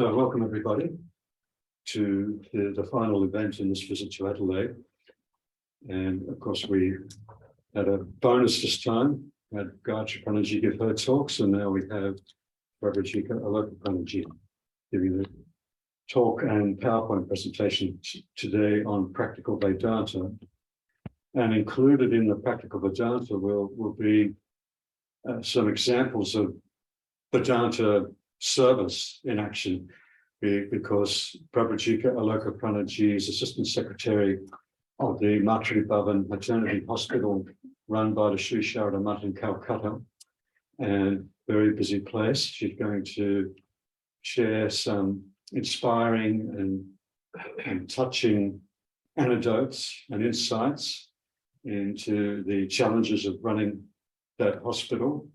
So welcome everybody to the final event in this visit to Adelaide. And of course we had a bonus this time, had Gayatri Pranaji give her talks, and now we have Pravrajika Alokaprana giving the talk and PowerPoint presentation today on practical Vedanta. And included in the practical Vedanta will be some examples of Vedanta service in action, because Pravrajika Alokaprana is Assistant Secretary of the Matribhavan Maternity Hospital run by the Sri Sarada Mutt in Calcutta, and very busy place. She's going to share some inspiring and touching anecdotes and insights into the challenges of running that hospital.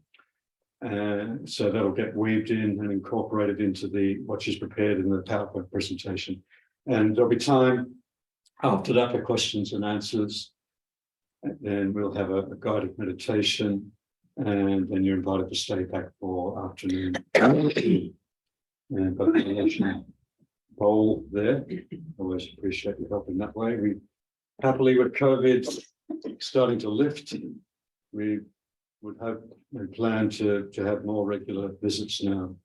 And so that'll get weaved in and incorporated into what she's prepared in the PowerPoint presentation. And there'll be time after that for questions and answers. And then we'll have a guided meditation, and then you're invited to stay back for afternoon. And got the bowl there. Always appreciate your help in that way. We happily, with COVID starting to lift, we would hope and plan to have more regular visits now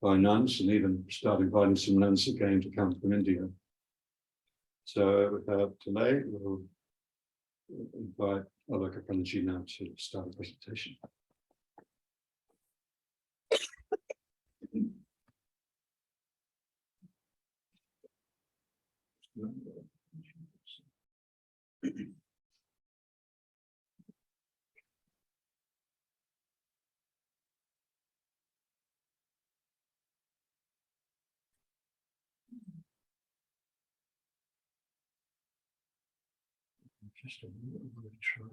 by nuns, and even start inviting some nuns again to come from India. So without delay, we'll invite Alokaprana now to start the presentation. Just a minute, I'm going to try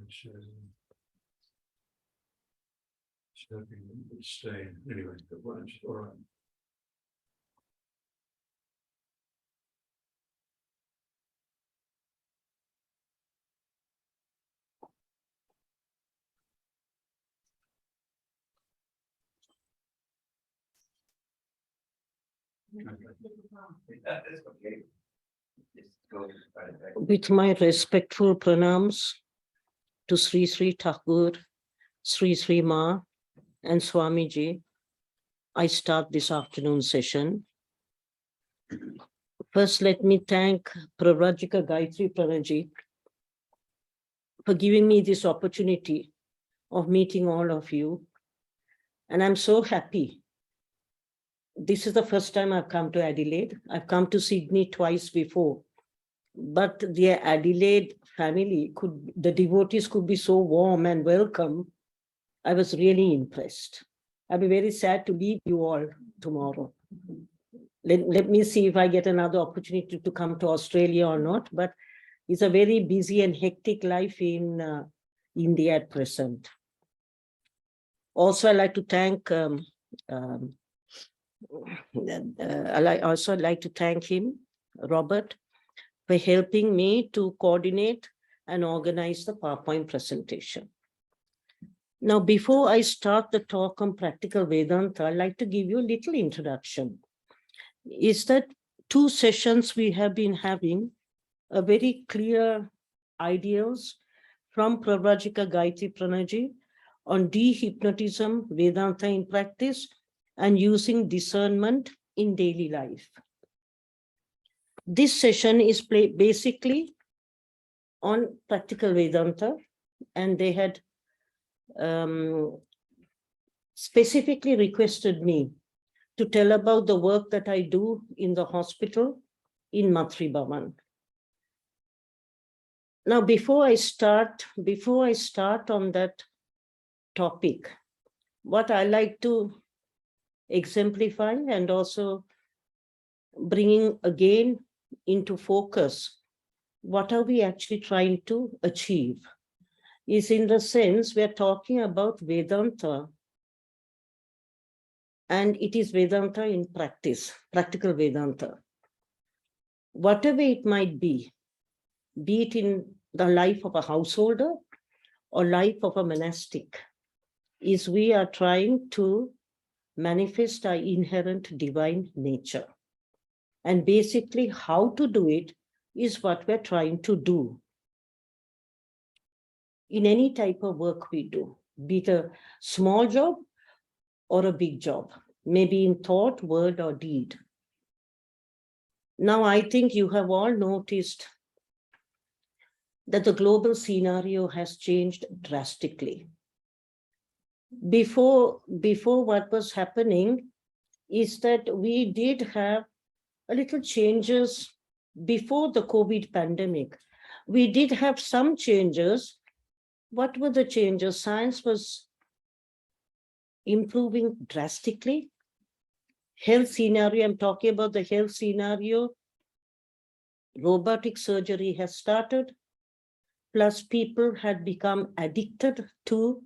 and stay. Anyway, the ones, all right. With my respectful pranams to Sri Sri Thakur, Sri Sri Ma, and Swamiji, I start this afternoon session. First, let me thank Pravrajika Alokaprana for giving me this opportunity of meeting all of you. And I'm so happy. This is the first time I've come to Adelaide. I've come to Sydney twice before. But the Adelaide family, the devotees could be so warm and welcome. I was really impressed. I'll be very sad to leave you all tomorrow. Let me see if I get another opportunity to come to Australia or not, but it's a very busy and hectic life in India at present. Also, I'd like to thank him, Robert, for helping me to coordinate and organize the PowerPoint presentation. Now, before I start the talk on practical Vedanta, I'd like to give you a little introduction. Is that 2 sessions we have been having a very clear ideals from Pravrajika Alokaprana on dehypnotism, Vedanta in practice, and using discernment in daily life. This session is basically on practical Vedanta, and they had specifically requested me to tell about the work that I do in the hospital in Matribhavan. Now, before I start on that topic, what I like to exemplify and also bringing again into focus, what are we actually trying to achieve, is in the sense we are talking about Vedanta, and it is Vedanta in practice, practical Vedanta. Whatever it might be it in the life of a householder or life of a monastic, is we are trying to manifest our inherent divine nature. And basically how to do it is what we're trying to do in any type of work we do, be it a small job or a big job, maybe in thought, word, or deed. Now, I think you have all noticed that the global scenario has changed drastically. Before what was happening is that we did have a little changes before the COVID pandemic. We did have some changes. What were the changes? Science was improving drastically. Health scenario, I'm talking about the health scenario. Robotic surgery has started, plus people had become addicted to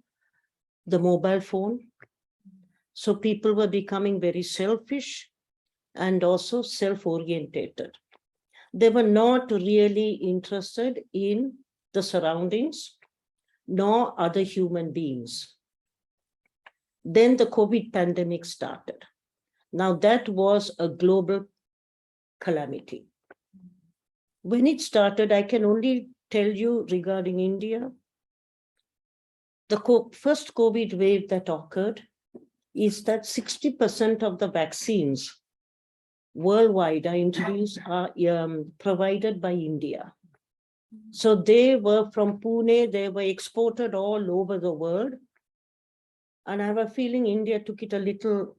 the mobile phone. So people were becoming very selfish and also self-orientated. They were not really interested in the surroundings, nor other human beings. Then the COVID pandemic started. Now that was a global calamity. When it started, I can only tell you regarding India, the first COVID wave that occurred is that 60% of the vaccines worldwide are provided by India. So they were from Pune, they were exported all over the world. And I have a feeling India took it a little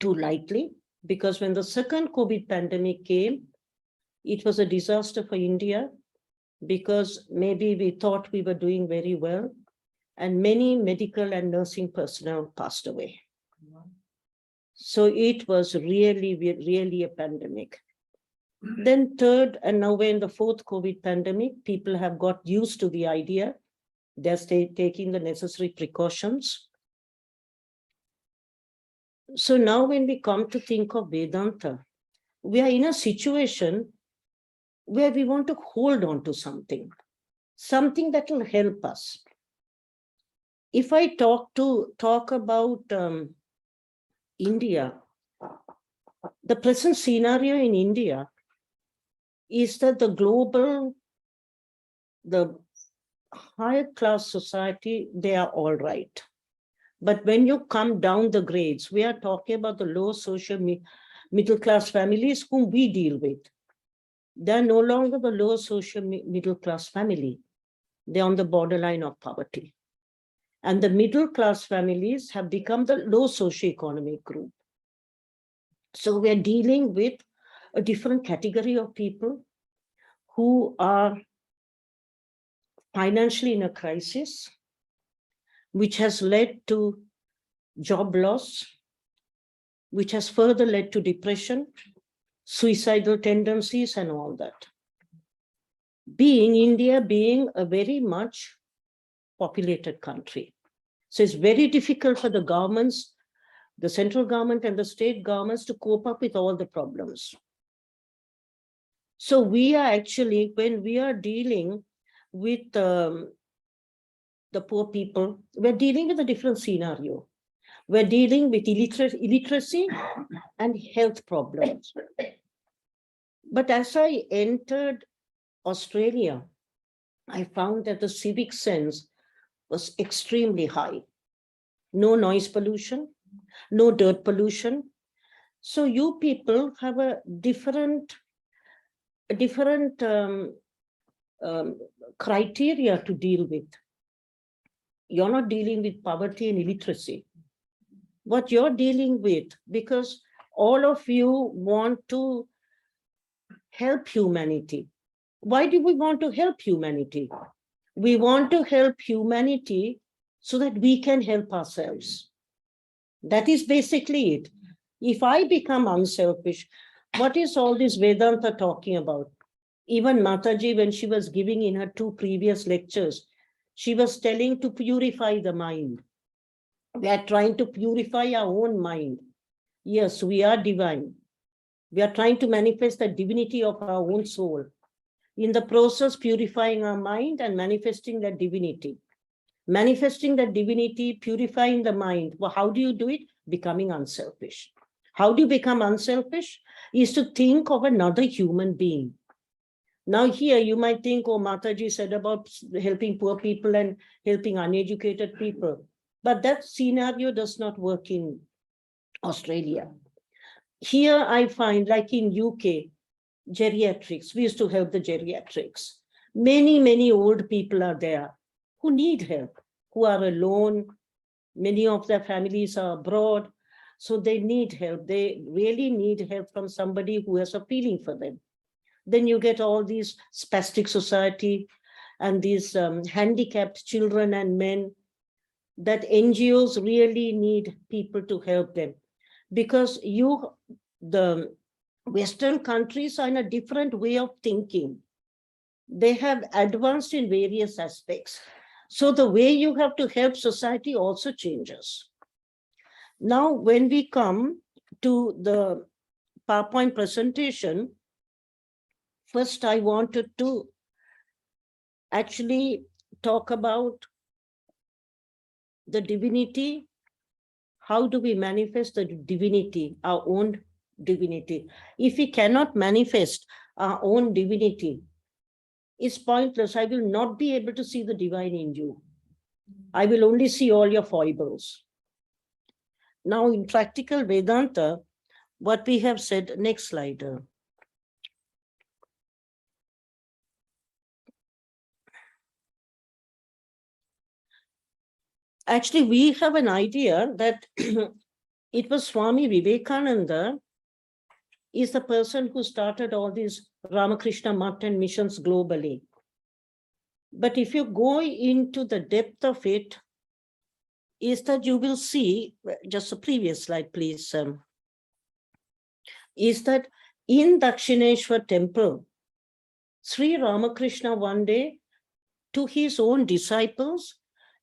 too lightly, because when the second COVID pandemic came, it was a disaster for India, because maybe we thought we were doing very well, and many medical and nursing personnel passed away. So it was really, really a pandemic. Then third, and now we're in the fourth COVID pandemic, people have got used to the idea. They're taking the necessary precautions. So now when we come to think of Vedanta, we are in a situation where we want to hold on to something that will help us. If I talk about India, the present scenario in India is that the higher class society, they are all right. But when you come down the grades, we are talking about the low social middle class families whom we deal with. They're no longer the low social middle class family. They're on the borderline of poverty. And the middle class families have become the low socioeconomic group. So we're dealing with a different category of people who are financially in a crisis, which has led to job loss, which has further led to depression, suicidal tendencies, and all that. India being a very much populated country. So it's very difficult for the governments, the central government and the state governments, to cope up with all the problems. So we are actually, when we are dealing with the poor people, we're dealing with a different scenario. We're dealing with illiteracy and health problems. But as I entered Australia, I found that the civic sense was extremely high. No noise pollution, no dirt pollution. So you people have a different criteria to deal with. You're not dealing with poverty and illiteracy. What you're dealing with, because all of you want to help humanity. Why do we want to help humanity? We want to help humanity so that we can help ourselves. That is basically it. If I become unselfish, what is all this Vedanta talking about? Even Mataji, when she was giving in her 2 previous lectures, she was telling to purify the mind. We are trying to purify our own mind. Yes, we are divine. We are trying to manifest the divinity of our own soul. In the process, purifying our mind and manifesting that divinity. Manifesting that divinity, purifying the mind. Well, how do you do it? Becoming unselfish. How do you become unselfish? Is to think of another human being. Now here you might think, oh, Mataji said about helping poor people and helping uneducated people. But that scenario does not work in Australia. Here I find, like in UK, geriatrics, we used to help the geriatrics. Many old people are there who need help, who are alone. Many of their families are abroad, so they need help. They really need help from somebody who has a feeling for them. Then you get all these spastic society and these handicapped children and men, that NGOs really need people to help them, because the Western countries are in a different way of thinking. They have advanced in various aspects. So the way you have to help society also changes. Now, when we come to the PowerPoint presentation, first I wanted to actually talk about the divinity. How do we manifest the divinity, our own divinity? If we cannot manifest our own divinity, it's pointless. I will not be able to see the divine in you. I will only see all your foibles. Now, in practical Vedanta, what we have said, next slide. Actually, we have an idea that it was Swami Vivekananda is the person who started all these Ramakrishna Math and missions globally. But if you go into the depth of it, is that you will see, just the previous slide, please, is that in Dakshineshwar temple, Sri Ramakrishna one day, to his own disciples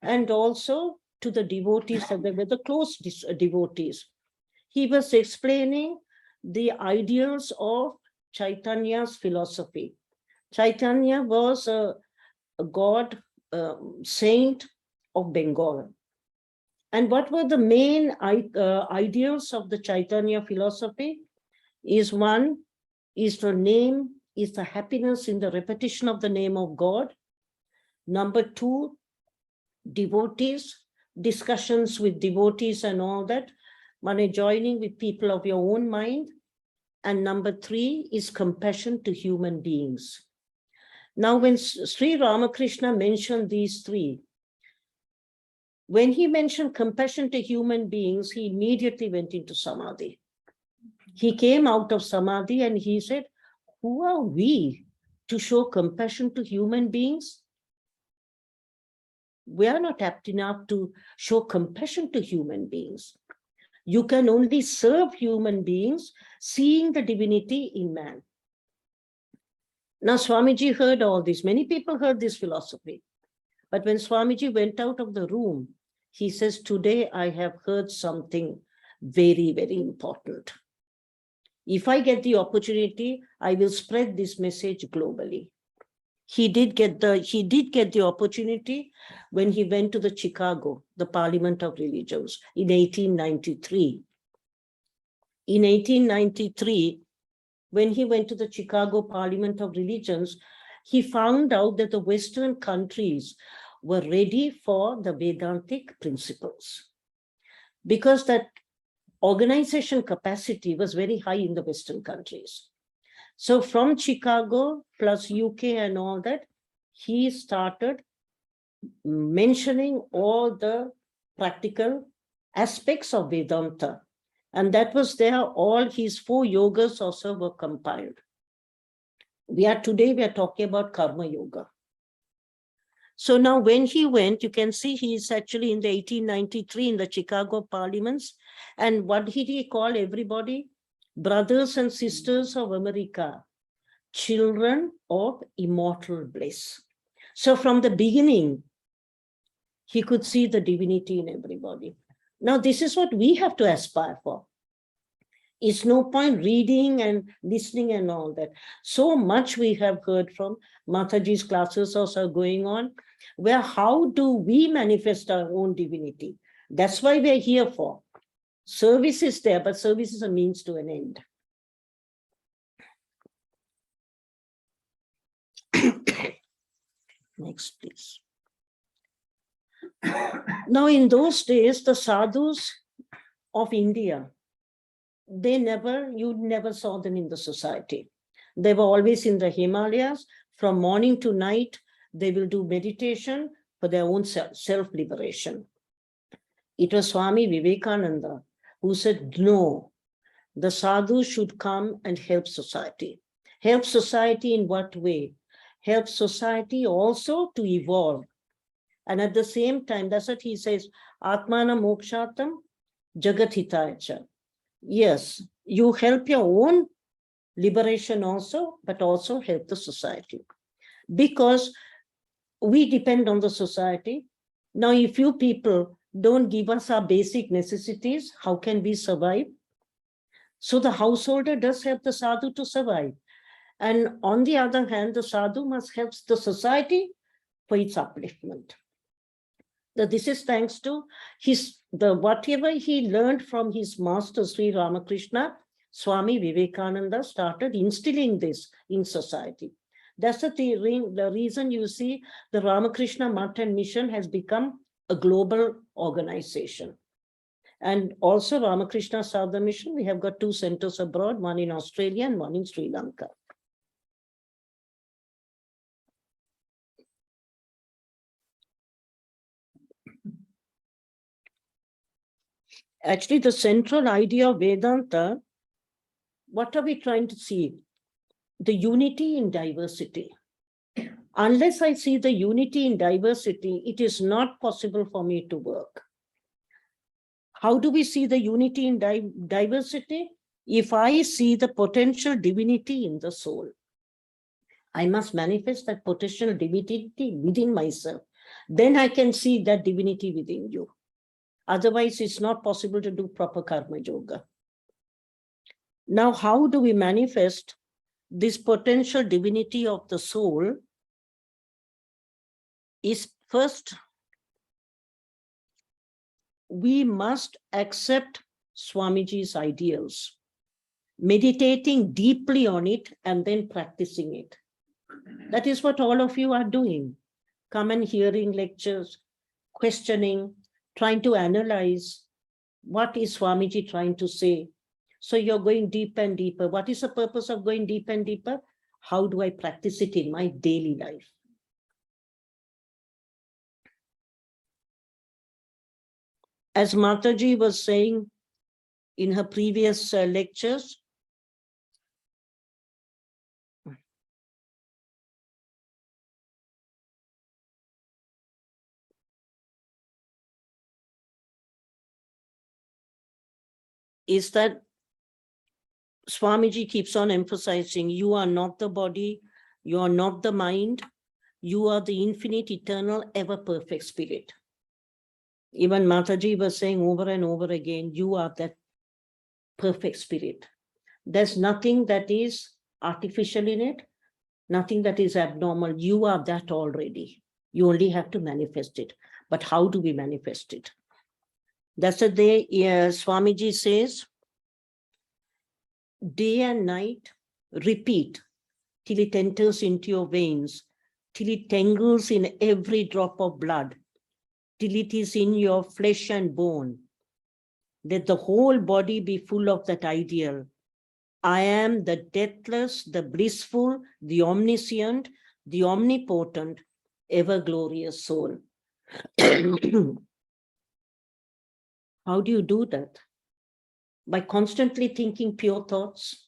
and also to the devotees, and they were the close devotees, he was explaining the ideals of Chaitanya's philosophy. Chaitanya was a god saint of Bengal. And what were the main ideals of the Chaitanya philosophy? Is one, is the name, is the happiness in the repetition of the name of God. Number two, devotees, discussions with devotees and all that, joining with people of your own mind. And number three is compassion to human beings. Now, when Sri Ramakrishna mentioned these three, when he mentioned compassion to human beings, he immediately went into samadhi. He came out of samadhi and he said, who are we to show compassion to human beings? We are not apt enough to show compassion to human beings. You can only serve human beings, seeing the divinity in man. Now, Swamiji heard all this. Many people heard this philosophy. But when Swamiji went out of the room, he says, today I have heard something very, very important. If I get the opportunity, I will spread this message globally. He did get the opportunity when he went to the Chicago, the Parliament of Religions, in 1893. In 1893, when he went to the Chicago Parliament of Religions, he found out that the Western countries were ready for the Vedantic principles, because that organization capacity was very high in the Western countries. So from Chicago plus UK and all that, he started mentioning all the practical aspects of Vedanta. And that was there, all his 4 yogas also were compiled. Today we are talking about Karma Yoga. So now when he went, you can see he is actually in the 1893 in the Chicago parliaments. And what did he call everybody? Brothers and sisters of America, children of immortal bliss. So from the beginning, he could see the divinity in everybody. Now, this is what we have to aspire for. It's no point reading and listening and all that. So much we have heard from Mataji's classes also going on, where how do we manifest our own divinity? That's why we're here for. Service is there, but service is a means to an end. Next, please. Now, in those days, the sadhus of India, you never saw them in the society. They were always in the Himalayas. From morning to night, they will do meditation for their own self-liberation. It was Swami Vivekananda who said, no, the sadhus should come and help society. Help society in what way? Help society also to evolve. And at the same time, that's what he says, Atmana mokshatam jagatitayacha. Yes, you help your own liberation also, but also help the society. Because we depend on the society. Now, if you people don't give us our basic necessities, how can we survive? So the householder does help the sadhu to survive. And on the other hand, the sadhu must help the society for its upliftment. This is thanks to whatever he learned from his master Sri Ramakrishna, Swami Vivekananda started instilling this in society. That's the reason you see the Ramakrishna Math and Mission has become a global organization. And also Ramakrishna Sadhana Mission, we have got 2 centers abroad, one in Australia and one in Sri Lanka. Actually, the central idea of Vedanta, what are we trying to see? The unity in diversity. Unless I see the unity in diversity, it is not possible for me to work. How do we see the unity in diversity? If I see the potential divinity in the soul, I must manifest that potential divinity within myself. Then I can see that divinity within you. Otherwise, it's not possible to do proper karma yoga. Now, how do we manifest this potential divinity of the soul? Is first, we must accept Swamiji's ideals, meditating deeply on it and then practicing it. That is what all of you are doing. Come and hearing lectures, questioning, trying to analyze what is Swamiji trying to say. So you're going deeper and deeper. What is the purpose of going deeper and deeper? How do I practice it in my daily life? As Mataji was saying in her previous lectures, is that Swamiji keeps on emphasizing, you are not the body, you are not the mind, you are the infinite, eternal, ever perfect spirit. Even Mataji was saying over and over again, you are that perfect spirit. There's nothing that is artificial in it, nothing that is abnormal. You are that already. You only have to manifest it. But how do we manifest it? That's the day Swamiji says, day and night, repeat till it enters into your veins, till it tangles in every drop of blood, till it is in your flesh and bone. Let the whole body be full of that ideal. I am the deathless, the blissful, the omniscient, the omnipotent, ever glorious soul. How do you do that? By constantly thinking pure thoughts.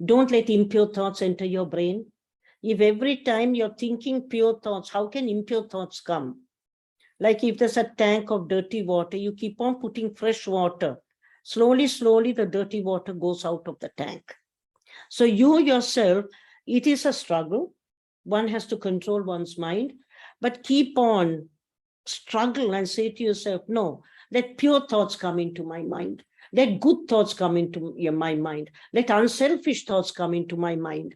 Don't let impure thoughts enter your brain. If every time you're thinking pure thoughts, how can impure thoughts come? Like if there's a tank of dirty water, you keep on putting fresh water. Slowly, slowly, the dirty water goes out of the tank. So you yourself, it is a struggle. One has to control one's mind, but keep on struggle and say to yourself, no, let pure thoughts come into my mind. Let good thoughts come into my mind. Let unselfish thoughts come into my mind.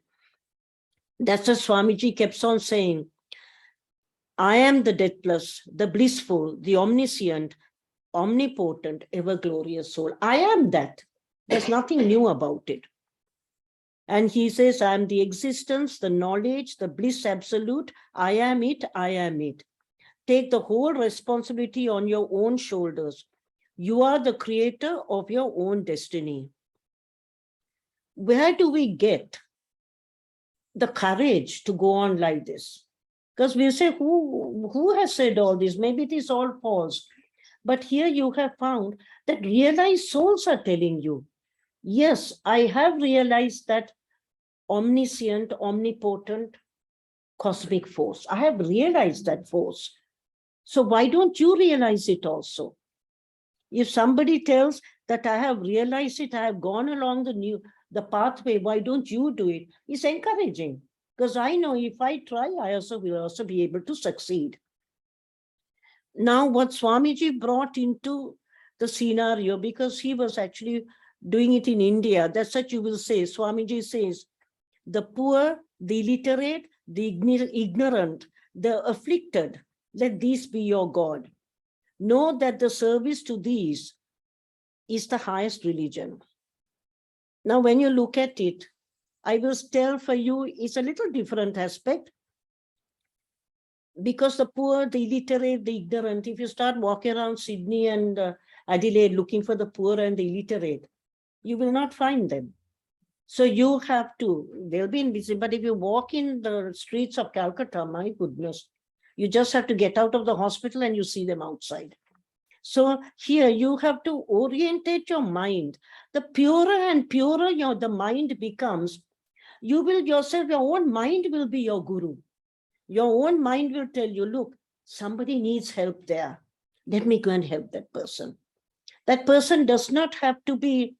That's what Swamiji keeps on saying. I am the deathless, the blissful, the omniscient, omnipotent, ever glorious soul. I am that. There's nothing new about it. And he says, I am the existence, the knowledge, the bliss absolute. I am it, I am it. Take the whole responsibility on your own shoulders. You are the creator of your own destiny. Where do we get the courage to go on like this? Because we say, who has said all this? Maybe it is all false. But here you have found that realized souls are telling you, yes, I have realized that omniscient, omnipotent cosmic force. I have realized that force. So why don't you realize it also? If somebody tells that I have realized it, I have gone along the pathway, why don't you do it? It's encouraging, because I know if I try, I also will also be able to succeed. Now, what Swamiji brought into the scenario, because he was actually doing it in India, that's what you will say. Swamiji says, the poor, the illiterate, the ignorant, the afflicted, let these be your God. Know that the service to these is the highest religion. Now, when you look at it, I will tell for you, it's a little different aspect. Because the poor, the illiterate, the ignorant, if you start walking around Sydney and Adelaide looking for the poor and the illiterate, you will not find them. So you have to, they'll be invisible, but if you walk in the streets of Calcutta, my goodness, you just have to get out of the hospital and you see them outside. So here you have to orientate your mind. The purer and purer the mind becomes, you will yourself, your own mind will be your guru. Your own mind will tell you, look, somebody needs help there. Let me go and help that person. That person does not have to be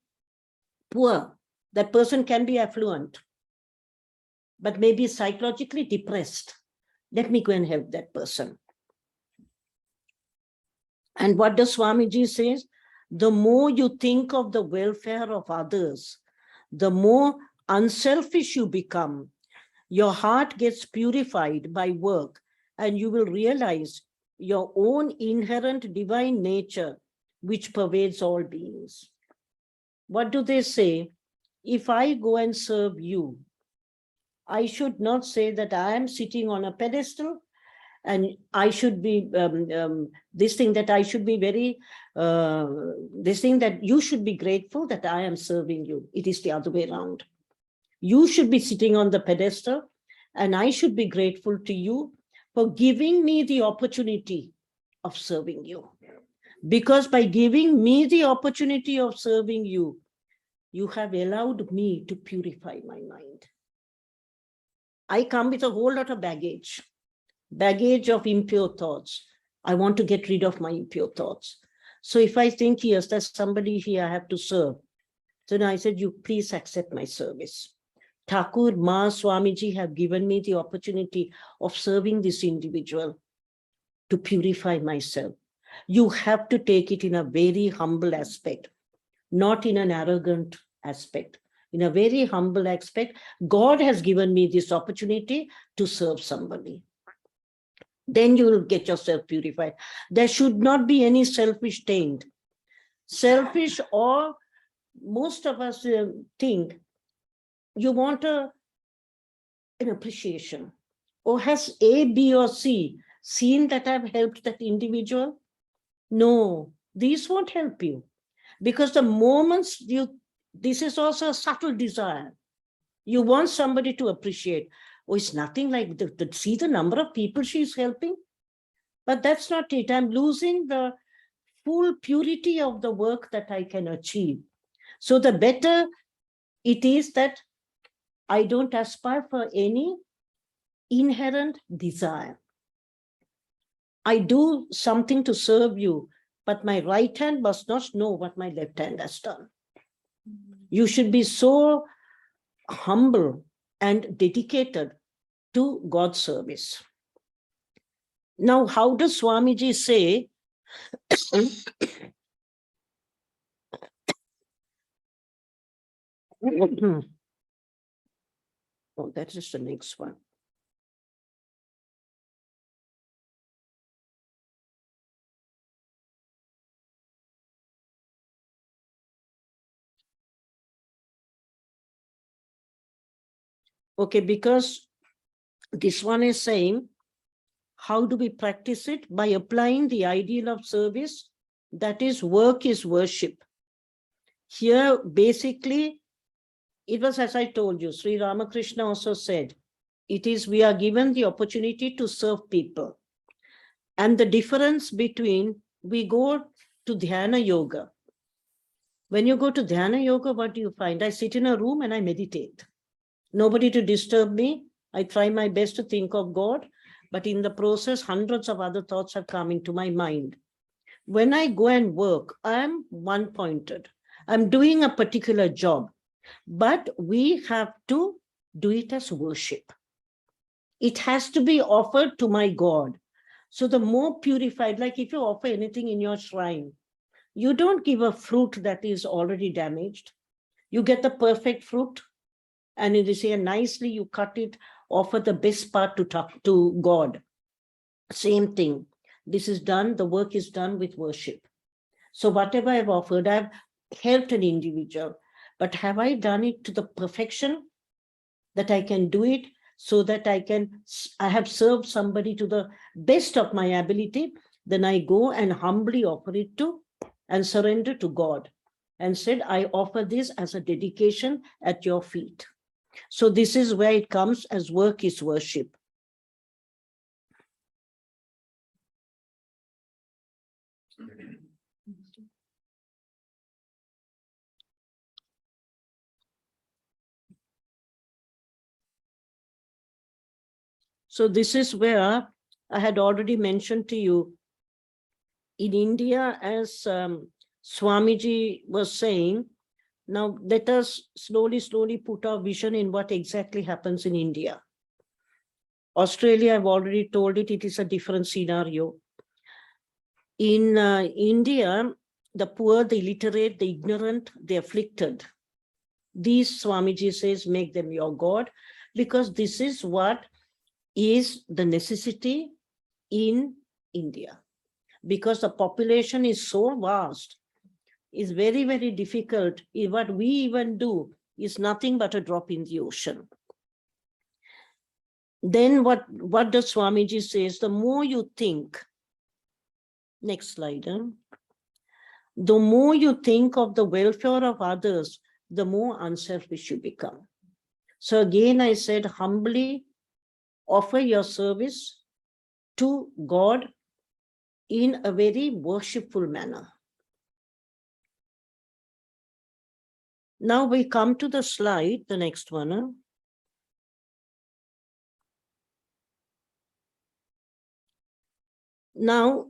poor. That person can be affluent, but maybe psychologically depressed. Let me go and help that person. And what does Swamiji says? The more you think of the welfare of others, the more unselfish you become. Your heart gets purified by work, and you will realize your own inherent divine nature, which pervades all beings. What do they say? If I go and serve you, I should not say that I am sitting on a pedestal and I should be this thing that I should be very, this thing that you should be grateful that I am serving you. It is the other way around. You should be sitting on the pedestal and I should be grateful to you for giving me the opportunity of serving you. Because by giving me the opportunity of serving you, you have allowed me to purify my mind. I come with a whole lot of baggage of impure thoughts. I want to get rid of my impure thoughts. So if I think, yes, there's somebody here I have to serve, then I said, you please accept my service. Thakur, Ma, Swamiji have given me the opportunity of serving this individual to purify myself. You have to take it in a very humble aspect, not in an arrogant aspect. In a very humble aspect, God has given me this opportunity to serve somebody. Then you will get yourself purified. There should not be any selfish taint. Selfish, or most of us think you want an appreciation. Or has A, B, or C seen that I've helped that individual? No, these won't help you. Because the moments this is also a subtle desire. You want somebody to appreciate. Oh, it's nothing like see the number of people she's helping. But that's not it. I'm losing the full purity of the work that I can achieve. So the better it is that I don't aspire for any inherent desire. I do something to serve you, but my right hand must not know what my left hand has done. You should be so humble and dedicated to God's service. Now, how does Swamiji say, oh, that is the next one. Okay, because this one is saying, how do we practice it? By applying the ideal of service, that is, work is worship. Here, basically, it was as I told you, Sri Ramakrishna also said, it is we are given the opportunity to serve people. And the difference between, we go to Dhyana Yoga. When you go to Dhyana Yoga, what do you find? I sit in a room and I meditate. Nobody to disturb me. I try my best to think of God, but in the process, hundreds of other thoughts are coming to my mind. When I go and work, I'm one-pointed. I'm doing a particular job, but we have to do it as worship. It has to be offered to my God. So the more purified, like if you offer anything in your shrine, you don't give a fruit that is already damaged. You get the perfect fruit, and you say nicely, you cut it, offer the best part to God. Same thing. This is done, the work is done with worship. So whatever I've offered, I've helped an individual, but have I done it to the perfection that I can do it, so that I have served somebody to the best of my ability? Then I go and humbly offer it to and surrender to God and said, I offer this as a dedication at your feet. So this is where it comes as work is worship. So this is where I had already mentioned to you, in India, as Swamiji was saying, now let us slowly put our vision in what exactly happens in India. Australia, I've already told it, it is a different scenario. In India, the poor, the illiterate, the ignorant, the afflicted, these Swamiji says, make them your God, because this is what is the necessity in India. Because the population is so vast, it's very, very difficult. What we even do is nothing but a drop in the ocean. Then what does Swamiji says? The more you think, next slide, the more you think of the welfare of others, the more unselfish you become. So again, I said, humbly offer your service to God in a very worshipful manner. Now we come to the slide, the next one. Now,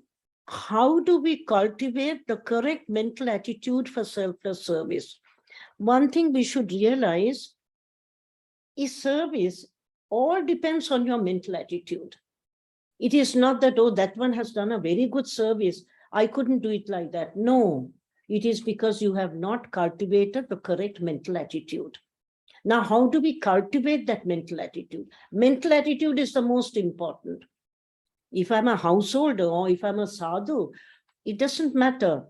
how do we cultivate the correct mental attitude for selfless service? One thing we should realize is service all depends on your mental attitude. It is not that, oh, that one has done a very good service, I couldn't do it like that. No, it is because you have not cultivated the correct mental attitude. Now, how do we cultivate that mental attitude? Mental attitude is the most important. If I'm a householder or if I'm a sadhu, it doesn't matter.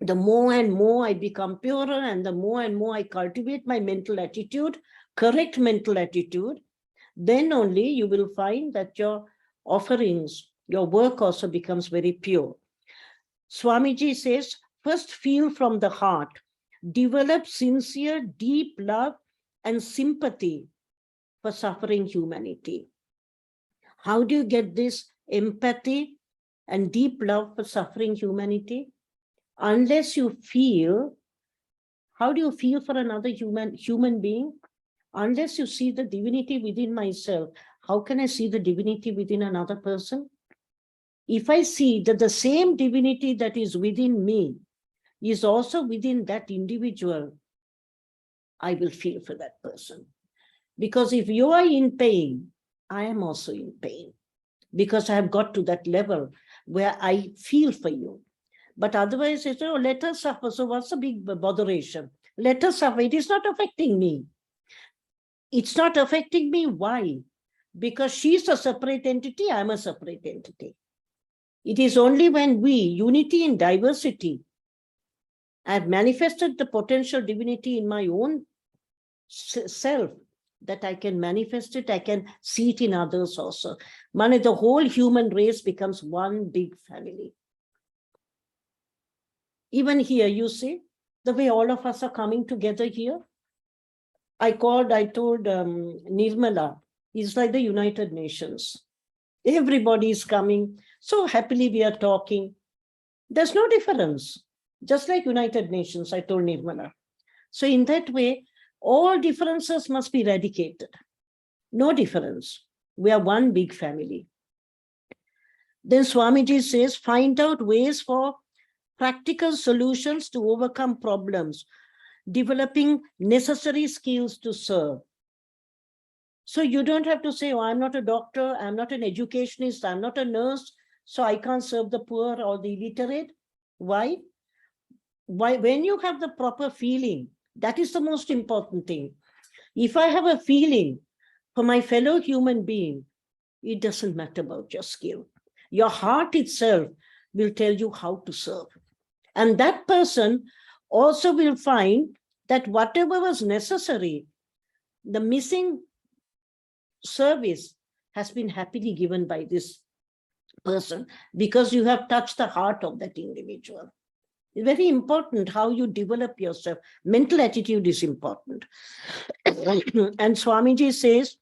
The more and more I become purer and the more and more I cultivate my mental attitude, correct mental attitude, then only you will find that your offerings, your work also becomes very pure. Swamiji says, first feel from the heart, develop sincere, deep love and sympathy for suffering humanity. How do you get this empathy and deep love for suffering humanity? Unless you feel, how do you feel for another human being? Unless you see the divinity within myself, how can I see the divinity within another person? If I see that the same divinity that is within me is also within that individual, I will feel for that person. Because if you are in pain, I am also in pain. Because I have got to that level where I feel for you. But otherwise, it's, oh, let us suffer. So what's the big botheration? Let us suffer. It is not affecting me. It's not affecting me. Why? Because she's a separate entity, I'm a separate entity. It is only when we, unity in diversity, I've manifested the potential divinity in my own self, that I can manifest it, I can see it in others also. Mane, the whole human race becomes one big family. Even here, you see, the way all of us are coming together here. I told Nirmala, it's like the United Nations. Everybody is coming. So happily we are talking. There's no difference. Just like United Nations, I told Nirmala. So in that way, all differences must be eradicated. No difference. We are one big family. Then Swamiji says, find out ways for practical solutions to overcome problems, developing necessary skills to serve. So you don't have to say, oh, I'm not a doctor, I'm not an educationist, I'm not a nurse, so I can't serve the poor or the illiterate. Why? When you have the proper feeling, that is the most important thing. If I have a feeling for my fellow human being, it doesn't matter about your skill. Your heart itself will tell you how to serve. And that person also will find that whatever was necessary, the missing service has been happily given by this person because you have touched the heart of that individual. It's very important how you develop yourself. Mental attitude is important. And Swamiji says,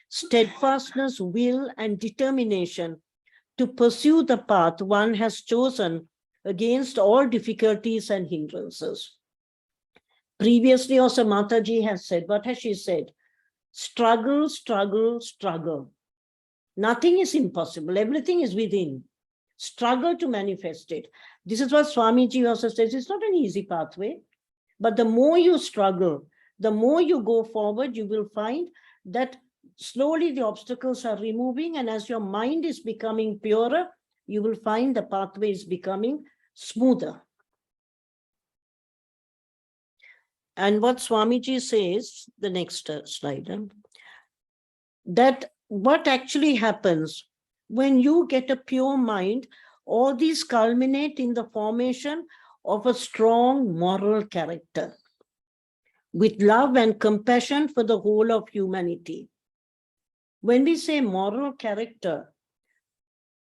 steadfastness, will, and determination to pursue the path one has chosen against all difficulties and hindrances. Previously also Mataji has said, what has she said? Struggle, struggle, struggle. Nothing is impossible. Everything is within. Struggle to manifest it. This is what Swamiji also says. It's not an easy pathway, but the more you struggle, the more you go forward, you will find that slowly the obstacles are removing, and as your mind is becoming purer, you will find the pathway is becoming smoother. And what Swamiji says, the next slide, that what actually happens when you get a pure mind, all these culminate in the formation of a strong moral character with love and compassion for the whole of humanity. When we say moral character,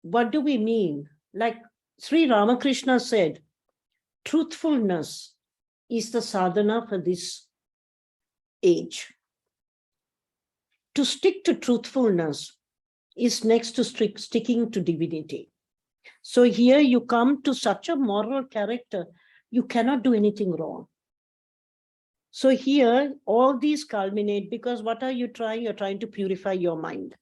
what do we mean? Like Sri Ramakrishna said, truthfulness is the sadhana for this age. To stick to truthfulness is next to sticking to divinity. So here you come to such a moral character, you cannot do anything wrong. So here, all these culminate because what are you trying? You're trying to purify your mind.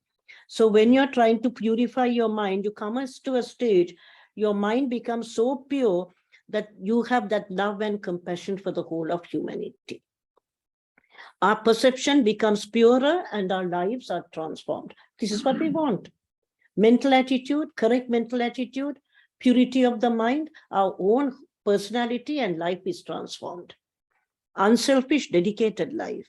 So when you're trying to purify your mind, you come to a stage, your mind becomes so pure that you have that love and compassion for the whole of humanity. Our perception becomes purer and our lives are transformed. This is what we want. Mental attitude, correct mental attitude, purity of the mind, our own personality and life is transformed. Unselfish, dedicated life.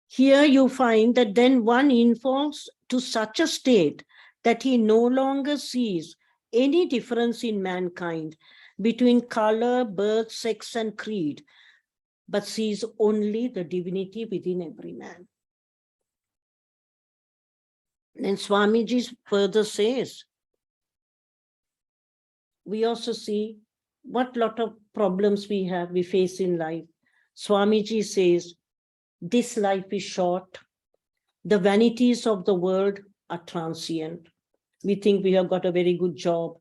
Here you find that then one involves to such a state that he no longer sees any difference in mankind between color, birth, sex, and creed, but sees only the divinity within every man. Then Swamiji further says, we also see what lot of problems we face in life. Swamiji says, this life is short. The vanities of the world are transient. We think we have got a very good job.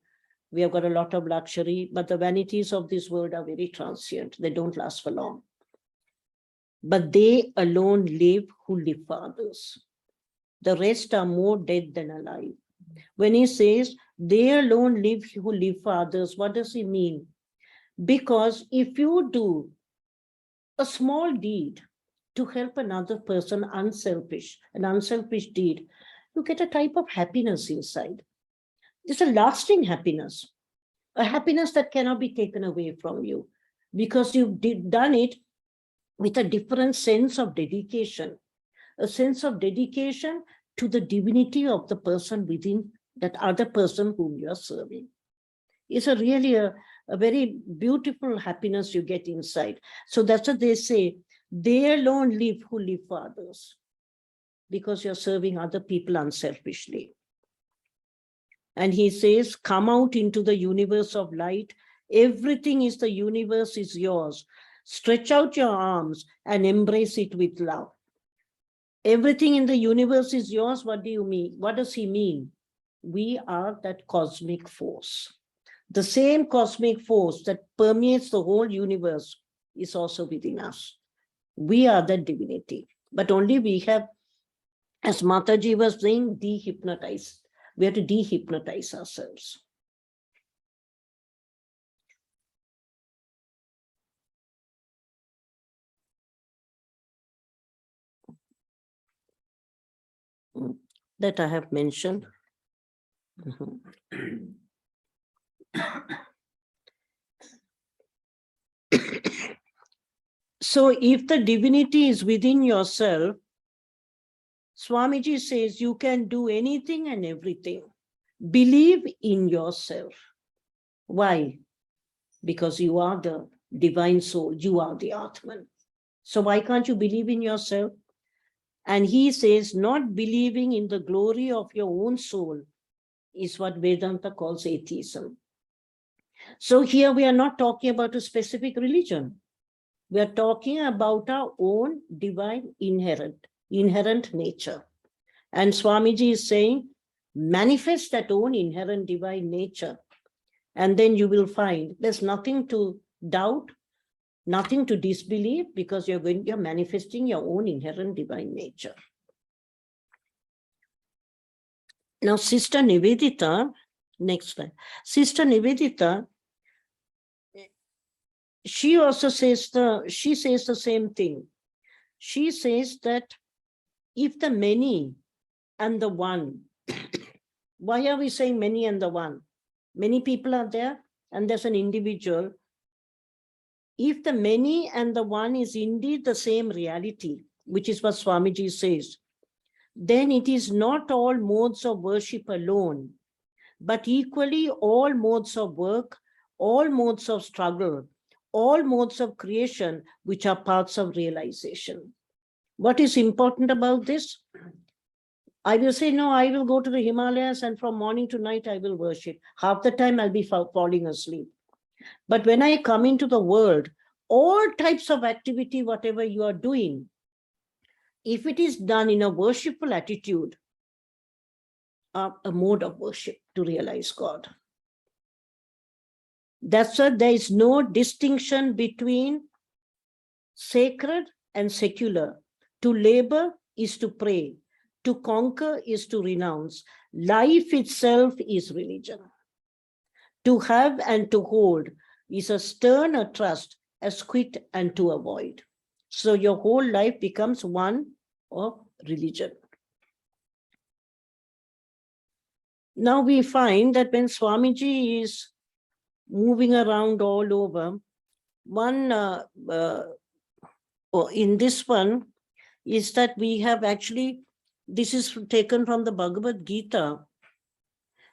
We have got a lot of luxury, but the vanities of this world are very transient. They don't last for long. But they alone live who live for others. The rest are more dead than alive. When he says they alone live who live for others, what does he mean? Because if you do a small deed to help another person, an unselfish deed, you get a type of happiness inside. It's a lasting happiness, a happiness that cannot be taken away from you because you've done it with a different sense of dedication, a sense of dedication to the divinity of the person within that other person whom you are serving. It's a very beautiful happiness you get inside. So that's what they say. They alone live who live for others, because you're serving other people unselfishly. And he says, come out into the universe of light. Everything is the universe is yours. Stretch out your arms and embrace it with love. Everything in the universe is yours. What do you mean? What does he mean? We are that cosmic force. The same cosmic force that permeates the whole universe is also within us. We are the divinity, but only we have, as Mataji was saying, dehypnotized. We have to dehypnotize ourselves. That I have mentioned. So if the divinity is within yourself, Swamiji says you can do anything and everything. Believe in yourself. Why? Because you are the divine soul, you are the Atman. So why can't you believe in yourself? And he says not believing in the glory of your own soul is what Vedanta calls atheism. So here we are not talking about a specific religion. We are talking about our own divine inherent nature. And Swamiji is saying, manifest that own inherent divine nature. And then you will find there's nothing to doubt, nothing to disbelieve, because you're manifesting your own inherent divine nature. Now, Sister Nivedita, next slide. Sister Nivedita, she also says the same thing. She says that if the many and the one, why are we saying many and the one? Many people are there and there's an individual. If the many and the one is indeed the same reality, which is what Swamiji says, then it is not all modes of worship alone, but equally all modes of work, all modes of struggle, all modes of creation, which are parts of realization. What is important about this? I will say, no, I will go to the Himalayas and from morning to night I will worship. Half the time I'll be falling asleep. But when I come into the world, all types of activity, whatever you are doing, if it is done in a worshipful attitude, a mode of worship to realize God. That's why there is no distinction between sacred and secular. To labor is to pray. To conquer is to renounce. Life itself is religion. To have and to hold is a sterner trust, as quit and to avoid. So your whole life becomes one of religion. Now we find that when Swamiji is moving around all over, in this one is that we have actually, this is taken from the Bhagavad Gita.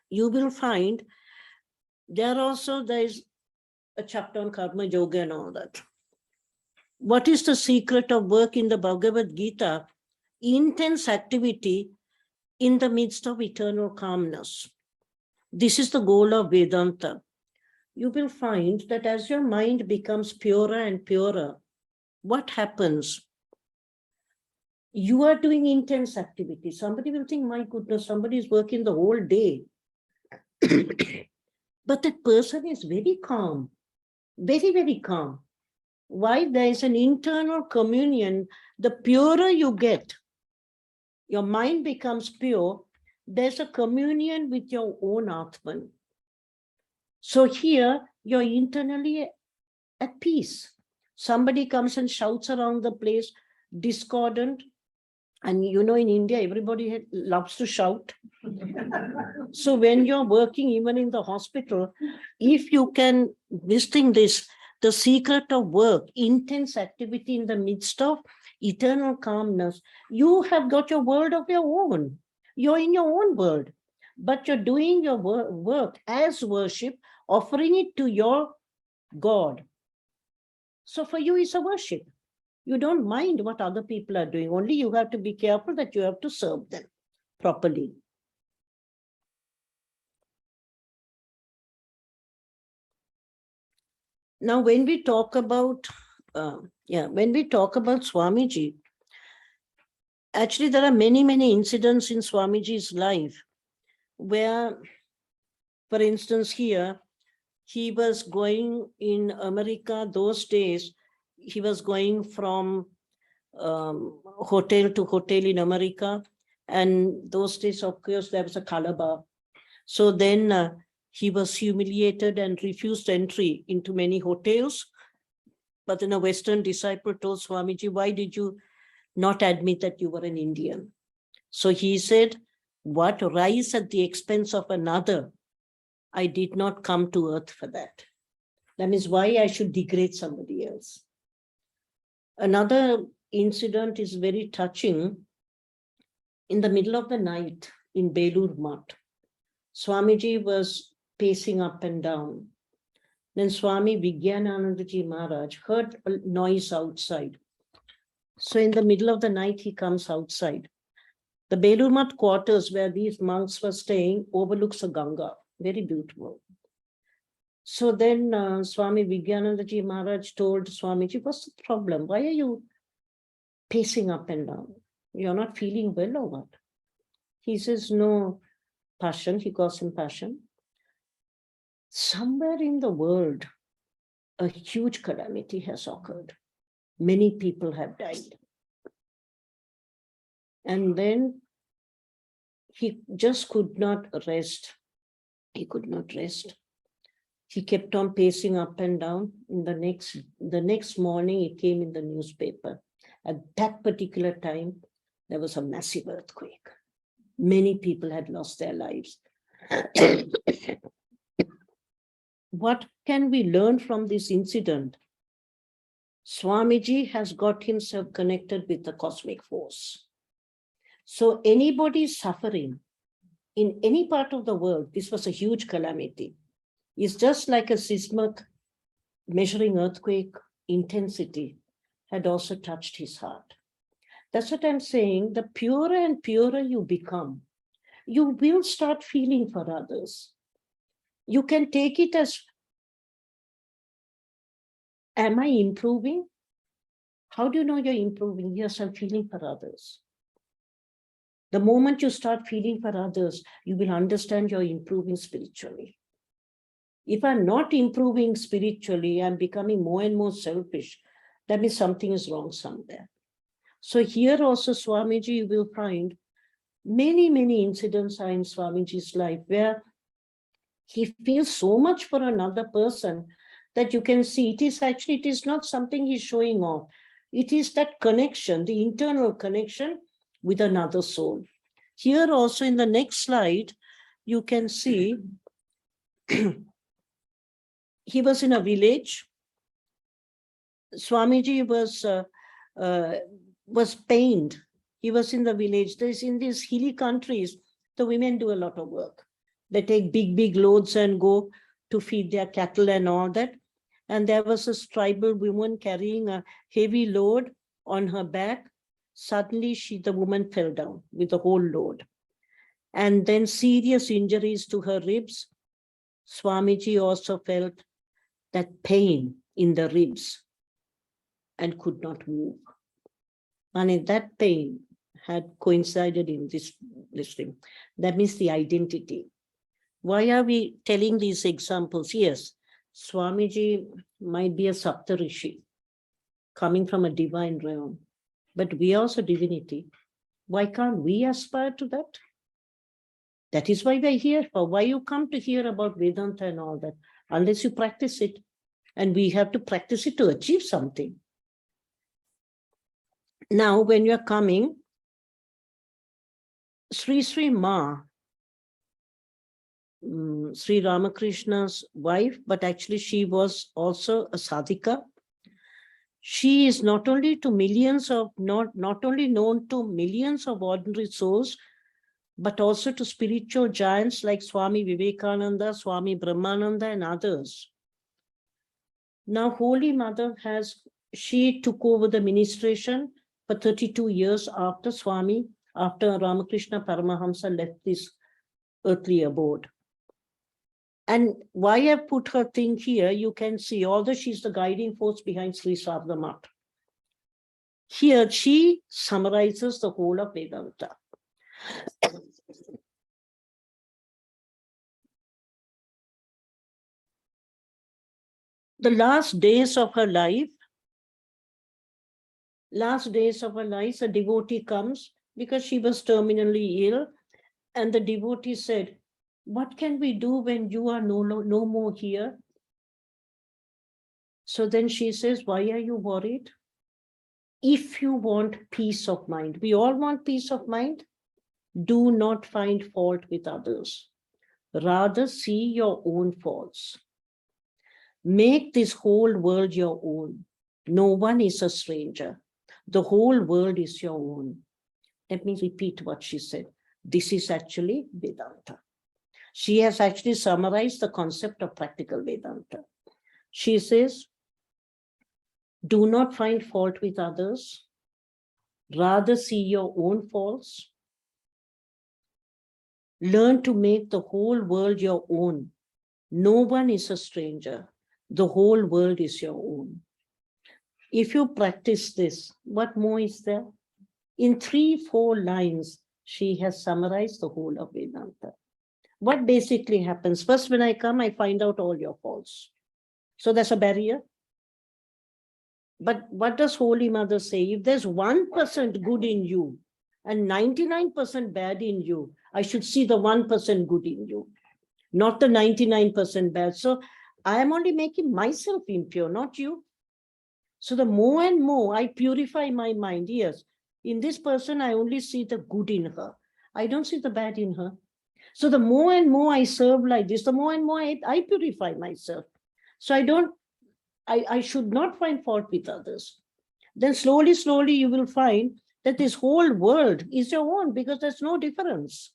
You will find there is a chapter on karma yoga and all that. What is the secret of work in the Bhagavad Gita? Intense activity in the midst of eternal calmness. This is the goal of Vedanta. You will find that as your mind becomes purer and purer, what happens? You are doing intense activity. Somebody will think, my goodness, somebody is working the whole day. But that person is very calm, very, very calm. Why? There is an internal communion. The purer you get, your mind becomes pure, there's a communion with your own Atman. So here, you're internally at peace. Somebody comes and shouts around the place, discordant. And you know, in India, everybody loves to shout. So when you're working, even in the hospital, if you can distinguish this, the secret of work, intense activity in the midst of eternal calmness, you have got your world of your own. You're in your own world, but you're doing your work as worship offering it to your God. So for you, it's a worship. You don't mind what other people are doing. Only you have to be careful that you have to serve them properly. Now, when we talk about, Swamiji, actually, there are many, many incidents in Swamiji's life where, for instance, here, he was going in America those days, he was going from hotel to hotel in America. And those days, of course, there was a color bar. So then he was humiliated and refused entry into many hotels. But then a Western disciple told Swamiji, why did you not admit that you were an Indian? So he said, what rise at the expense of another? I did not come to earth for that. That means why I should degrade somebody else. Another incident is very touching. In the middle of the night in Belur Math, Swamiji was pacing up and down. Then Swami Vijnanandaji Maharaj heard a noise outside. So in the middle of the night, he comes outside. The Belur Math quarters where these monks were staying overlooks a Ganga, very beautiful. So then Swami Vijnanandaji Maharaj told Swamiji, what's the problem? Why are you pacing up and down? You're not feeling well or what? He says, no, passion. He calls him passion. Somewhere in the world, a huge calamity has occurred. Many people have died. And then he just could not rest. He could not rest. He kept on pacing up and down. In the next morning, it came in the newspaper. At that particular time, there was a massive earthquake. Many people had lost their lives. What can we learn from this incident? Swamiji has got himself connected with the cosmic force. So anybody suffering in any part of the world, this was a huge calamity. It's just like a seismic measuring earthquake intensity had also touched his heart. That's what I'm saying. The purer and purer you become, you will start feeling for others. You can take it as, am I improving? How do you know you're improving? Yes, I'm feeling for others. The moment you start feeling for others, you will understand you're improving spiritually. If I'm not improving spiritually, I'm becoming more and more selfish. That means something is wrong somewhere. So here also, Swamiji, you will find many, many incidents are in Swamiji's life where he feels so much for another person that you can see it is not something he's showing off. It is that connection, the internal connection with another soul. Here also in the next slide, you can see he was in a village. Swamiji was pained. He was in the village. In these hilly countries, the women do a lot of work. They take big, big loads and go to feed their cattle and all that. And there was a tribal woman carrying a heavy load on her back. Suddenly, the woman fell down with the whole load. And then serious injuries to her ribs. Swamiji also felt that pain in the ribs and could not move. And that pain had coincided in this thing. That means the identity. Why are we telling these examples? Yes, Swamiji might be a Saptarishi coming from a divine realm, but we are also divinity. Why can't we aspire to that? That is why we're here for. Why you come to hear about Vedanta and all that, unless you practice it. And we have to practice it to achieve something. Now, when you're coming, Sri Ma, Sri Ramakrishna's wife, but actually she was also a sadhika. She is not only to millions of, not only known to millions of ordinary souls, but also to spiritual giants like Swami Vivekananda, Swami Brahmananda, and others. Now, Holy Mother she took over the ministration for 32 years after Ramakrishna Paramahamsa left this earthly abode. And why I put her thing here, you can see, although she's the guiding force behind Sri Sarada Math. Here, she summarizes the whole of Vedanta. The last days of her life, a devotee comes because she was terminally ill, and the devotee said, "What can we do when you are no more here?" So then she says, "Why are you worried? If you want peace of mind," we all want peace of mind, "do not find fault with others. Rather see your own faults. Make this whole world your own. No one is a stranger. The whole world is your own." Let me repeat what she said. This is actually Vedanta. She has actually summarized the concept of practical Vedanta. She says, do not find fault with others. Rather see your own faults. Learn to make the whole world your own. No one is a stranger. The whole world is your own. If you practice this, what more is there? In 3-4 lines, she has summarized the whole of Vedanta. What basically happens? First, when I come, I find out all your faults. So there's a barrier. But what does Holy Mother say? If there's 1% good in you and 99% bad in you, I should see the 1% good in you, not the 99% bad. So I am only making myself impure, not you. So the more and more I purify my mind, yes, in this person, I only see the good in her. I don't see the bad in her. So the more and more I serve like this, the more and more I purify myself. So I should not find fault with others. Then slowly, slowly you will find that this whole world is your own because there's no difference.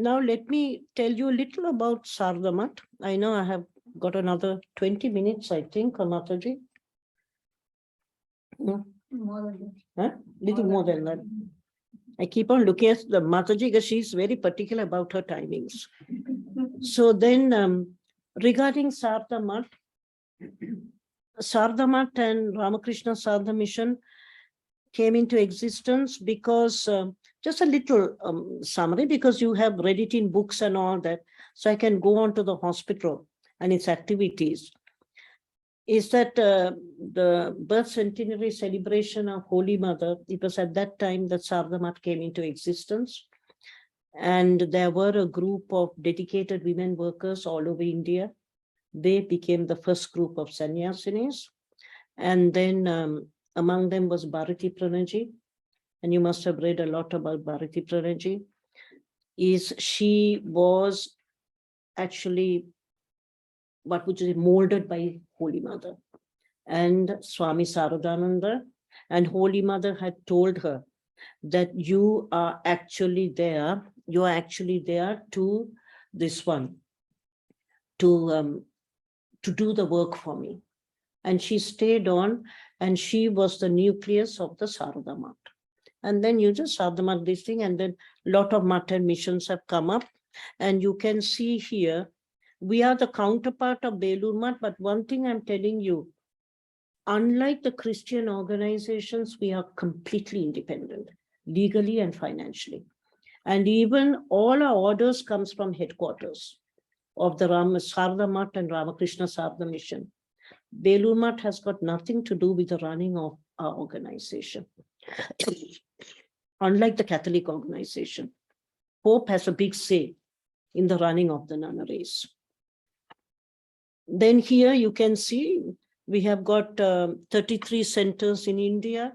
Now, let me tell you a little about Sarada Math. I know I have got another 20 minutes, I think, Mataji. More than that. Huh? Little more than that. I keep on looking at the Mataji because she's very particular about her timings. So then, regarding Sarada Math and Ramakrishna Sarada Mission came into existence because, just a little summary, because you have read it in books and all that, so I can go on to the hospital and its activities, is that the birth centenary celebration of Holy Mother, it was at that time that Sarada Math came into existence. And there were a group of dedicated women workers all over India. They became the first group of sannyasinis. And then among them was Bharati Pranaji. And you must have read a lot about Bharati Pranaji. She was actually, what would you say, molded by Holy Mother and Swami Saradananda. And Holy Mother had told her that you are actually there to this one, to do the work for me. And she stayed on, and she was the nucleus of the Sarada Math. And then you just Sarada Math this thing, and then a lot of Math and missions have come up. And you can see here, we are the counterpart of Belur Math, but one thing I'm telling you, unlike the Christian organizations, we are completely independent, legally and financially. And even all our orders comes from headquarters of the Sarada Math and Ramakrishna Sarada Mission. Belur Math has got nothing to do with the running of our organization. Unlike the Catholic organization, Pope has a big say in the running of the nunneries. Then here you can see we have got 33 centers in India.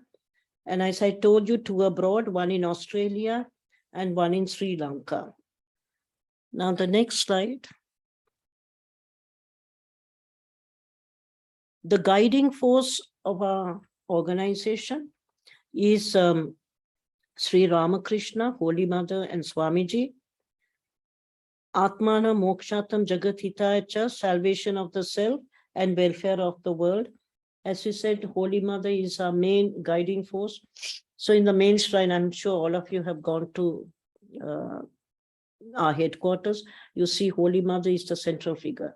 And as I told you, 2 abroad, 1 in Australia and one in Sri Lanka. Now the next slide. The guiding force of our organization is Sri Ramakrishna, Holy Mother, and Swamiji. Atmana Mokshatam Jagat Hitaya Cha, salvation of the self and welfare of the world. As we said, Holy Mother is our main guiding force. So in the main shrine, I'm sure all of you have gone to our headquarters. You see Holy Mother is the central figure.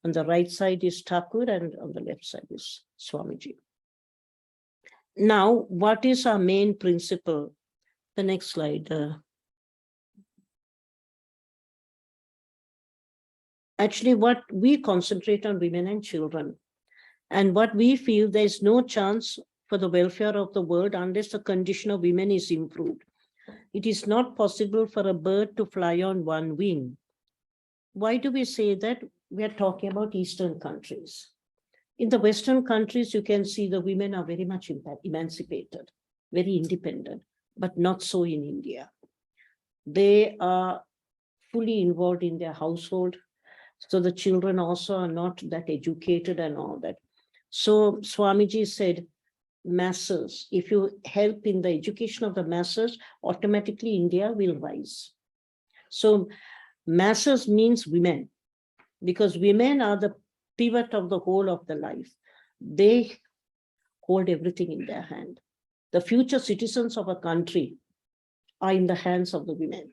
On the right side is Thakur and on the left side is Swamiji. Now, what is our main principle? The next slide. Actually, what we concentrate on women and children. And what we feel, there is no chance for the welfare of the world unless the condition of women is improved. It is not possible for a bird to fly on one wing. Why do we say that? We are talking about Eastern countries. In the Western countries, you can see the women are very much emancipated, very independent, but not so in India. They are fully involved in their household. So the children also are not that educated and all that. So Swamiji said, masses, if you help in the education of the masses, automatically India will rise. So masses means women, because women are the pivot of the whole of the life. They hold everything in their hand. The future citizens of a country are in the hands of the women.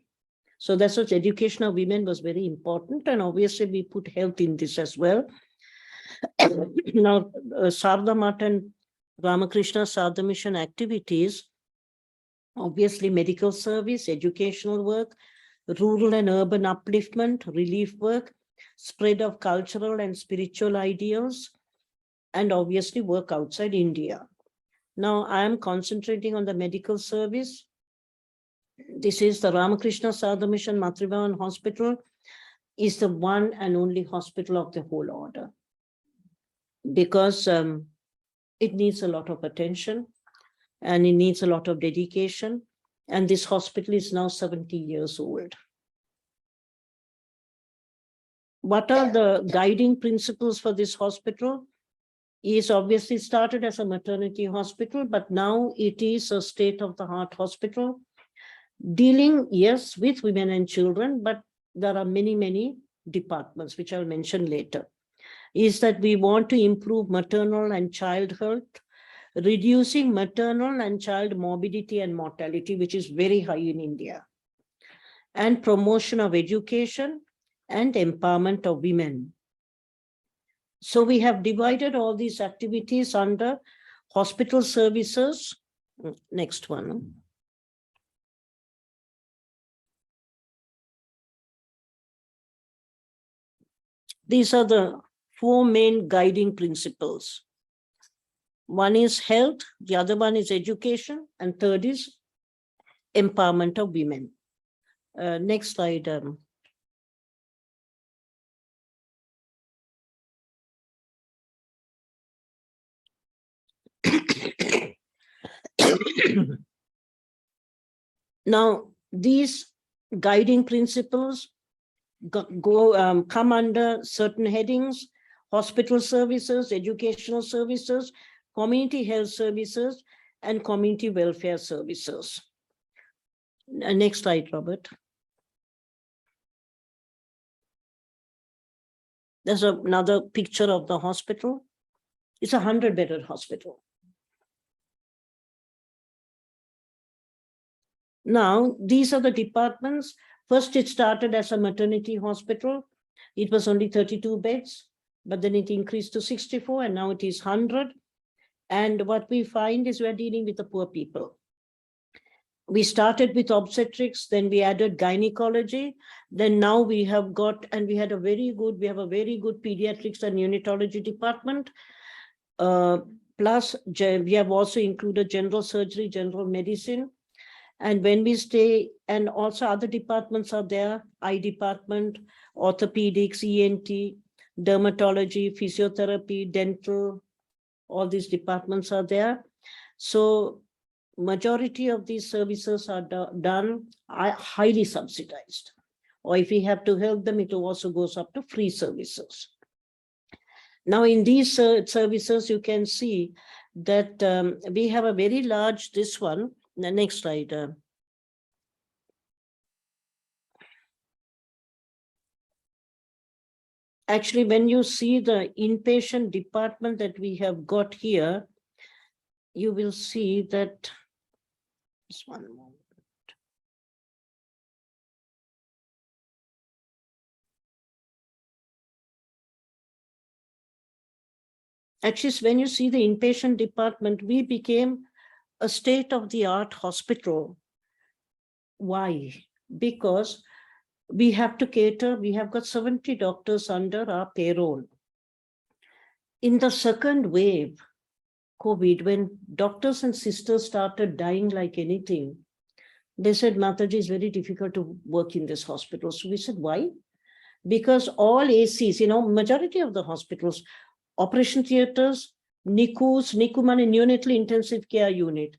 So that's what education of women was very important. And obviously we put health in this as well. Now, Sarada Math and Ramakrishna Sadha Mission activities, obviously medical service, educational work, rural and urban upliftment, relief work, spread of cultural and spiritual ideals, and obviously work outside India. Now, I am concentrating on the medical service. This is the Ramakrishna Sadha Mission Matribhavan Hospital, is the one and only hospital of the whole order, because it needs a lot of attention and it needs a lot of dedication. And this hospital is now 70 years old. What are the guiding principles for this hospital? Is obviously started as a maternity hospital, but now it is a state-of-the-art hospital dealing, yes, with women and children, but there are many, many departments, which I'll mention later. Is that we want to improve maternal and child health, reducing maternal and child morbidity and mortality, which is very high in India, and promotion of education and empowerment of women. So we have divided all these activities under hospital services. Next one. These are the four main guiding principles. One is health, the other one is education, and third is empowerment of women. Next slide. Now, these guiding principles come under certain headings: hospital services, educational services, community health services, and community welfare services. Next slide, Robert. There's another picture of the hospital. It's a 100-bedded hospital. Now, these are the departments. First, it started as a maternity hospital. It was only 32 beds, but then it increased to 64, and now it is 100. And what we find is we're dealing with the poor people. We started with obstetrics, then we added gynecology. Then now we have got, and we have a very good pediatrics and neonatology department. Plus, we have also included general surgery, general medicine. And when we stay, and also other departments are there, eye department, orthopedics, ENT, dermatology, physiotherapy, dental, all these departments are there. So majority of these services are done highly subsidized. Or if we have to help them, it also goes up to free services. Now, in these services, you can see that we have a very large, this one, the next slide. Actually, when you see the inpatient department that we have got here, you will see that, just one moment. Actually, when you see the inpatient department, we became a state-of-the-art hospital. Why? Because we have to cater, we have got 70 doctors under our payroll. In the second wave, COVID, when doctors and sisters started dying like anything, they said, Mataji, it's very difficult to work in this hospital. So we said, why? Because all ACs, majority of the hospitals, operation theaters, NICUs, NICU means neonatal intensive care unit,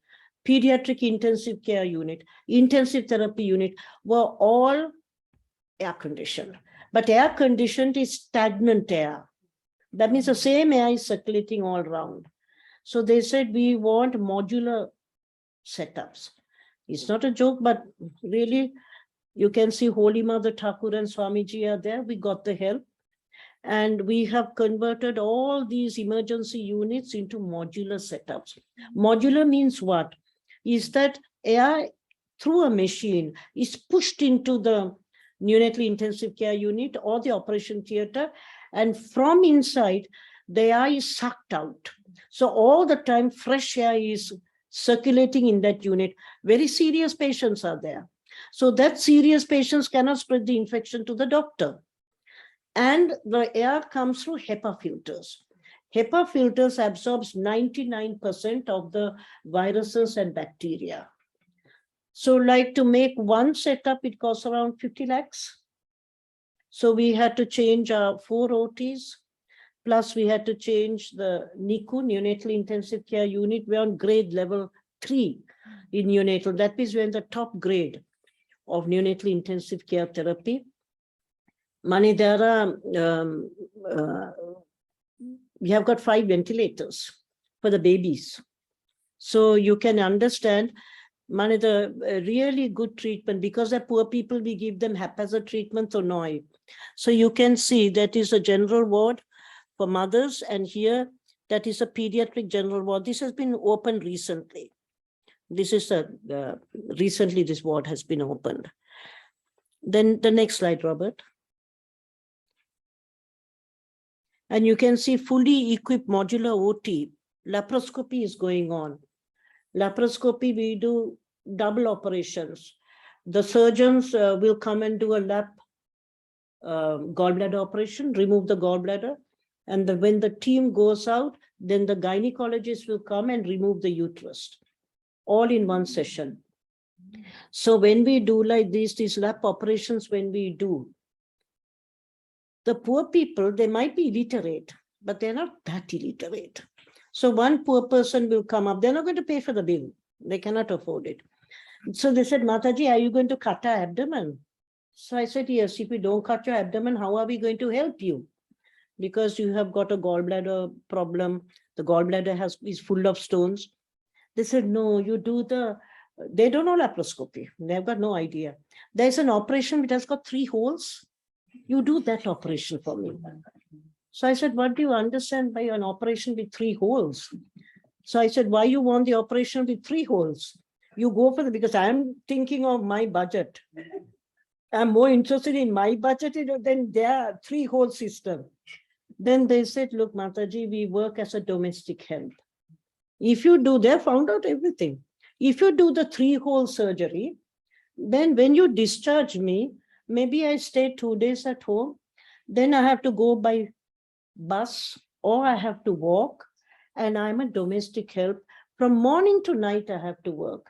pediatric intensive care unit, intensive therapy unit, were all air conditioned. But air conditioned is stagnant air. That means the same air is circulating all around. So they said, we want modular setups. It's not a joke, but really, you can see Holy Mother Thakur and Swamiji are there. We got the help. And we have converted all these emergency units into modular setups. Modular means what? Is that air through a machine is pushed into the neonatal intensive care unit or the operation theater, and from inside, the air is sucked out. So all the time, fresh air is circulating in that unit. Very serious patients are there. So that serious patients cannot spread the infection to the doctor. And the air comes through HEPA filters. HEPA filters absorbs 99% of the viruses and bacteria. So like to make one setup, it costs around 50 lakhs. So we had to change our 4 OTs, plus we had to change the NICU, neonatal intensive care unit. We're on grade level 3 in neonatal. That means we're in the top grade of neonatal intensive care therapy. Manidara, we have got 5 ventilators for the babies. So you can understand, Manida, really good treatment, because they're poor people, we give them haphazard treatment or no. So you can see that is a general ward for mothers, and here that is a pediatric general ward. This has been opened recently. This is recently this ward has been opened. Then the next slide, Robert. And you can see fully equipped modular OT. Laparoscopy is going on. Laparoscopy, we do double operations. The surgeons will come and do a lap gallbladder operation, remove the gallbladder. And when the team goes out, then the gynecologist will come and remove the uterus, all in one session. So when we do like these lap operations, when we do, the poor people, they might be illiterate, but they're not that illiterate. So one poor person will come up, they're not going to pay for the bill. They cannot afford it. So they said, Mataji, are you going to cut our abdomen? So I said, yes, if we don't cut your abdomen, how are we going to help you? Because you have got a gallbladder problem. The gallbladder is full of stones. They said, no, you do they don't know laparoscopy. They've got no idea. There's an operation which has got 3 holes. You do that operation for me. So I said, what do you understand by an operation with 3 holes? So I said, why you want the operation with 3 holes? You go for because I'm thinking of my budget. I'm more interested in my budget than their 3-hole system. Then they said, look, Mataji, we work as a domestic health. If you do, they found out everything. If you do the 3-hole surgery, then when you discharge me, maybe I stay 2 days at home, then I have to go by bus or I have to walk, and I'm a domestic help. From morning to night, I have to work.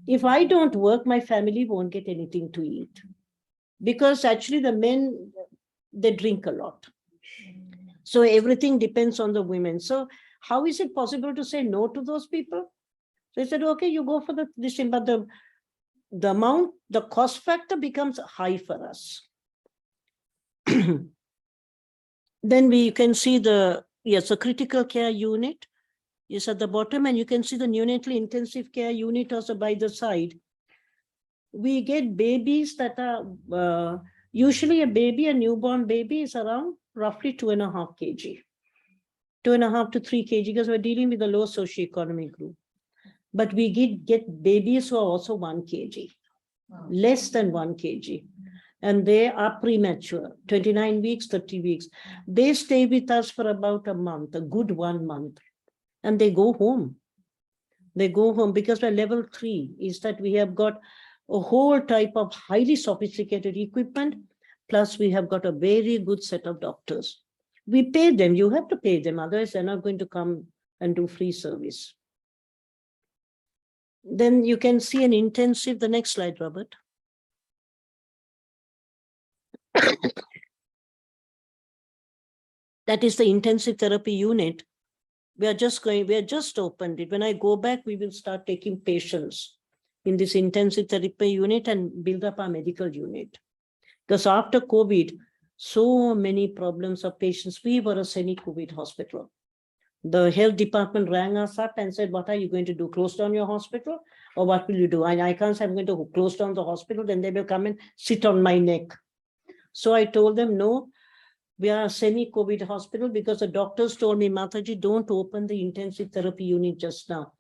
If I don't work, my family won't get anything to eat. Because actually the men, they drink a lot. So everything depends on the women. So how is it possible to say no to those people? So I said, okay, you go for this thing, but the amount, the cost factor becomes high for us. Then we can see the critical care unit is at the bottom, and you can see the neonatal intensive care unit also by the side. We get babies that are usually a newborn baby is around roughly 2.5 kg, 2.5 to 3 kg, because we're dealing with a low socioeconomic group. But we get babies who are also 1 kg, less than 1 kg. And they are premature, 29 weeks, 30 weeks. They stay with us for about a month, a good 1 month, and they go home. They go home because we're level 3 is that we have got a whole type of highly sophisticated equipment, plus we have got a very good set of doctors. We pay them, you have to pay them, otherwise they're not going to come and do free service. Then you can see an intensive, the next slide, Robert. That is the intensive therapy unit. We are just opened it. When I go back, we will start taking patients in this intensive therapy unit and build up our medical unit. Because after COVID, so many problems of patients. We were a semi-COVID hospital. The health department rang us up and said, what are you going to do? Close down your hospital? Or what will you do? And I can't say I'm going to close down the hospital, then they will come and sit on my neck. So I told them, no, we are a semi-COVID hospital, because the doctors told me, Mataji, don't open the intensive therapy unit just now.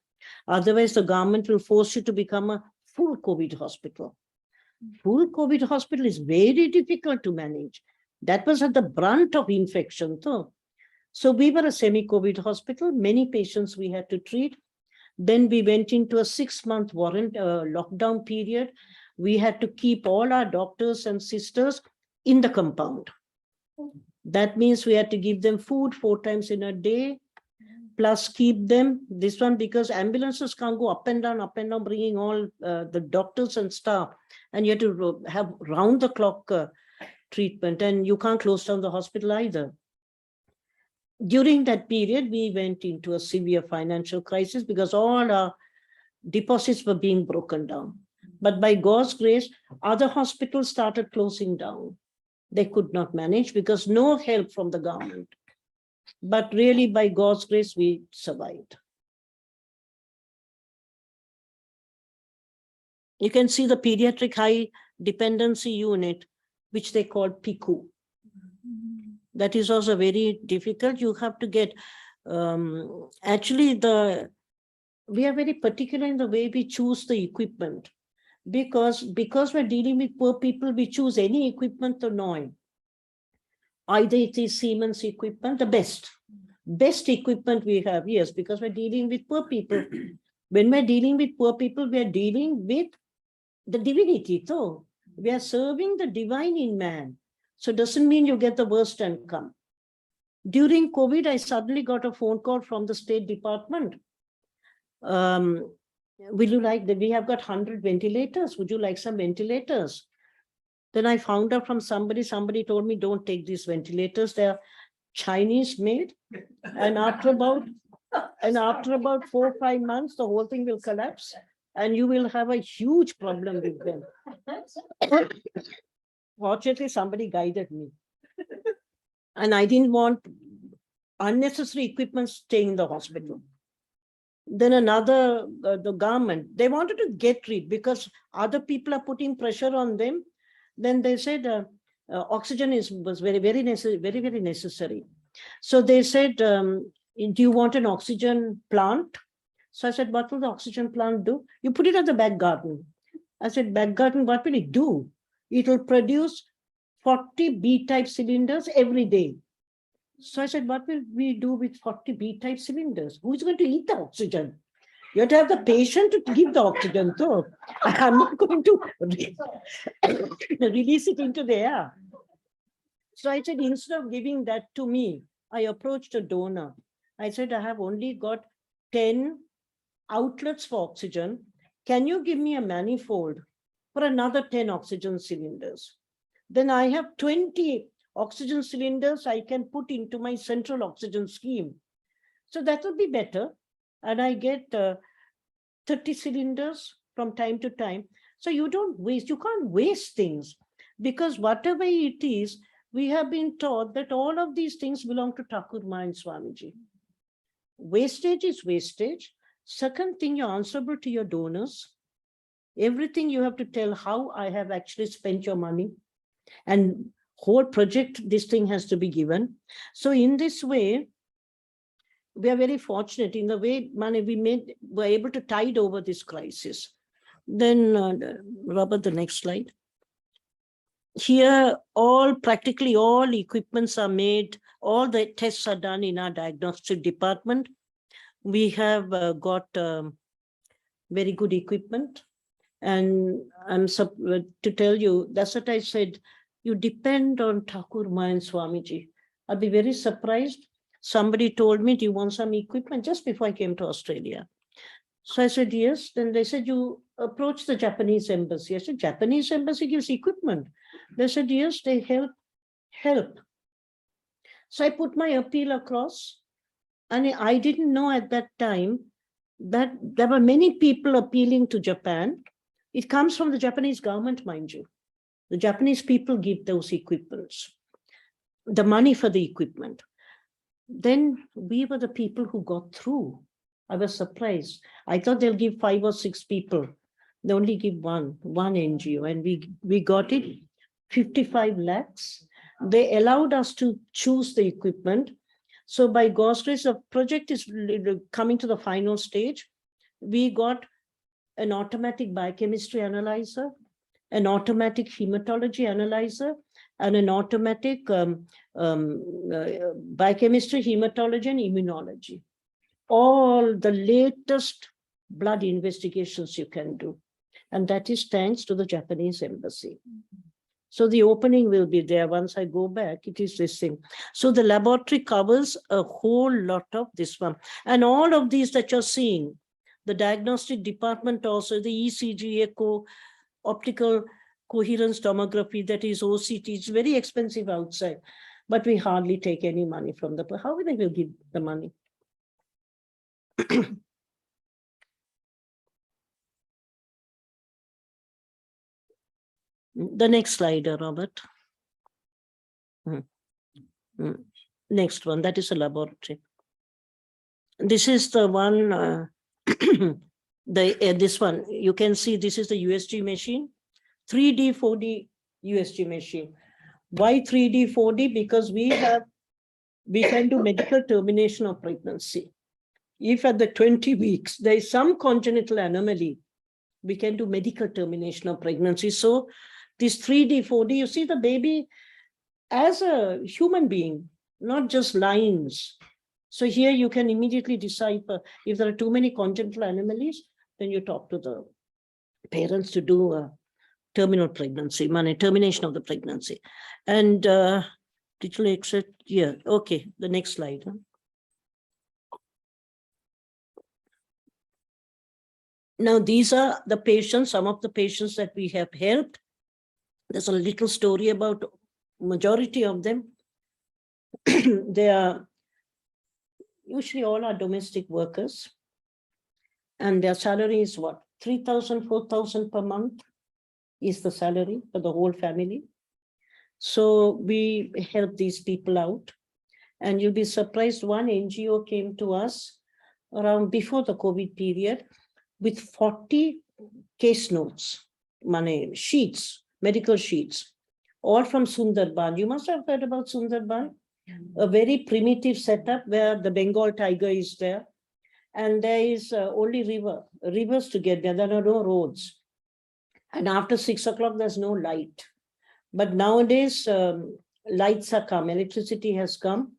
Otherwise, the government will force you to become a full COVID hospital. Full COVID hospital is very difficult to manage. That was at the brunt of infection, though. So we were a semi-COVID hospital. Many patients we had to treat. Then we went into a 6-month lockdown period. We had to keep all our doctors and sisters in the compound. That means we had to give them food 4 times in a day, plus keep them, this one, because ambulances can't go up and down, bringing all the doctors and staff. And you have to have round-the-clock treatment, and you can't close down the hospital either. During that period, we went into a severe financial crisis because all our deposits were being broken down. But by God's grace, other hospitals started closing down. They could not manage because no help from the government. But really, by God's grace, we survived. You can see the pediatric high dependency unit, which they call PICU. That is also very difficult. You have to get, actually, we are very particular in the way we choose the equipment. Because we're dealing with poor people, we choose any equipment to know. Either it is Siemens equipment, the best equipment we have, yes, because we're dealing with poor people. When we're dealing with poor people, we're dealing with the divinity, though. We are serving the divine in man. So it doesn't mean you get the worst and come. During COVID, I suddenly got a phone call from the State Department. Will you like that? We have got 100 ventilators. Would you like some ventilators? Then I found out from somebody told me, don't take these ventilators. They're Chinese made. And after about 4 or 5 months, the whole thing will collapse and you will have a huge problem with them. Fortunately, somebody guided me. And I didn't want unnecessary equipment staying in the hospital. Then another, the government, they wanted to get rid because other people are putting pressure on them. Then they said oxygen was very, very necessary. So they said, do you want an oxygen plant? So I said, what will the oxygen plant do? You put it at the back garden. I said, back garden, what will it do? It will produce 40 B-type cylinders every day. So I said, what will we do with 40 B-type cylinders? Who is going to eat the oxygen? You have to have the patient to give the oxygen, though. I'm not going to release it into the air. So I said, instead of giving that to me, I approached a donor. I said, I have only got 10 outlets for oxygen. Can you give me a manifold for another 10 oxygen cylinders? Then I have 20 oxygen cylinders I can put into my central oxygen scheme. So that will be better. And I get 30 cylinders from time to time. So you don't waste, you can't waste things, because whatever it is, we have been taught that all of these things belong to Thakur and Swamiji. Wastage is wastage. Second thing, you're answerable to your donors. Everything you have to tell how I have actually spent your money, and whole project, this thing has to be given. So in this way, we are very fortunate in the way were able to tide over this crisis. Then, Robert, the next slide. Here, practically all equipments are made, all the tests are done in our diagnostic department. We have got very good equipment. And I'm to tell you, that's what I said, you depend on Thakur and Swamiji. I'd be very surprised. Somebody told me, do you want some equipment? Just before I came to Australia. So I said, yes. Then they said, you approach the Japanese embassy. I said, Japanese embassy gives equipment. They said, yes, they help. So I put my appeal across. And I didn't know at that time that there were many people appealing to Japan. It comes from the Japanese government, mind you. The Japanese people give those equipments, the money for the equipment. Then we were the people who got through. I was surprised. I thought they'll give 5 or 6 people. They only give one NGO, and we got it, 55 lakhs. They allowed us to choose the equipment. So by God's grace, the project is coming to the final stage. We got an automatic biochemistry analyzer, an automatic hematology analyzer, and an automatic biochemistry, hematology, and immunology. All the latest blood investigations you can do. And that is thanks to the Japanese embassy. So the opening will be there. Once I go back, it is this thing. So the laboratory covers a whole lot of this one. And all of these that you're seeing, the diagnostic department also, the ECG, echo, optical coherence tomography, that is OCT, it's very expensive outside, but we hardly take any money from the, how they will give the money? The next slide, Robert. Next one, that is a laboratory. This is the one, this one, you can see this is the USG machine, 3D, 4D USG machine. Why 3D, 4D? Because we can do medical termination of pregnancy. If at the 20 weeks, there is some congenital anomaly, we can do medical termination of pregnancy. So this 3D, 4D, you see the baby as a human being, not just lines. So here you can immediately decipher if there are too many congenital anomalies, then you talk to the parents to do a terminal pregnancy, termination of the pregnancy. And digital exit, yeah, okay, the next slide. Now, these are the patients, some of the patients that we have helped. There's a little story about majority of them. They are usually all are domestic workers. And their salary is what? 3,000, 4,000 per month is the salary for the whole family. So we help these people out. And you'll be surprised, one NGO came to us around before the COVID period with 40 case notes, sheets, medical sheets, all from Sundarban. You must have heard about Sundarban, a very primitive setup where the Bengal tiger is there. And there is only rivers to get there. There are no roads. And after 6 o'clock, there's no light. But nowadays, lights are come, electricity has come.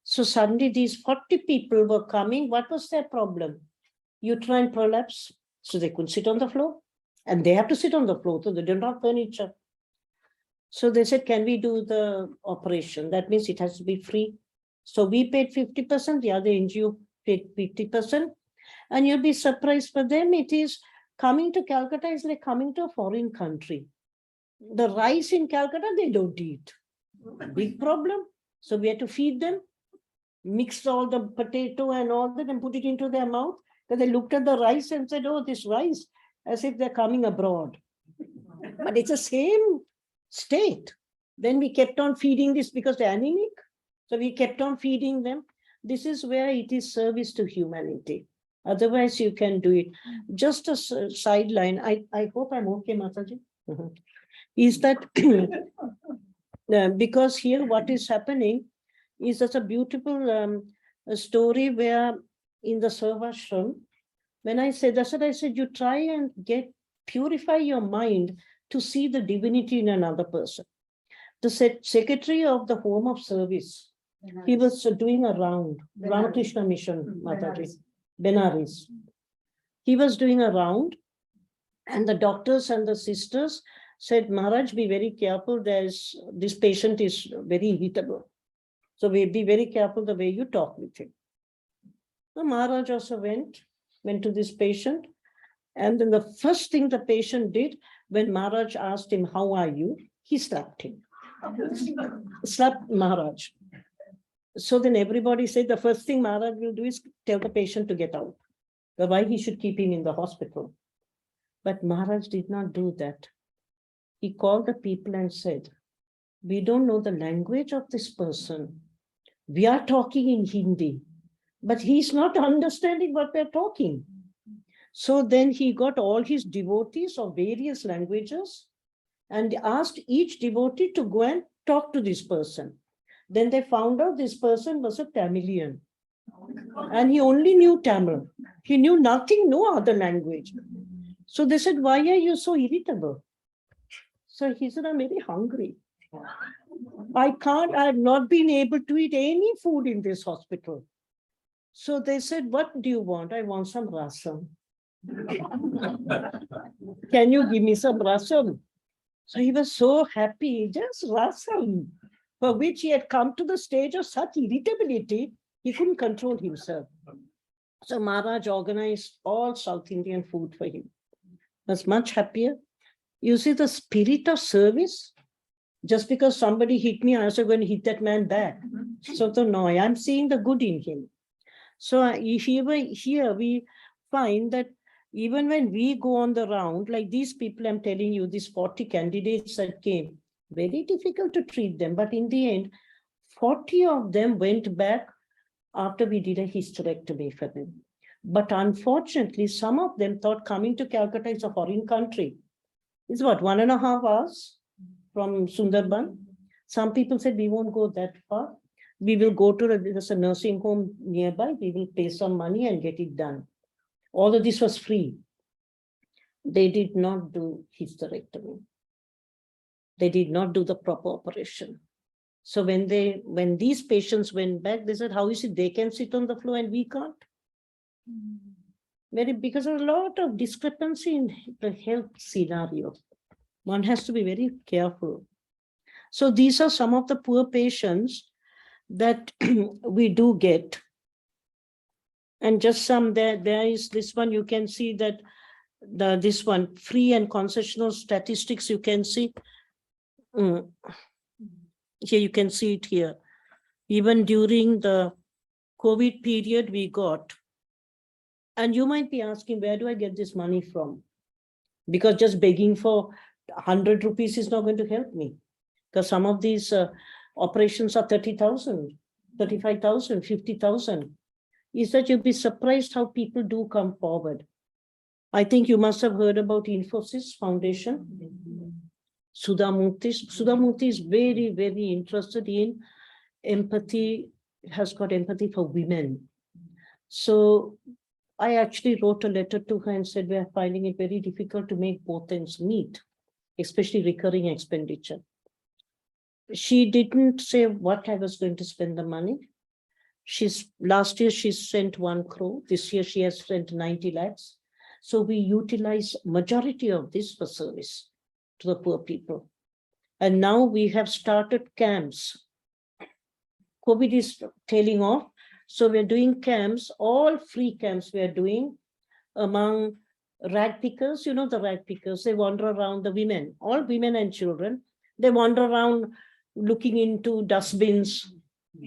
So suddenly these 40 people were coming. What was their problem? Uterine prolapse. So they couldn't sit on the floor. And they have to sit on the floor, so they don't have furniture. So they said, can we do the operation? That means it has to be free. So we paid 50%, the other NGO paid 50%. And you'll be surprised, for them it is coming to Calcutta is like coming to a foreign country. The rice in Calcutta, they don't eat. Big problem. So we had to feed them, mix all the potato and all that and put it into their mouth. So they looked at the rice and said, oh, this rice, as if they're coming abroad. But it's the same state. Then we kept on feeding this because they're anemic. So we kept on feeding them. This is where it is service to humanity. Otherwise, you can do it. Just a sideline. I hope I'm okay, Mataji. Is that because here what is happening is such a beautiful story where in the Sarvashram, when I said, that's what I said, you try and purify your mind to see the divinity in another person. The secretary of the Home of Service, he was doing a round, Ramakrishna Mission, Mataji, Benares. He was doing a round, and the doctors and the sisters said, Maharaj, be very careful. This patient is very irritable. So be very careful the way you talk with him. So Maharaj also went to this patient. And then the first thing the patient did, when Maharaj asked him, how are you? He slapped him. Slapped Maharaj. So then everybody said the first thing Maharaj will do is tell the patient to get out. Why he should keep him in the hospital. But Maharaj did not do that. He called the people and said, we don't know the language of this person. We are talking in Hindi, but he's not understanding what we're talking. So then he got all his devotees of various languages and asked each devotee to go and talk to this person. Then they found out this person was a Tamilian. And he only knew Tamil. He knew nothing, no other language. So they said, why are you so irritable? So he said, I'm very hungry. I have not been able to eat any food in this hospital. So they said, what do you want? I want some rasam. Can you give me some rasam? So he was so happy, just rasam, for which he had come to the stage of such irritability, he couldn't control himself. So Maharaj organized all South Indian food for him. Was much happier. You see the spirit of service. Just because somebody hit me, I also going to hit that man back. So no, I'm seeing the good in him. So here we find that even when we go on the round, like these people I'm telling you, these 40 candidates that came, very difficult to treat them. But in the end, 40 of them went back after we did a hysterectomy for them. But unfortunately, some of them thought coming to Calcutta is a foreign country. It's what, 1.5 hours from Sundarban? Some people said, we won't go that far. We will go to there's a nursing home nearby. We will pay some money and get it done. All of this was free. They did not do hysterectomy. They did not do the proper operation. So when these patients went back, they said, how is it they can sit on the floor and we can't? Because of a lot of discrepancy in the health scenario. One has to be very careful. So these are some of the poor patients that we do get. And just some there is this one, you can see that this one, free and concessional statistics, you can see. Here you can see it here. Even during the COVID period we got. And you might be asking, where do I get this money from? Because just begging for 100 rupees is not going to help me. Because some of these operations are 30,000, 35,000, 50,000. Is that you'll be surprised how people do come forward. I think you must have heard about Infosys Foundation. Sudha Murthy is very, very interested in empathy, has got empathy for women. So I actually wrote a letter to her and said, we are finding it very difficult to make both ends meet, especially recurring expenditure. She didn't say what I was going to spend the money. Last year she sent 1 crore. This year she has sent 90 lakhs. So we utilize majority of this for service to the poor people. And now we have started camps. COVID is tailing off. So we're doing camps, all free camps we are doing among rag pickers. You know the rag pickers, they wander around, the women, all women and children. They wander around looking into dustbins,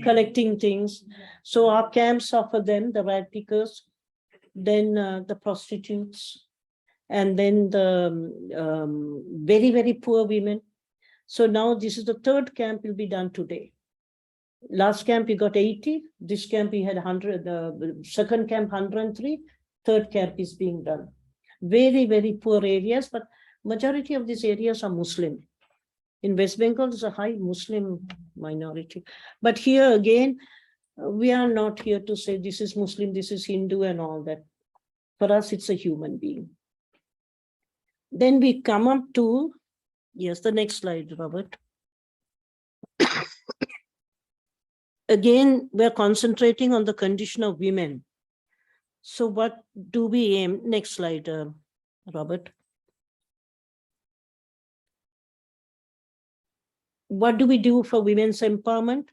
collecting things. So our camps are for them, the rag pickers. then the prostitutes, and then the very, very poor women. So now this is the third camp will be done today. Last camp we got 80. This camp we had 100. The second camp 103. Third camp is being done. Very, very poor areas, but majority of these areas are Muslim. In West Bengal, there's a high Muslim minority. But here again, we are not here to say this is Muslim, this is Hindu and all that. For us, it's a human being. Then we come up to, yes, the next slide, Robert. Again, we're concentrating on the condition of women. So what do we aim? Next slide, Robert. What do we do for women's empowerment?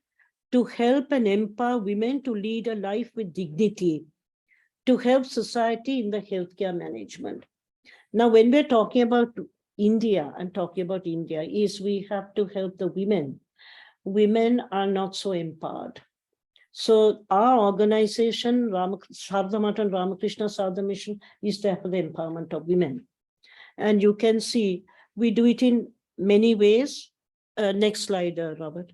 To help and empower women to lead a life with dignity, to help society in the healthcare management. Now, when we're talking about India, I'm talking about India, is we have to help the women. Women are not so empowered. So our organization, Sarada Mata and Ramakrishna Sarada Mission, is to have the empowerment of women. And you can see, we do it in many ways. Next slide, Robert.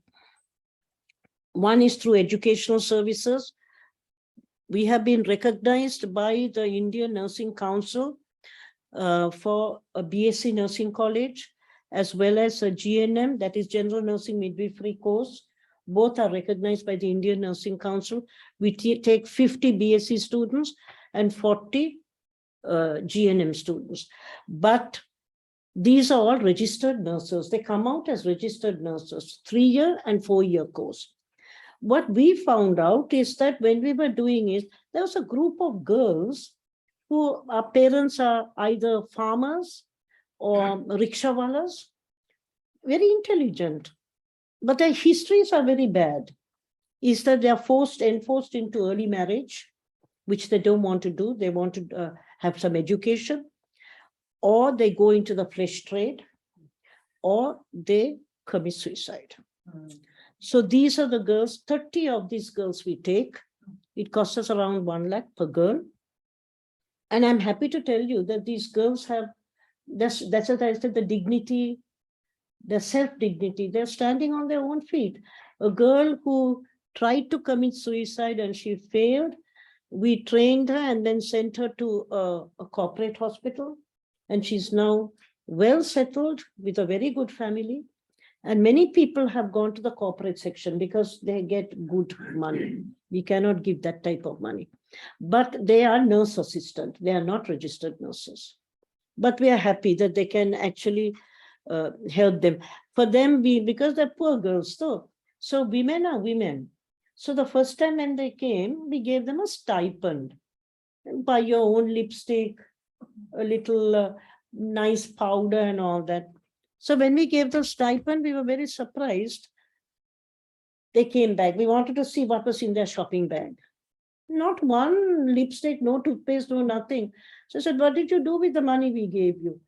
One is through educational services. We have been recognized by the Indian Nursing Council for a BSc Nursing College, as well as a GNM, that is General Nursing Midwifery course. Both are recognized by the Indian Nursing Council. We take 50 BSc students and 40 GNM students. But these are all registered nurses. They come out as registered nurses, 3-year and 4-year course. What we found out is that when we were doing it, there was a group of girls who our parents are either farmers or rickshawalas, very intelligent, but their histories are very bad. Is that they are enforced into early marriage, which they don't want to do. They want to have some education, or they go into the flesh trade, or they commit suicide. So these are the girls, 30 of these girls we take. It costs us around 1 lakh per girl. And I'm happy to tell you that these girls have, that's what I said, the dignity, their self-dignity. They're standing on their own feet. A girl who tried to commit suicide and she failed, we trained her and then sent her to a corporate hospital. And she's now well settled with a very good family. And many people have gone to the corporate section because they get good money. We cannot give that type of money. But they are nurse assistant. They are not registered nurses. But we are happy that they can actually help them. For them, because they're poor girls, though. So women are women. So the first time when they came, we gave them a stipend. Buy your own lipstick, a little nice powder and all that. So when we gave the stipend, we were very surprised. They came back. We wanted to see what was in their shopping bag. Not one lipstick, no toothpaste, no nothing. So I said, what did you do with the money we gave you?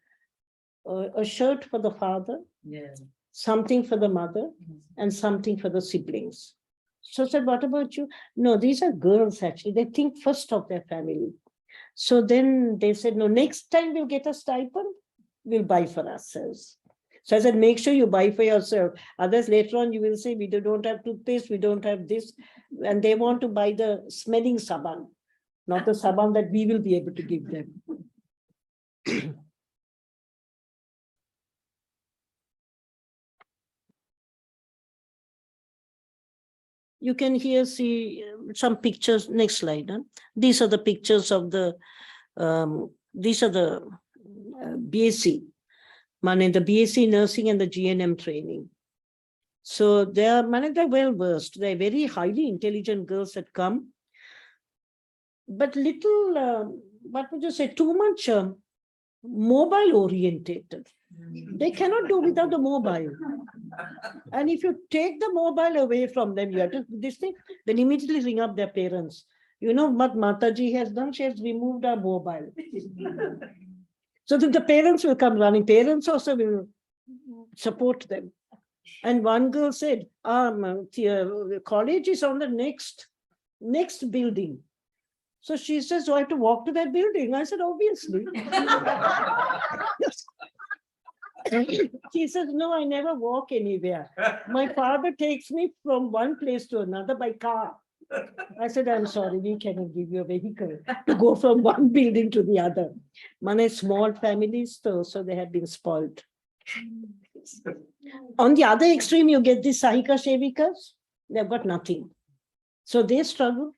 A shirt for the father, something for the mother, and something for the siblings. So I said, what about you? No, these are girls actually. They think first of their family. So then they said, no, next time we'll get a stipend, we'll buy for ourselves. So I said, make sure you buy for yourself. Others later on, you will say, we don't have toothpaste, we don't have this. And they want to buy the smelling saban, not the saban that we will be able to give them. You can here see some pictures. Next slide. Huh? These are the pictures of the, these are the BSc, the BSc nursing and the GNM training. So they're well versed. They're very highly intelligent girls that come, but little, what would you say, too much mobile orientated. They cannot do without the mobile. And if you take the mobile away from them, you have to this thing, then immediately ring up their parents. You know what Mataji has done? She has removed our mobile. So that the parents will come running. Parents also will support them. And one girl said, the college is on the next building. So she says, do I have to walk to that building? I said, obviously. She says, no, I never walk anywhere. My father takes me from one place to another by car. I said, I'm sorry, we cannot give you a vehicle to go from one building to the other. Mane small families, though, so they have been spoiled. On the other extreme, you get the Sahika Shevikas, they've got nothing. So they struggle.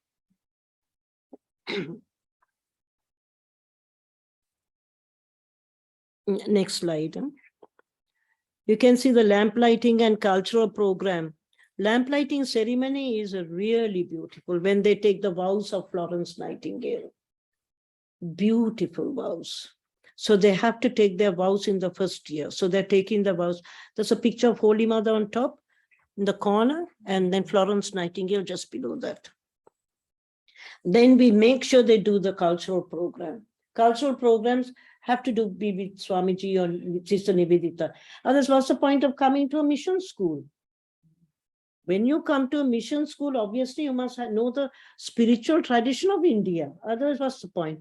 Next slide. You can see the lamp lighting and cultural program. Lamp lighting ceremony is really beautiful when they take the vows of Florence Nightingale. Beautiful vows. So they have to take their vows in the first year. So they're taking the vows. There's a picture of Holy Mother on top in the corner, and then Florence Nightingale just below that. Then we make sure they do the cultural program. Cultural programs have to be with Swamiji or with Sister Nivedita. Otherwise, what's the point of coming to a mission school? When you come to a mission school, obviously you must know the spiritual tradition of India. Otherwise, what's the point?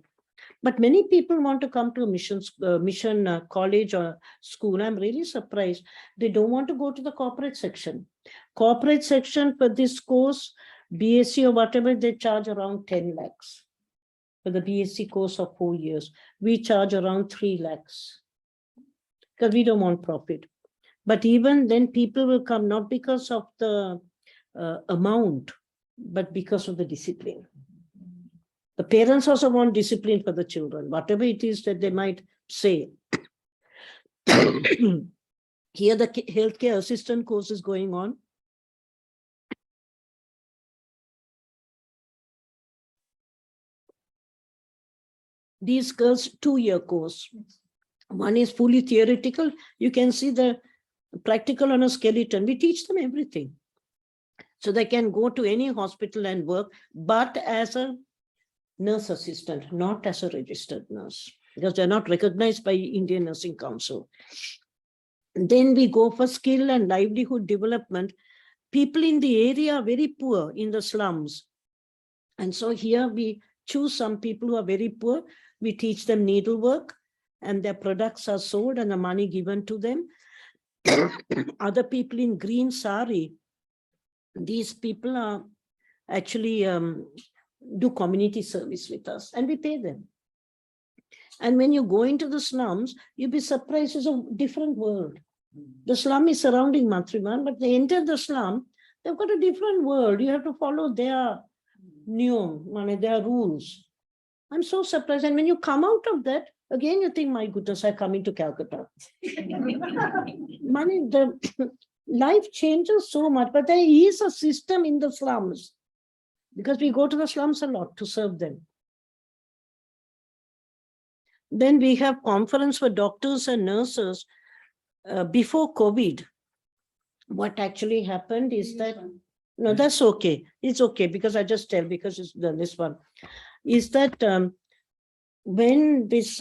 But many people want to come to a mission college or school. I'm really surprised. They don't want to go to the corporate section. Corporate section for this course, BSc or whatever, they charge around 10 lakhs. For the BSc course of 4 years, we charge around 3 lakhs because we don't want profit. But even then people will come not because of the amount, but because of the discipline. The parents also want discipline for the children, whatever it is that they might say. Here the healthcare assistant course is going on. These girls, 2-year course. One is fully theoretical. You can see the practical on a skeleton. We teach them everything. So they can go to any hospital and work, but as a nurse assistant, not as a registered nurse, because they're not recognized by Indian Nursing Council. Then we go for skill and livelihood development. People in the area are very poor in the slums. And so here we choose some people who are very poor. We teach them needlework and their products are sold and the money given to them. Other people in green sari, these people are actually do community service with us and we pay them. And when you go into the slums, you'll be surprised, it's a different world. The slum is surrounding Matribhavan, but they enter the slum, they've got a different world. You have to follow their niyam, their rules. I'm so surprised. And when you come out of that, again, you think, my goodness, I'm coming to Calcutta. The life changes so much, but there is a system in the slums because we go to the slums a lot to serve them. Then we have conference for doctors and nurses. Before COVID, what actually happened is that, no, that's okay. It's okay because I just tell because it's done this one. Is that when this,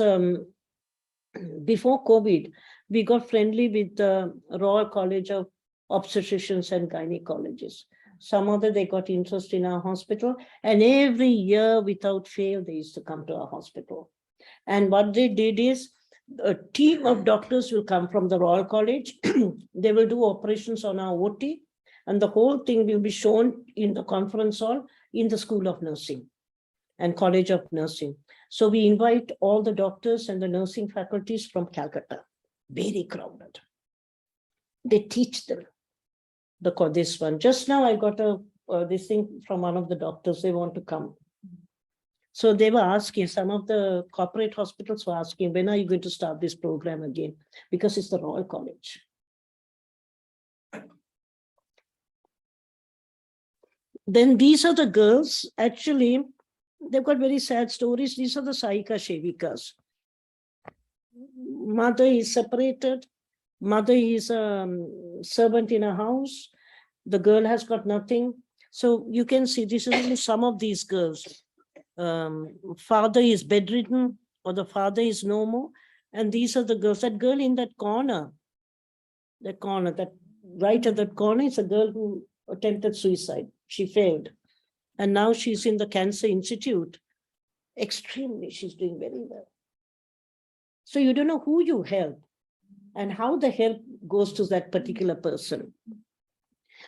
before COVID, we got friendly with the Royal College of Obstetricians and Gynecologists. Some other, they got interest in our hospital, and every year without fail, they used to come to our hospital. And what they did is, a team of doctors will come from the Royal College. They will do operations on our OT, and the whole thing will be shown in the conference hall in the School of Nursing and College of Nursing. So we invite all the doctors and the nursing faculties from Calcutta, very crowded. They teach them this one. Just now I got this thing from one of the doctors, they want to come. So they were asking, some of the corporate hospitals were asking, when are you going to start this program again? Because it's the Royal College. Then these are the girls, actually, they've got very sad stories. These are the Sahika Shevikas. Mother is separated. Mother is a servant in a house. The girl has got nothing. So you can see this is some of these girls. Father is bedridden or the father is no more. And these are the girls. That girl in that corner, that right at that corner is a girl who attempted suicide. She failed. And now she's in the Cancer Institute Extremely, she's doing very well. So you don't know who you help and how the help goes to that particular person.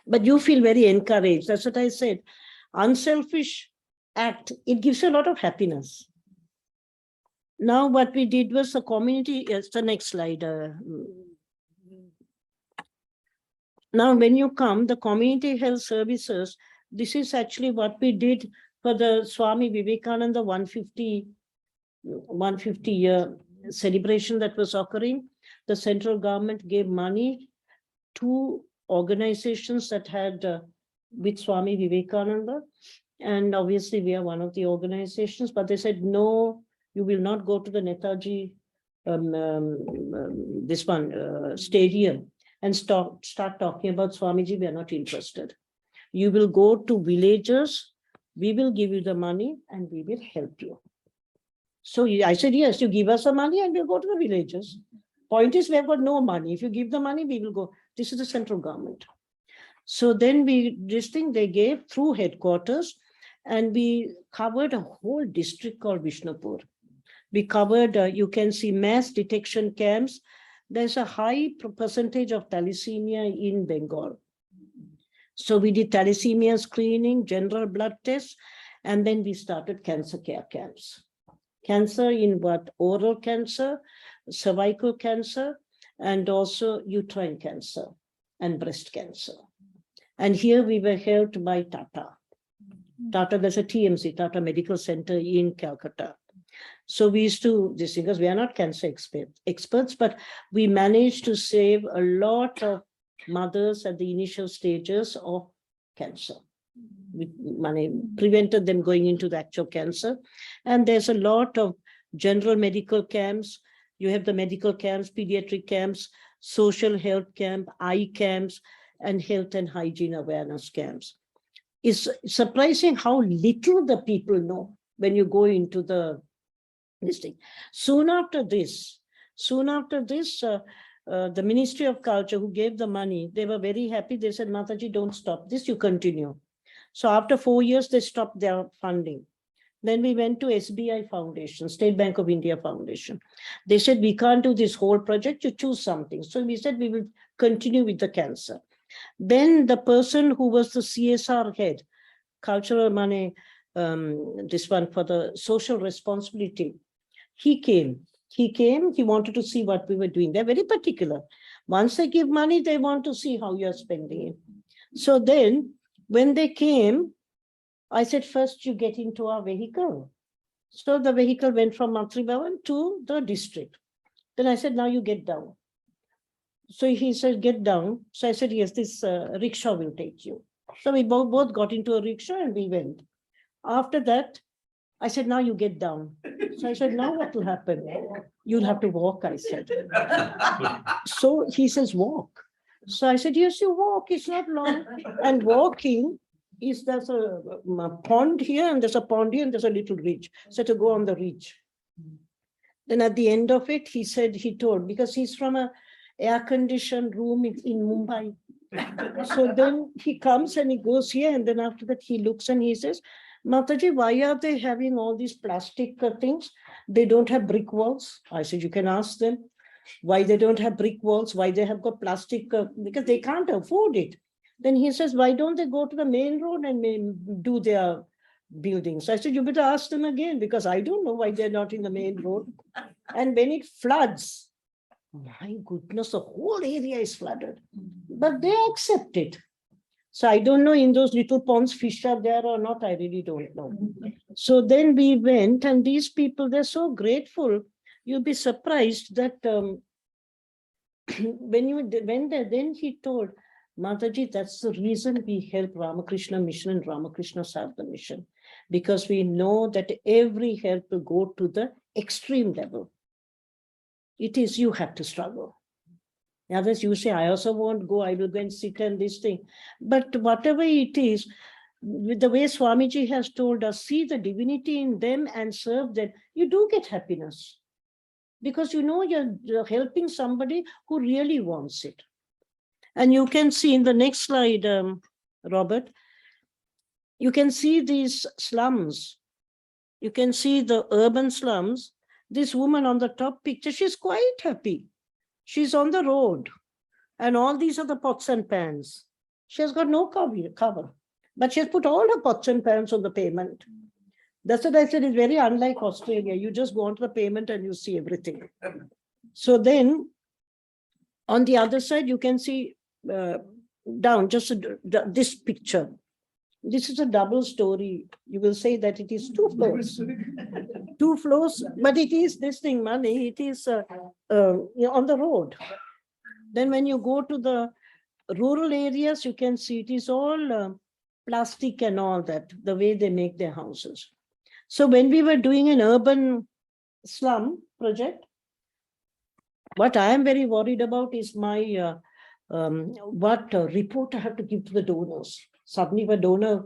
But you feel very encouraged. That's what I said. Unselfish act, it gives you a lot of happiness. Now what we did was the community, yes, the next slide. Now when you come, the community health services, this is actually what we did for the Swami Vivekananda 150 year celebration that was occurring. The central government gave money to organizations that had with Swami Vivekananda. And obviously we are one of the organizations, but they said, no, you will not go to the Netaji, stadium and start talking about Swamiji, we are not interested. You will go to villages, we will give you the money and we will help you. So I said, yes, you give us the money and we'll go to the villages. Point is, we have got no money. If you give the money, we will go. This is the central government. So then this thing they gave through headquarters, and we covered a whole district called Vishnupur. We covered, you can see mass detection camps. There's a high percentage of thalassemia in Bengal. So we did thalassemia screening, general blood tests, and then we started cancer care camps. Cancer in what? Oral cancer, cervical cancer, and also uterine cancer and breast cancer. And here we were helped by Tata. Tata, there's a TMC, Tata Medical Center in Calcutta. So we used to, this because we are not cancer experts, but we managed to save a lot of mothers at the initial stages of cancer. We prevented them going into the actual cancer. And there's a lot of general medical camps. You have the medical camps, pediatric camps, social health camp, eye camps, and health and hygiene awareness camps. It's surprising how little the people know when you go into this thing. Soon after this, the Ministry of Culture, who gave the money, they were very happy. They said, Mataji, don't stop this, you continue. So after 4 years, they stopped their funding. Then we went to SBI Foundation, State Bank of India Foundation. They said, we can't do this whole project, you choose something. So we said, we will continue with the cancer. Then the person who was the CSR head, cultural money, this one for the social responsibility, he came, he wanted to see what we were doing. They're very particular. Once they give money, they want to see how you're spending it. So then when they came, I said, first you get into our vehicle. So the vehicle went from Matribhavan to the district. Then I said, now you get down. So he said, get down. So I said, yes, this rickshaw will take you. So we both got into a rickshaw and we went. After that, I said, now you get down. So I said, now what will happen? You'll have to walk, I said. So he says, walk. So I said, yes, you walk, it's not long. And walking is, there's a pond here and there's a pond here and there's a little ridge. So to go on the ridge. Then at the end of it, he said, he told, because he's from a air-conditioned room in Mumbai. So then he comes and he goes here, and then after that he looks and he says, Mataji, why are they having all these plastic things? They don't have brick walls. I said, you can ask them why they don't have brick walls, why they have got plastic, because they can't afford it. Then he says, why don't they go to the main road and do their buildings? I said, you better ask them again, because I don't know why they're not in the main road. And when it floods, my goodness, the whole area is flooded, but they accept it. So I don't know in those little ponds, fish are there or not, I really don't know. So then we went, and these people, they're so grateful. You'll be surprised that when you went there, then he told, Mataji, that's the reason we help Ramakrishna Mission and Ramakrishna Sarada Mission, because we know that every help will go to the extreme level. It is, you have to struggle. Others, you say, I also won't go, I will go and sit and this thing. But whatever it is, with the way Swamiji has told us, see the divinity in them and serve them, you do get happiness. Because you know you're helping somebody who really wants it. And you can see in the next slide, Robert, you can see these slums. you can see the urban slums. This woman on the top picture, she's quite happy. She's on the road. And all these are the pots and pans. She has got no cover. But she has put all her pots and pans on the pavement. That's what I said, it's very unlike Australia. You just go onto the pavement and you see everything. So then, on the other side, you can see down, just this picture. This is a double story. You will say that it is 2 floors. 2 floors, but it is this thing, money. It is on the road. Then when you go to the rural areas, you can see it is all plastic and all that, the way they make their houses. So when we were doing an urban slum project, what I am very worried about is my what report I have to give to the donors. Suddenly, if a donor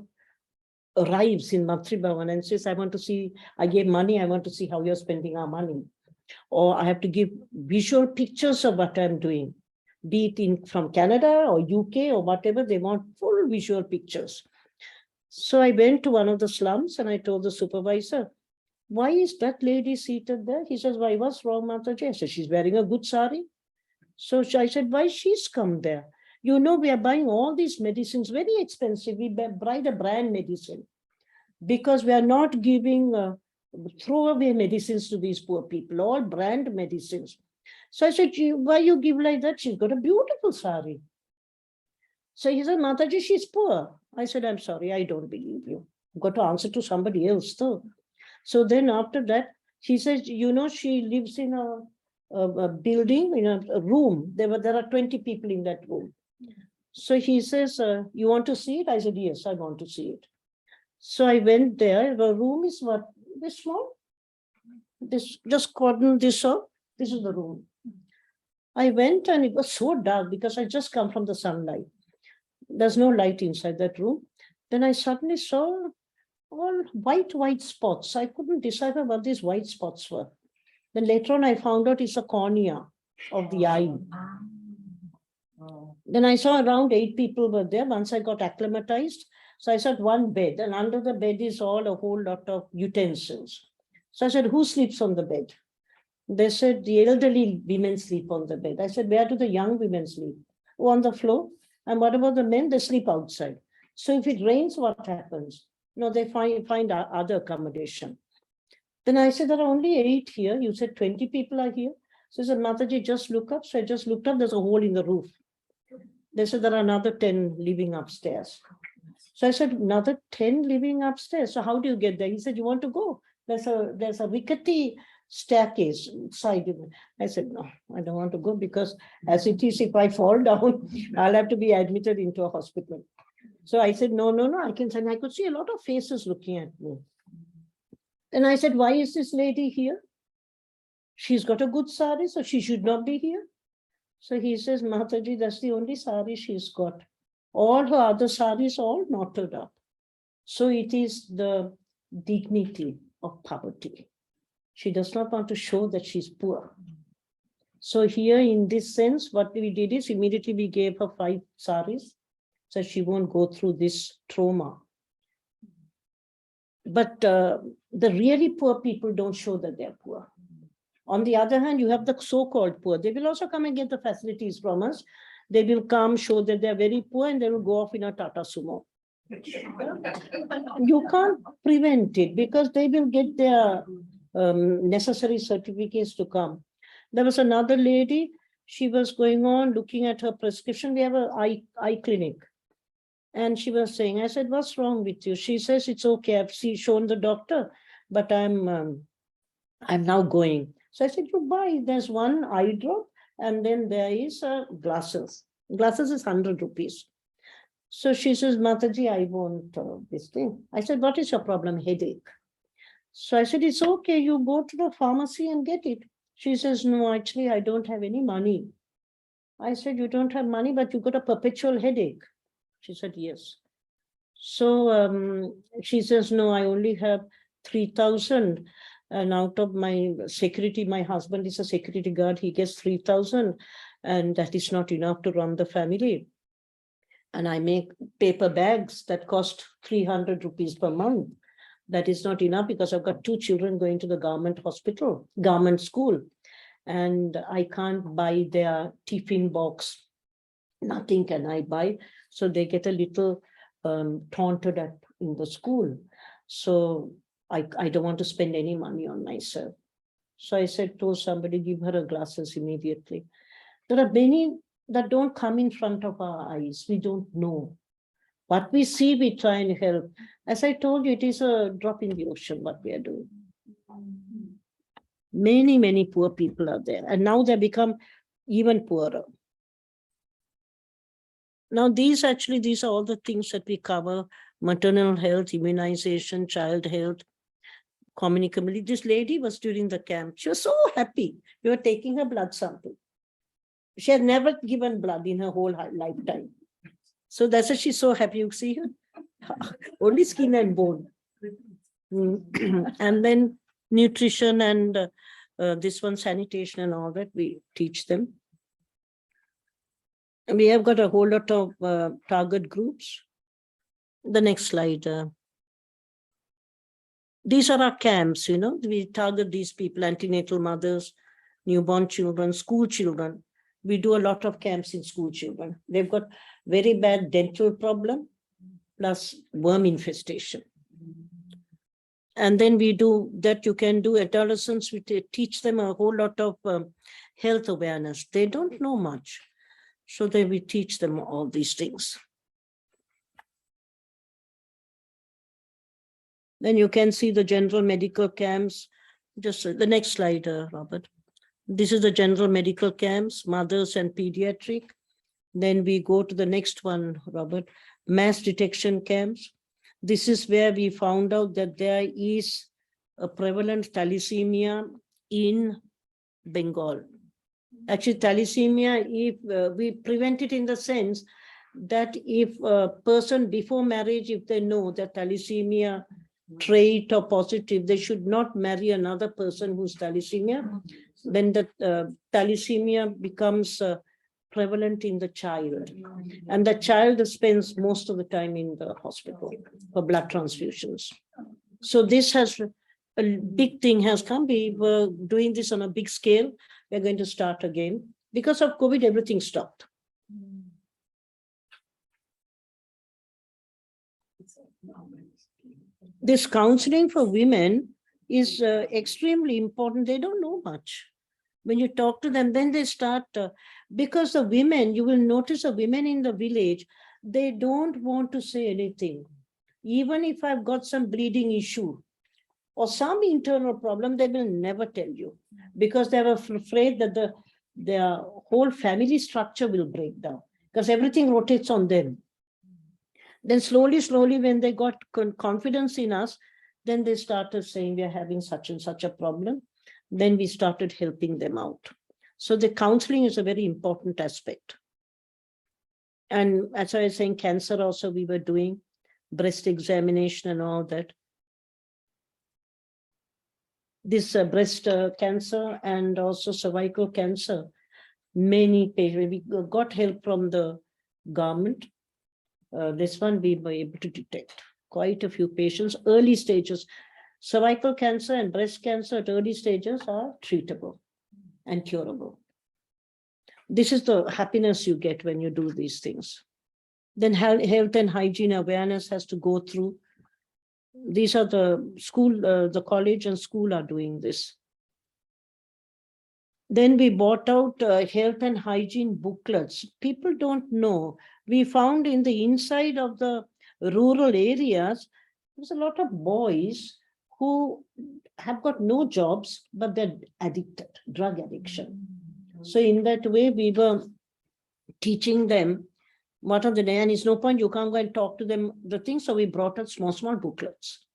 arrives in Matribhavan and says, I want to see, I gave money, I want to see how you're spending our money. Or I have to give visual pictures of what I'm doing, be it from Canada or UK or whatever, they want full visual pictures. So I went to one of the slums and I told the supervisor, why is that lady seated there? He says, why, what's wrong, Mataji? I said, she's wearing a good sari. So I said, why she's come there? You know, we are buying all these medicines, very expensive. We buy the brand medicine because we are not giving throwaway medicines to these poor people, all brand medicines. So I said, why you give like that? She's got a beautiful sari. So he said, Mataji, she's poor. I said, I'm sorry, I don't believe you. I've got to answer to somebody else though. So then after that, she says, you know, she lives in a building, in a room. There are 20 people in that room. So he says, you want to see it? I said, yes, I want to see it. So I went there. The room is what? This small? This, just cordon this off. This is the room. I went and it was so dark because I just come from the sunlight. There's no light inside that room. Then I suddenly saw all white spots. I couldn't decipher what these white spots were. Then later on, I found out it's a cornea of the eye. Then I saw around 8 people were there. Once I got acclimatized, so I saw one bed, and under the bed is a whole lot of utensils. So I said, who sleeps on the bed? They said, the elderly women sleep on the bed. I said, where do the young women sleep? Oh, on the floor. And what about the men? They sleep outside. So if it rains, what happens? No, they find other accommodation. Then I said, there are only 8 here. You said 20 people are here. So I said, Mataji, just look up. So I just looked up. There's a hole in the roof. They said there are another 10 living upstairs. So I said, another 10 living upstairs. So how do you get there? He said, you want to go? There's a rickety staircase side. I said, no, I don't want to go because as it is, if I fall down, I'll have to be admitted into a hospital. So I said, no, I can send. I could see a lot of faces looking at me. And I said, why is this lady here? She's got a good sari, so she should not be here. So he says, Mataji, that's the only sari she's got. All her other saris all knotted up. So it is the dignity of poverty. She does not want to show that she's poor. So here in this sense, what we did is immediately we gave her 5 saris, so she won't go through this trauma. But the really poor people don't show that they're poor. On the other hand, you have the so-called poor. They will also come and get the facilities from us. They will come, show that they're very poor, and they will go off in a Tata Sumo. You can't prevent it because they will get their necessary certificates to come. There was another lady, she was going on looking at her prescription. We have an eye clinic. And she was saying, I said, what's wrong with you? She says, it's okay. I've shown the doctor, but I'm now going. So I said, you buy, there's one eye drop, and then there is glasses. Glasses is 100 rupees. So she says, Mataji, I want this thing. I said, what is your problem? Headache. So I said, it's okay. You go to the pharmacy and get it. She says, no, actually, I don't have any money. I said, you don't have money, but you got a perpetual headache. She said, yes. So she says, no, I only have 3,000. And out of my security, my husband is a security guard. He gets 3,000. And that is not enough to run the family. And I make paper bags that cost 300 rupees per month. That is not enough because I've got 2 children going to the government school, and I can't buy their tiffin box. Nothing can I buy. So they get a little taunted in the school. So I don't want to spend any money on myself. So I said to somebody, give her a glasses immediately. There are many that don't come in front of our eyes. We don't know. What we see, we try and help. As I told you, it is a drop in the ocean, what we are doing. Many, many poor people are there. And now they become even poorer. Now, these are all the things that we cover: maternal health, immunization, child health, communicability. This lady was during the camp. She was so happy. We were taking her blood sample. She had never given blood in her whole lifetime. So that's why she's so happy. You see her? Only skin and bone. And then nutrition and this one, sanitation and all that, we teach them. And we have got a whole lot of target groups. The next slide. These are our camps, we target these people: antenatal mothers, newborn children, school children. We do a lot of camps in school children. They've got very bad dental problem, plus worm infestation. And then we do that. You can do adolescents. We teach them a whole lot of health awareness. They don't know much. So then we teach them all these things. Then you can see the general medical camps. Just the next slide, Robert. This is the general medical camps, mothers and pediatric. Then we go to the next one, Robert, mass detection camps. This is where we found out that there is a prevalent thalassemia in Bengal. Actually, thalassemia, if we prevent it in the sense that if a person before marriage, if they know that thalassemia trait or positive, they should not marry another person who's thalassemia. Then the thalassemia becomes prevalent in the child. And the child spends most of the time in the hospital for blood transfusions. So this has a big thing has come. We were doing this on a big scale. We're going to start again. Because of COVID, everything stopped. This counseling for women is extremely important. They don't know much. When you talk to them, then they start, because the women, you will notice the women in the village, they don't want to say anything. Even if I've got some bleeding issue or some internal problem, they will never tell you, because they're afraid that their whole family structure will break down, because everything rotates on them. Then slowly, when they got confidence in us, then they started saying, we are having such and such a problem. Then we started helping them out. So the counseling is a very important aspect. And as I was saying, cancer also we were doing, breast examination and all that. This breast cancer and also cervical cancer, many patients, we got help from the government. This one we were able to detect quite a few patients, early stages. Cervical cancer and breast cancer at early stages are treatable and curable. This is the happiness you get when you do these things. Then health and hygiene awareness has to go through. These are the school, the college and school are doing this. Then we bought out health and hygiene booklets. People don't know. We found in the inside of the rural areas, there's a lot of boys who have got no jobs, but they're addicted, drug addiction. So in that way, we were teaching them what are the day, and it's no point, you can't go and talk to them the things. So we brought out small booklets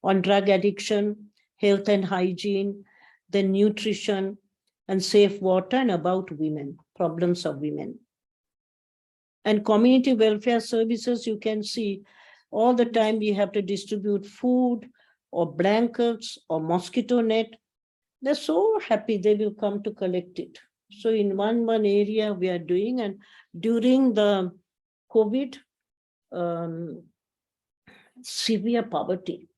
on drug addiction, health and hygiene, then nutrition and safe water, and about women, problems of women. And community welfare services, you can see all the time we have to distribute food or blankets or mosquito net. They're so happy they will come to collect it. So in one area we are doing, and during the COVID, severe poverty,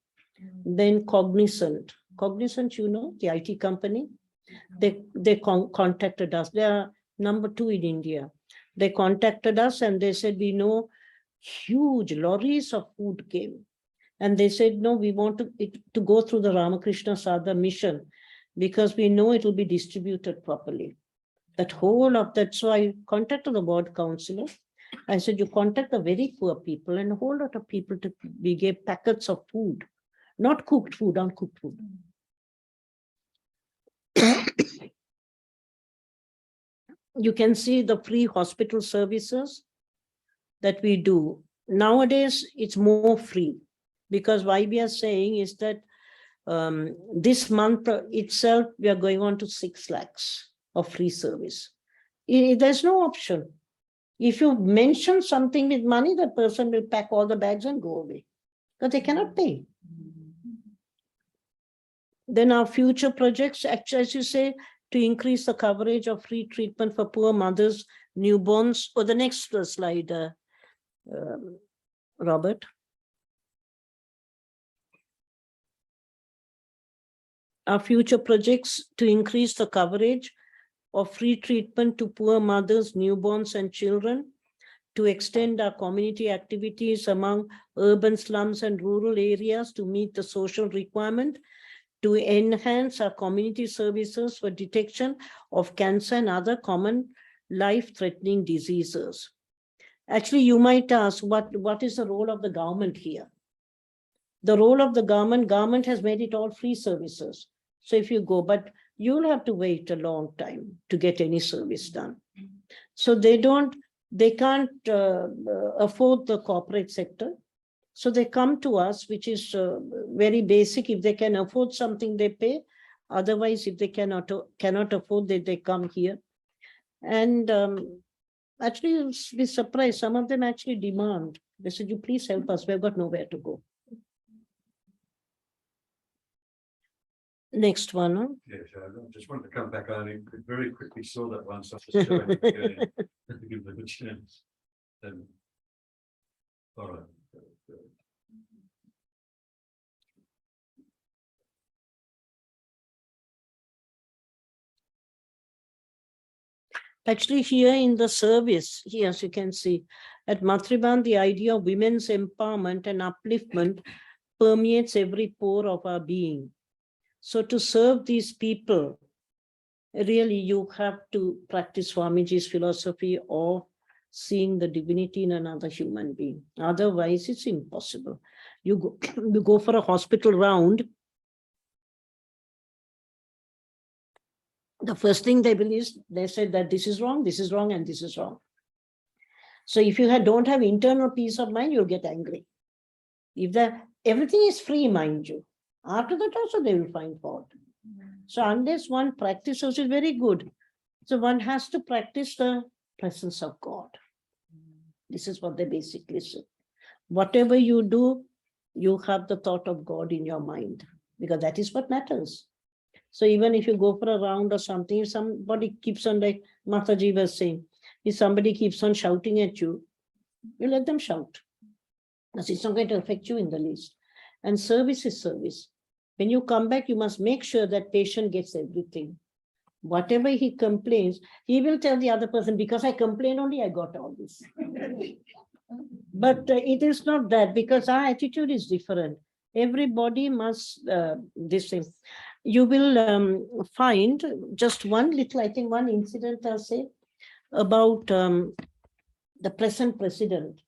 Then Cognizant. Cognizant, you know, the IT company. They contacted us. They are number 2 in India. They contacted us and they said, we know huge lorries of food came. And they said, no, we want to go through the Ramakrishna Sadha mission because we know it will be distributed properly. That's why I contacted the ward councillor. I said, you contact the very poor people, and a whole lot of people we gave packets of food, not cooked food, uncooked food. You can see the free hospital services that we do. Nowadays, it's more free because why we are saying is that this month itself, we are going on to 6 lakhs of free service. There's no option. If you mention something with money, that person will pack all the bags and go away because they cannot pay. Then our future projects, actually, as you say, to increase the coverage of free treatment for poor mothers, newborns, or the next slide, Robert. Our future projects to increase the coverage of free treatment to poor mothers, newborns, and children, to extend our community activities among urban slums and rural areas to meet the social requirement, to enhance our community services for detection of cancer and other common life-threatening diseases. Actually, you might ask, what is the role of the government here? The role of the government has made it all free services. So if you go, but you'll have to wait a long time to get any service done. So they can't afford the corporate sector. So they come to us, which is very basic. If they can afford something, they pay. Otherwise, if they cannot afford, they come here. And actually, you'll be surprised. Some of them actually demand. They said, you please help us. We've got nowhere to go. Next one. Huh? Yes, I just wanted to come back on. I very quickly saw that one, so I was showing it again to give them a chance. All right. Actually, here in the service, here, as you can see, at Matribhavan, the idea of women's empowerment and upliftment permeates every pore of our being. So to serve these people, really, you have to practice Swamiji's philosophy of seeing the divinity in another human being. Otherwise, it's impossible. You go for a hospital round, the first thing they believe is, they say that this is wrong, and this is wrong. So if you don't have internal peace of mind, you'll get angry. If everything is free, mind you, after that also they will find fault. So unless one practices, is very good. So one has to practice the presence of God. This is what they basically say. Whatever you do, you have the thought of God in your mind, because that is what matters. So even if you go for a round or something, if somebody keeps on, like Mataji was saying, if somebody keeps on shouting at you, you let them shout. Because it's not going to affect you in the least. And service is service. When you come back, you must make sure that patient gets everything. Whatever he complains, he will tell the other person, because I complained only, I got all this. But it is not that, because our attitude is different. Everybody must, this thing. You will find just one little, I think one incident I'll say about the present president,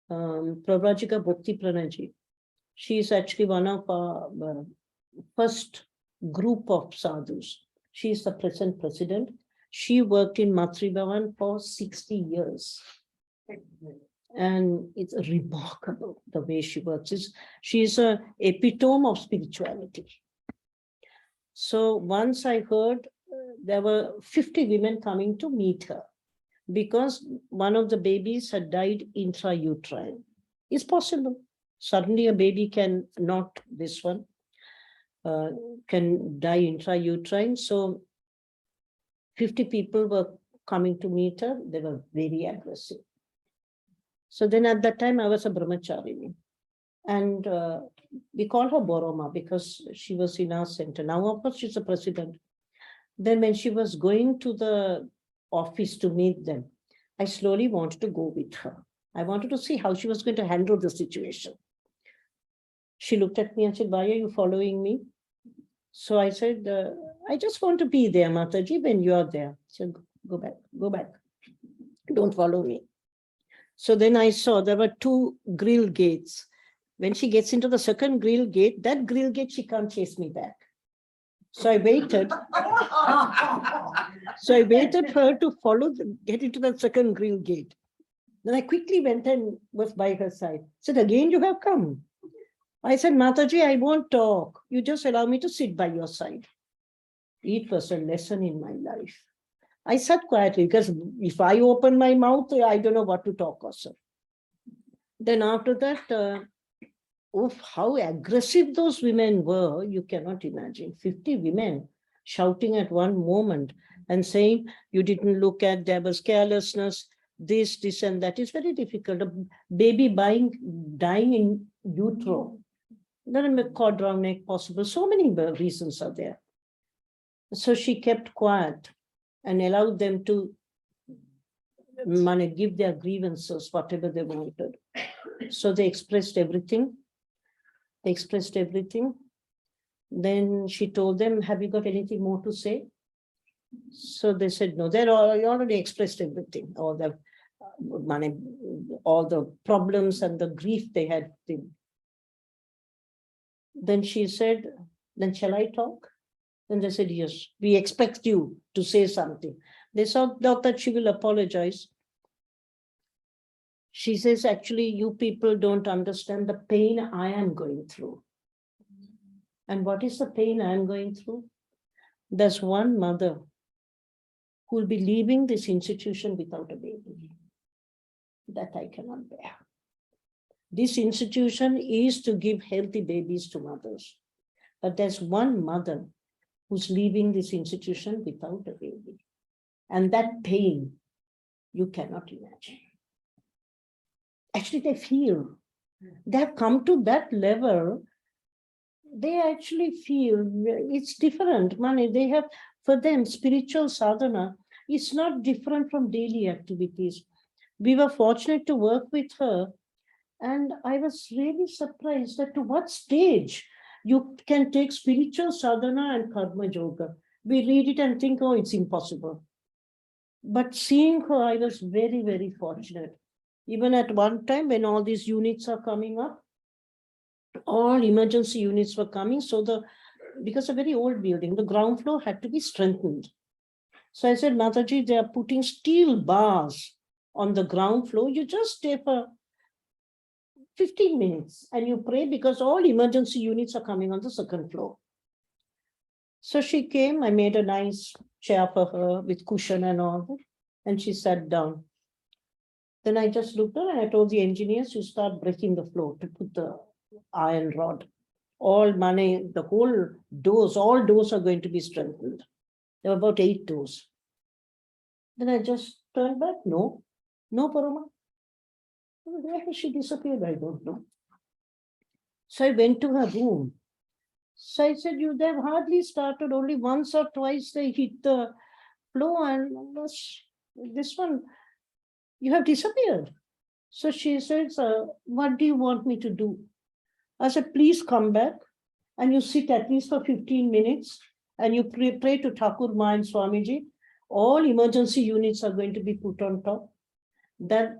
Pravrajika Alokaprana. She is actually one of our first group of sadhus. She is the present president. She worked in Matribhavan for 60 years. And it's remarkable the way she works. She is an epitome of spirituality. So once I heard there were 50 women coming to meet her because one of the babies had died intrauterine. It's possible. Suddenly a baby can not, this one, can die intrauterine. So 50 people were coming to meet her. They were very aggressive. So then at that time I was a brahmacharini. And we call her Boroma because she was in our center. Now, of course, she's the president. Then when she was going to the office to meet them, I slowly wanted to go with her. I wanted to see how she was going to handle the situation. She looked at me and said, why are you following me? So I said, I just want to be there, Mataji, when you are there. She said, go back. Don't follow me. So then I saw there were 2 grill gates. When she gets into the second grill gate, that grill gate, she can't chase me back. So I waited. So I waited for her to get into the second grill gate. Then I quickly went and was by her side. Said, again, you have come. I said, Mataji, I won't talk. You just allow me to sit by your side. It was a lesson in my life. I sat quietly because if I open my mouth, I don't know what to talk also. Then after that, how aggressive those women were, you cannot imagine. 50 women shouting at one moment and saying, you didn't look at, there was carelessness, this and that. Is very difficult. A baby dying in utero, then a cord round neck possible. So many reasons are there. So she kept quiet and allowed them to give their grievances, whatever they wanted. So they expressed everything. Then she told them, have you got anything more to say? So they said, no, they already expressed everything, all the problems and the grief they had. Then she said, then shall I talk? And they said, yes, we expect you to say something. They thought that she will apologize. She says, actually, you people don't understand the pain I am going through. And what is the pain I am going through? There's one mother who will be leaving this institution without a baby. That I cannot bear. This institution is to give healthy babies to mothers. But there's one mother who's leaving this institution without a baby. And that pain, you cannot imagine. Actually, they feel. They have come to that level. They actually feel it's different. They have, for them, spiritual sadhana is not different from daily activities. We were fortunate to work with her. And I was really surprised that to what stage you can take spiritual sadhana and karma yoga. We read it and think, oh, it's impossible. But seeing her, I was very, very fortunate. Even at one time when all these units are coming up, all emergency units were coming. So because a very old building, the ground floor had to be strengthened. So I said, Mataji, they are putting steel bars on the ground floor. You just stay for 15 minutes and you pray because all emergency units are coming on the second floor. So she came, I made a nice chair for her with cushion and all, and she sat down. Then I just looked at her and I told the engineers to start breaking the floor to put the iron rod. The whole doors, all doors are going to be strengthened. There were about 8 doors. Then I just turned back, no Parama. Where has she disappeared? I don't know. So I went to her room. So I said, they've hardly started, only once or twice they hit the floor, and this one, you have disappeared. So she says, what do you want me to do? I said, please come back and you sit at least for 15 minutes and you pray to Thakur Ma and Swamiji. All emergency units are going to be put on top. That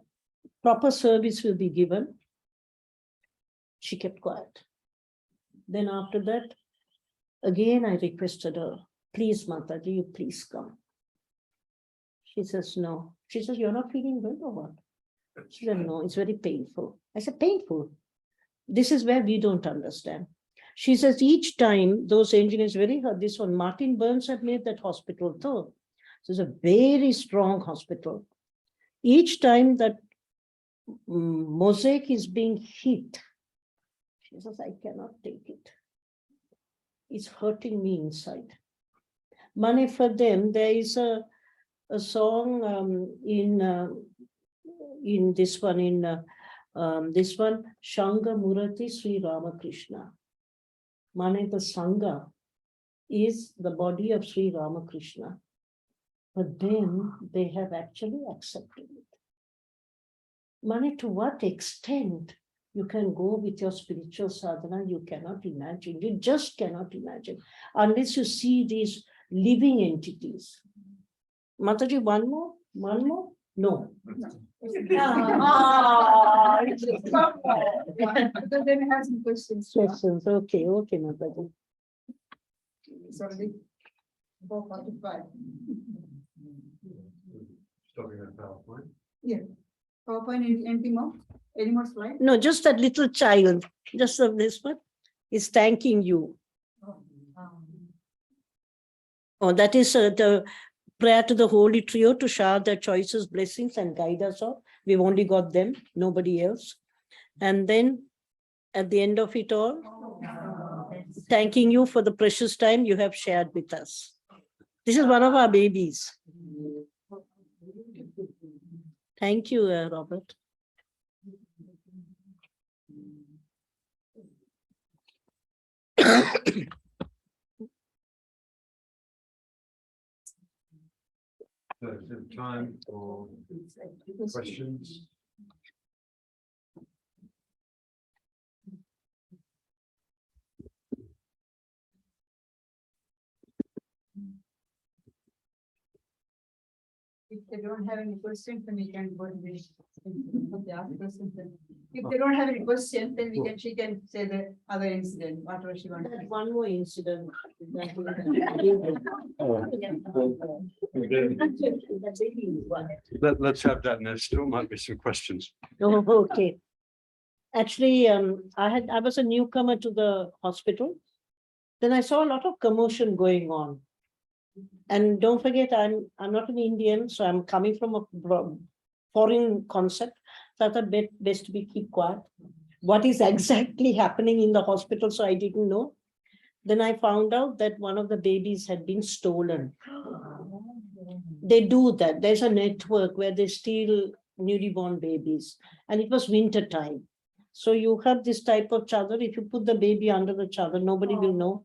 proper service will be given. She kept quiet. Then after that, again, I requested her, please, Mataji, you please come. She says, no. She says, you're not feeling well or what? She said, no, it's very painful. I said, painful? This is where we don't understand. She says, each time those engineers, this one, Martin Burns had made that hospital too. So it's a very strong hospital. Each time that mosaic is being hit, she says, I cannot take it. It's hurting me inside. Money for them, there is a song in this one, in This one, Shanga Murati Sri Ramakrishna. Mane, the Sangha is the body of Sri Ramakrishna. But then they have actually accepted it. Mane, to what extent you can go with your spiritual sadhana, you cannot imagine. You just cannot imagine unless you see these living entities. Mataji, one more? One more? No. Because then we have some questions. Questions. Okay, okay, Mataji. It's already 4:45. Stopping at PowerPoint. Yeah. PowerPoint, anything more? Any more slides? No, just that little child, just of this one, is thanking you. Oh, that is the prayer to the Holy Trio to shower their choices, blessings, and guide us all. We've only got them, nobody else. And then at the end of it all, thanking you for the precious time you have shared with us. This is one of our babies. Thank you, Robert. Time for questions. If they don't have any questions, then we can go to the, if they ask questions, then if they don't have any questions, then we can, she can say the other incident, whatever she wants. That one more incident. Let's have that, and there still might be some questions. Oh, okay. Actually, I was a newcomer to the hospital. Then I saw a lot of commotion going on. And don't forget, I'm not an Indian, so I'm coming from a foreign concept. So I thought best to be keep quiet. What is exactly happening in the hospital? So I didn't know. Then I found out that one of the babies had been stolen. They do that. There's a network where they steal newly born babies. And it was winter time. So you have this type of chadar. If you put the baby under the chadar, nobody will know.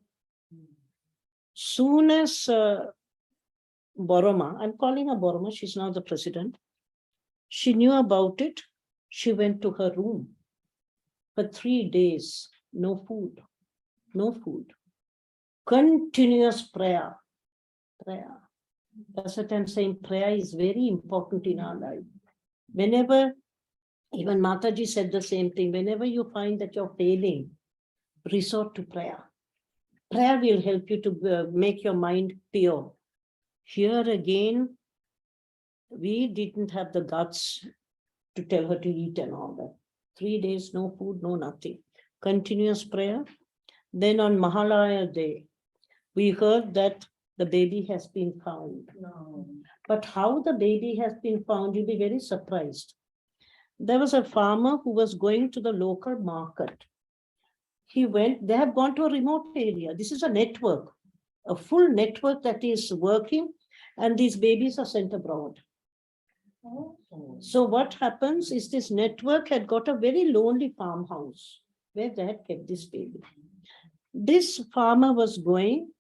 Soon as Boroma, I'm calling her Boroma, she's now the president. She knew about it. She went to her room. For 3 days, no food, no food. Continuous prayer. That's what I'm saying. Prayer is very important in our life. Whenever, even Mataji said the same thing, whenever you find that you're failing, resort to prayer. Prayer will help you to make your mind pure. Here again, we didn't have the guts to tell her to eat and all that. 3 days, no food, no nothing. Continuous prayer. Then on Mahalaya Day, we heard that the baby has been found. No. But how the baby has been found, you'll be very surprised. There was a farmer who was going to the local market. He went, they have gone to a remote area. This is a network, a full network that is working, and these babies are sent abroad. So what happens is this network had got a very lonely farmhouse where they had kept this baby. This farmer was going,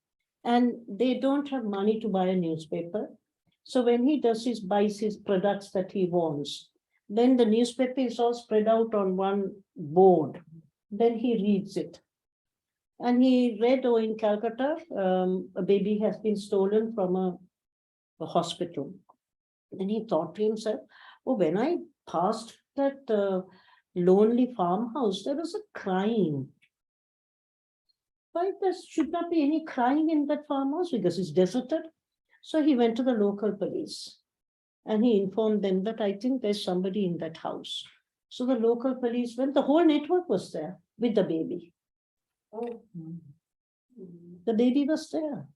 and they don't have money to buy a newspaper. So when he buys his products that he wants, then the newspaper is all spread out on one board. Then he reads it. And he read, oh, in Calcutta, a baby has been stolen from a hospital. Then he thought to himself, oh, when I passed that lonely farmhouse, there was a crying. Why there should not be any crying in that farmhouse? Because it's deserted. So he went to the local police and he informed them that I think there's somebody in that house. So the local police went, the whole network was there with the baby. Oh. The baby was there.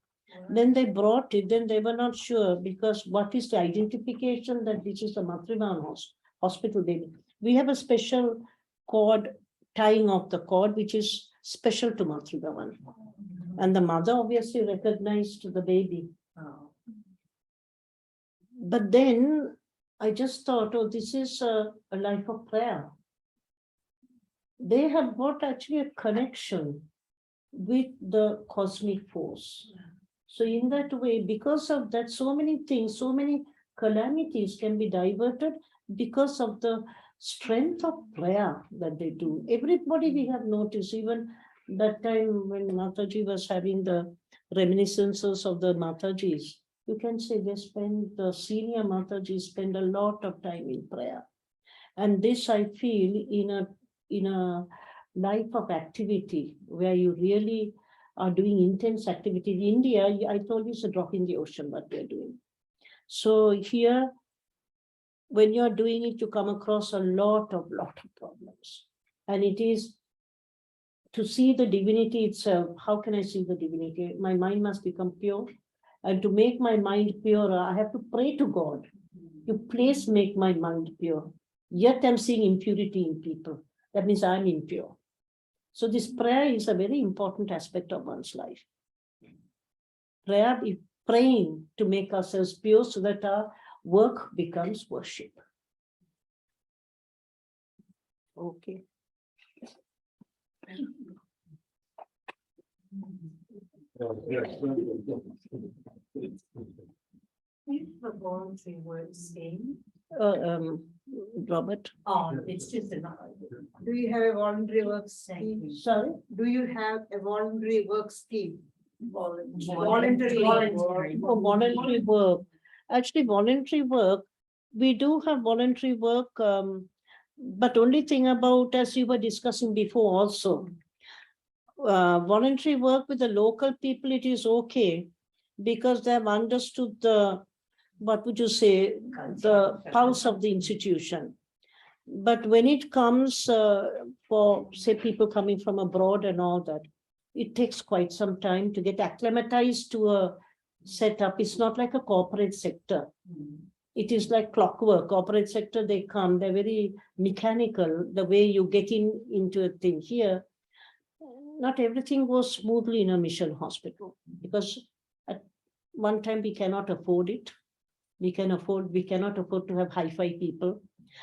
Then they brought it, then they were not sure because what is the identification that this is a Matribhavan hospital baby. We have a special cord, tying of the cord, which is special to Matribhavan. And the mother obviously recognized the baby. But then I just thought, oh, this is a life of prayer. they have got actually a connection with the cosmic force. So in that way, because of that, so many things, so many calamities can be diverted because of the strength of prayer that they do. Everybody we have noticed, even that time when Mataji was having the reminiscences of the Matajis, you can say they spend, the senior Matajis spend a lot of time in prayer. And this I feel in a life of activity where you really are doing intense activity. In India, I told you it's a drop in the ocean what we're doing. So here, when you're doing it, you come across a lot of problems. And it is to see the divinity itself. How can I see the divinity? My mind must become pure. And to make my mind pure, I have to pray to God. You please make my mind pure. Yet I'm seeing impurity in people. That means I'm impure. So this prayer is a very important aspect of one's life. Prayer is praying to make ourselves pure so that our work becomes worship. Okay. The voluntary work scheme. Robert. Oh, it's just another. Do you have a voluntary work scheme? Sorry. Do you have a voluntary work scheme? Voluntary. For voluntary work. Actually, voluntary work, we do have voluntary work, but only thing about, as you were discussing before also, voluntary work with the local people, it is okay because they have understood the, what would you say, the pulse of the institution. But when it comes for, say, people coming from abroad and all that, it takes quite some time to get acclimatized to a setup. It's not like a corporate sector. It is like clockwork. Corporate sector, they come, they're very mechanical, the way you get into a thing. Here, not everything goes smoothly in a mission hospital because at one time we cannot afford it. We cannot afford to have hi-fi people.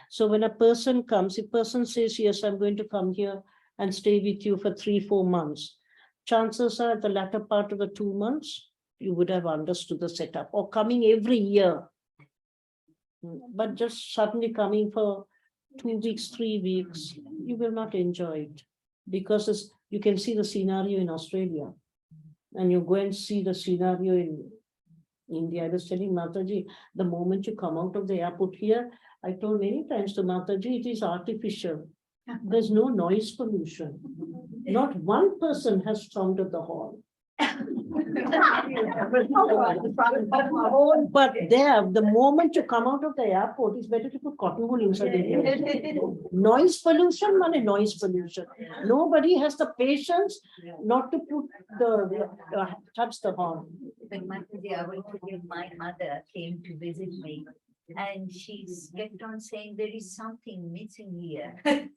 So when a person comes, if person says, yes, I'm going to come here and stay with you for 3-4 months, chances are at the latter part of the 2 months, you would have understood the setup, or coming every year. But just suddenly coming for 2 weeks, 3 weeks, you will not enjoy it because you can see the scenario in Australia and you go and see the scenario in India. I was telling Mataji, the moment you come out of the airport here, I told many times to Mataji, it is artificial. There's no noise pollution. Not one person has sounded the horn. But there, the moment you come out of the airport, it's better to put cotton wool inside the ear. Noise pollution, noise pollution. Nobody has the patience not to put touch the horn. When my mother came to visit me, and she's kept on saying there is something missing here. I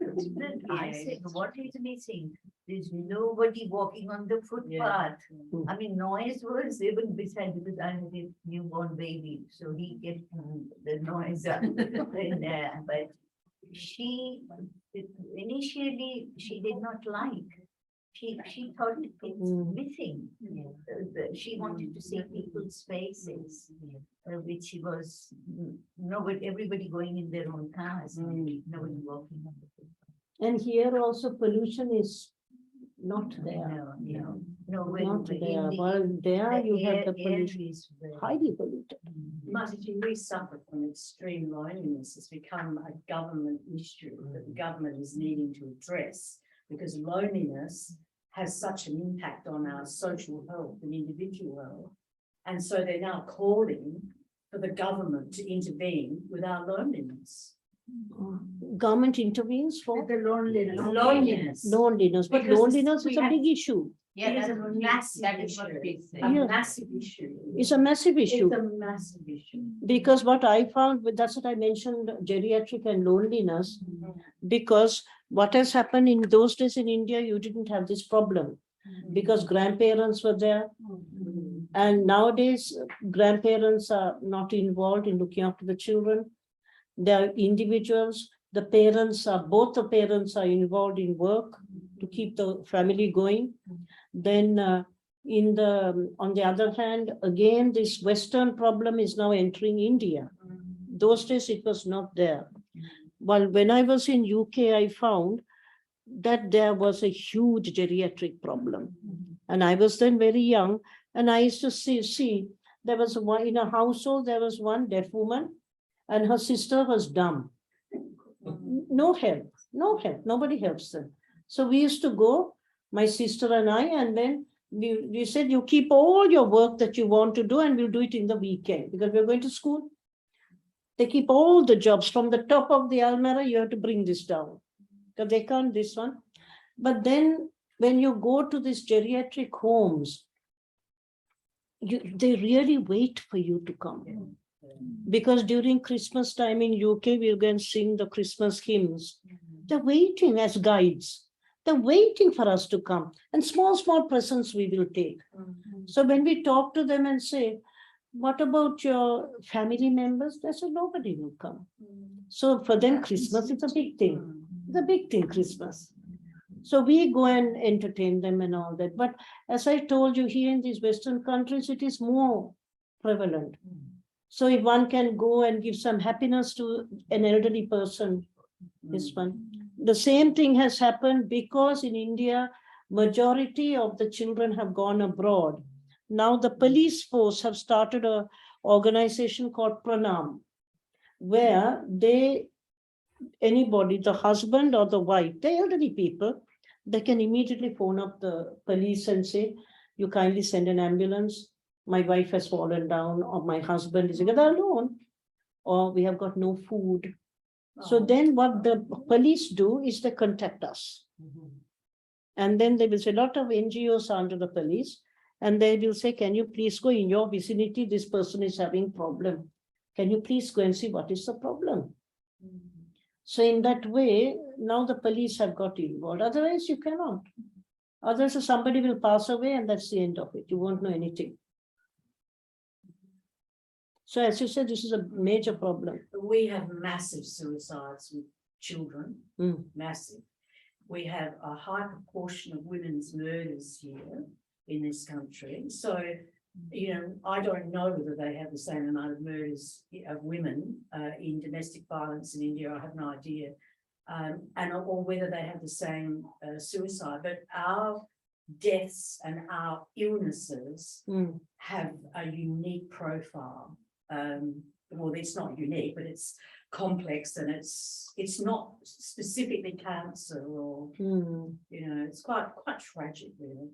said, what is missing? There's nobody walking on the footpath. I mean, noise was even beside, because I had a newborn baby, so he kept the noise up. But she initially she did not like. She thought it's missing. She wanted to see people's faces, which was nobody, everybody going in their own cars, nobody walking on the footpath. And here also pollution is not there. No. Not there. Well, there you have the pollution, highly polluted. Mataji, we suffer from extreme loneliness. It's become a government issue that the government is needing to address, because loneliness has such an impact on our social health and individual health. And so they're now calling for the government to intervene with our loneliness. Government intervenes for The loneliness. loneliness, but Because loneliness we is a have- big issue. Yeah, It's that's a massive that is issue. what we say. A Yeah. massive issue. It's a massive issue. It's a massive issue. Because what I found, that's what I mentioned, geriatric and loneliness, because what has happened in those days in India, you didn't have this problem because grandparents were there. And nowadays, grandparents are not involved in looking after the children. They are individuals. both the parents are involved in work to keep the family going. Then on the other hand, again, this Western problem is now entering India. Those days it was not there. Well, when I was in UK, I found that there was a huge geriatric problem. And I was then very young, and I used to see there was one in a household, there was one deaf woman, and her sister was dumb. No help, nobody helps them. So we used to go, my sister and I, and then we said, you keep all your work that you want to do, and we'll do it in the weekend, because we're going to school. They keep all the jobs from the top of the almirah, you have to bring this down, because they can't this one. But then when you go to these geriatric homes, they really wait for you to come. Because during Christmas time in UK, we're going to sing the Christmas hymns. They're waiting as guides. They're waiting for us to come. And small presents we will take. So when we talk to them and say, what about your family members? They say, nobody will come. So for them, Christmas is a big thing. It's a big thing, Christmas. So we go and entertain them and all that. But as I told you, here in these Western countries, it is more prevalent. So if one can go and give some happiness to an elderly person, this one. The same thing has happened because in India, majority of the children have gone abroad. Now the police force have started an organization called Pranam, where anybody, the husband or the wife, the elderly people, they can immediately phone up the police and say, you kindly send an ambulance. My wife has fallen down, or my husband is alone, or we have got no food. So then what the police do is they contact us. And then they will say, a lot of NGOs are under the police, and they will say, can you please go in your vicinity? This person is having problem. Can you please go and see what is the problem? So in that way, now the police have got involved. Otherwise, you cannot. Otherwise, somebody will pass away and that's the end of it. You won't know anything. So as you said, this is a major problem. We have massive suicides with children, massive. We have a high proportion of women's murders here in this country. So, you know, I don't know whether they have the same amount of murders of women in domestic violence in India. I have no idea. Or whether they have the same suicide. But our deaths and our illnesses have a unique profile. Well, it's not unique, but it's complex, and it's not specifically cancer or you know, it's quite tragic, really.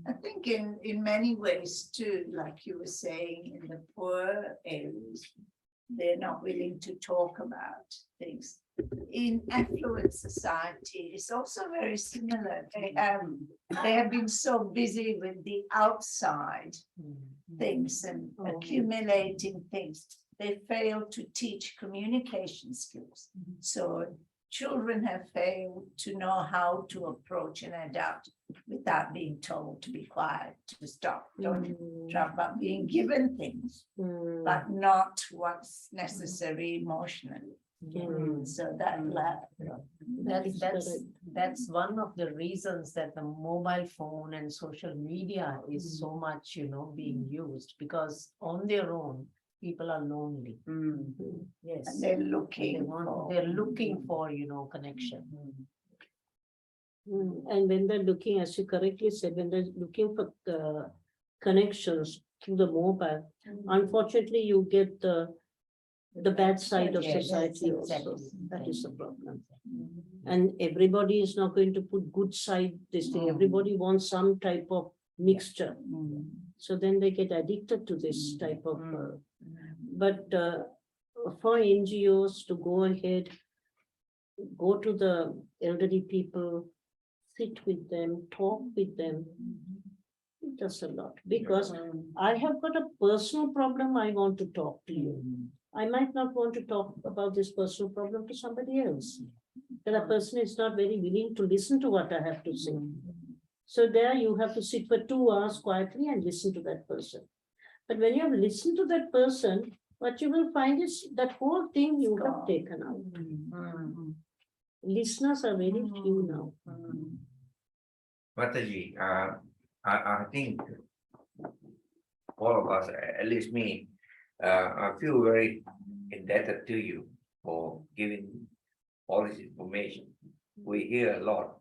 I think in many ways too, like you were saying, in the poor areas, they're not willing to talk about things. In affluent society, it's also very similar. They have been so busy with the outside things and accumulating things. They fail to teach communication skills. So children have failed to know how to approach an adult without being told to be quiet, to stop, don't talk about being given things, but not what's necessary emotionally. So that's one of the reasons that the mobile phone and social media is so much, you know, being used, because on their own people are lonely. Yes, and they're looking for, you know, connection. And when they're looking, as you correctly said, when they're looking for connections through the mobile, unfortunately you get the bad side of society also. That is the problem. And everybody is not going to put good side this thing. Everybody wants some type of mixture. So then they get addicted to this type of but for NGOs to go ahead, go to the elderly people, sit with them, talk with them, it does a lot. Because I have got a personal problem, I want to talk to you. I might not want to talk about this personal problem to somebody else. That person is not very willing to listen to what I have to say. So there you have to sit for 2 hours quietly and listen to that person. But when you have listened to that person, What you will find is that whole thing you have Gone. taken out. Mm. Listeners are very few now. Mataji, I think all of us, at least me, I feel very indebted to you for giving all this information. We hear a lot,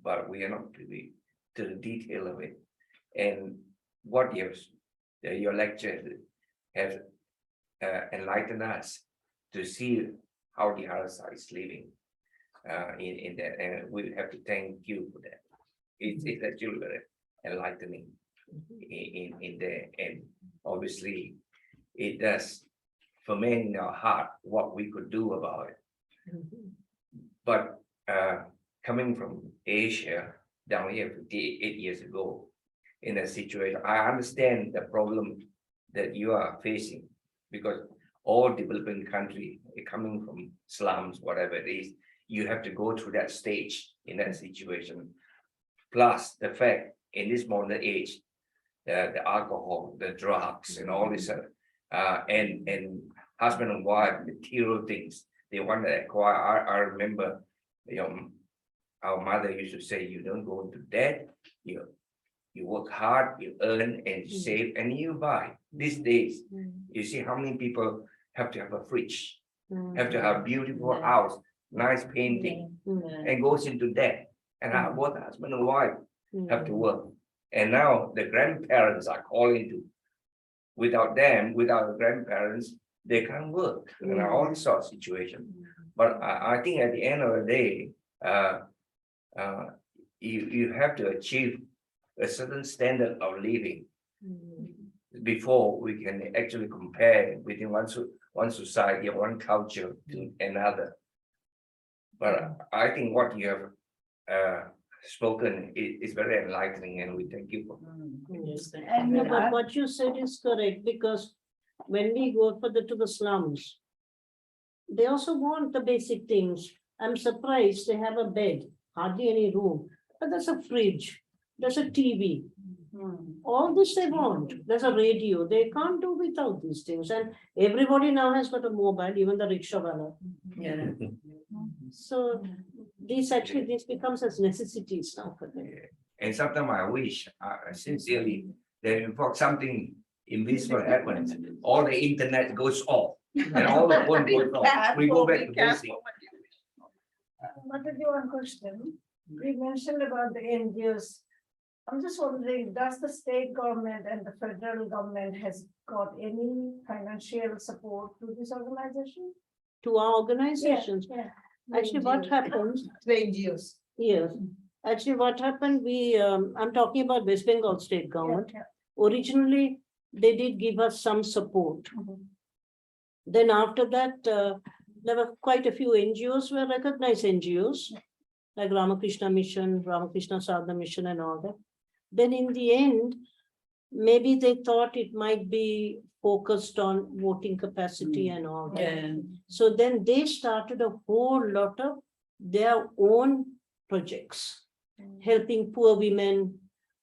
but we are not privy to the detail of it. And what your lecture has enlightened us to see how the other side is living in that, and we have to thank you for that. It's actually very enlightening in there, and obviously it does ferment in our heart what we could do about it. But coming from Asia down here 58 years ago, in a situation, I understand the problem that you are facing, because all developing country coming from slums, whatever it is, you have to go through that stage in that situation. Plus the fact in this modern age, the alcohol, the drugs, and all this, and husband and wife, material things they want to acquire. I remember, our mother used to say, you don't go into debt, you work hard, you earn and save, and you buy. These days, you see how many people have to have a fridge, have to have beautiful house, nice painting, and goes into debt. And both husband and wife have to work. And now the grandparents are calling to, without them, without the grandparents, they can't work. And all this sort of situation. But I think at the end of the day, you have to achieve a certain standard of living before we can actually compare between one society or one culture to another. But I think what you have spoken is very enlightening, and we thank you for Yes, thank And No, you. but what you said is correct, because when we go to the slums, they also want the basic things. I'm surprised they have a bed, hardly any room, but there's a fridge, there's a TV. All this they want. There's a radio. They can't do without these things. And everybody now has got a mobile, even the rickshaw. Yeah. So this becomes as necessities now for them. And sometimes I wish, sincerely, that if something invisible happens, all the internet goes off and all the phone goes off. We go back to basic. Mataji, one question. We mentioned about the NGOs. I'm just wondering, does the state government and the federal government has got any financial support to this organization? To our organizations. Yeah. Actually, what happens? The NGOs. Yes. Actually, what happened, I'm talking about West Bengal state government. Yeah. Originally, they did give us some support. Then after that, there were quite a few NGOs were recognized NGOs, like Ramakrishna Mission, Ramakrishna Sarada Mission and all that. Then in the end, maybe they thought it might be focused on voting capacity and all that. Yeah. So then they started a whole lot of their own projects, helping poor women,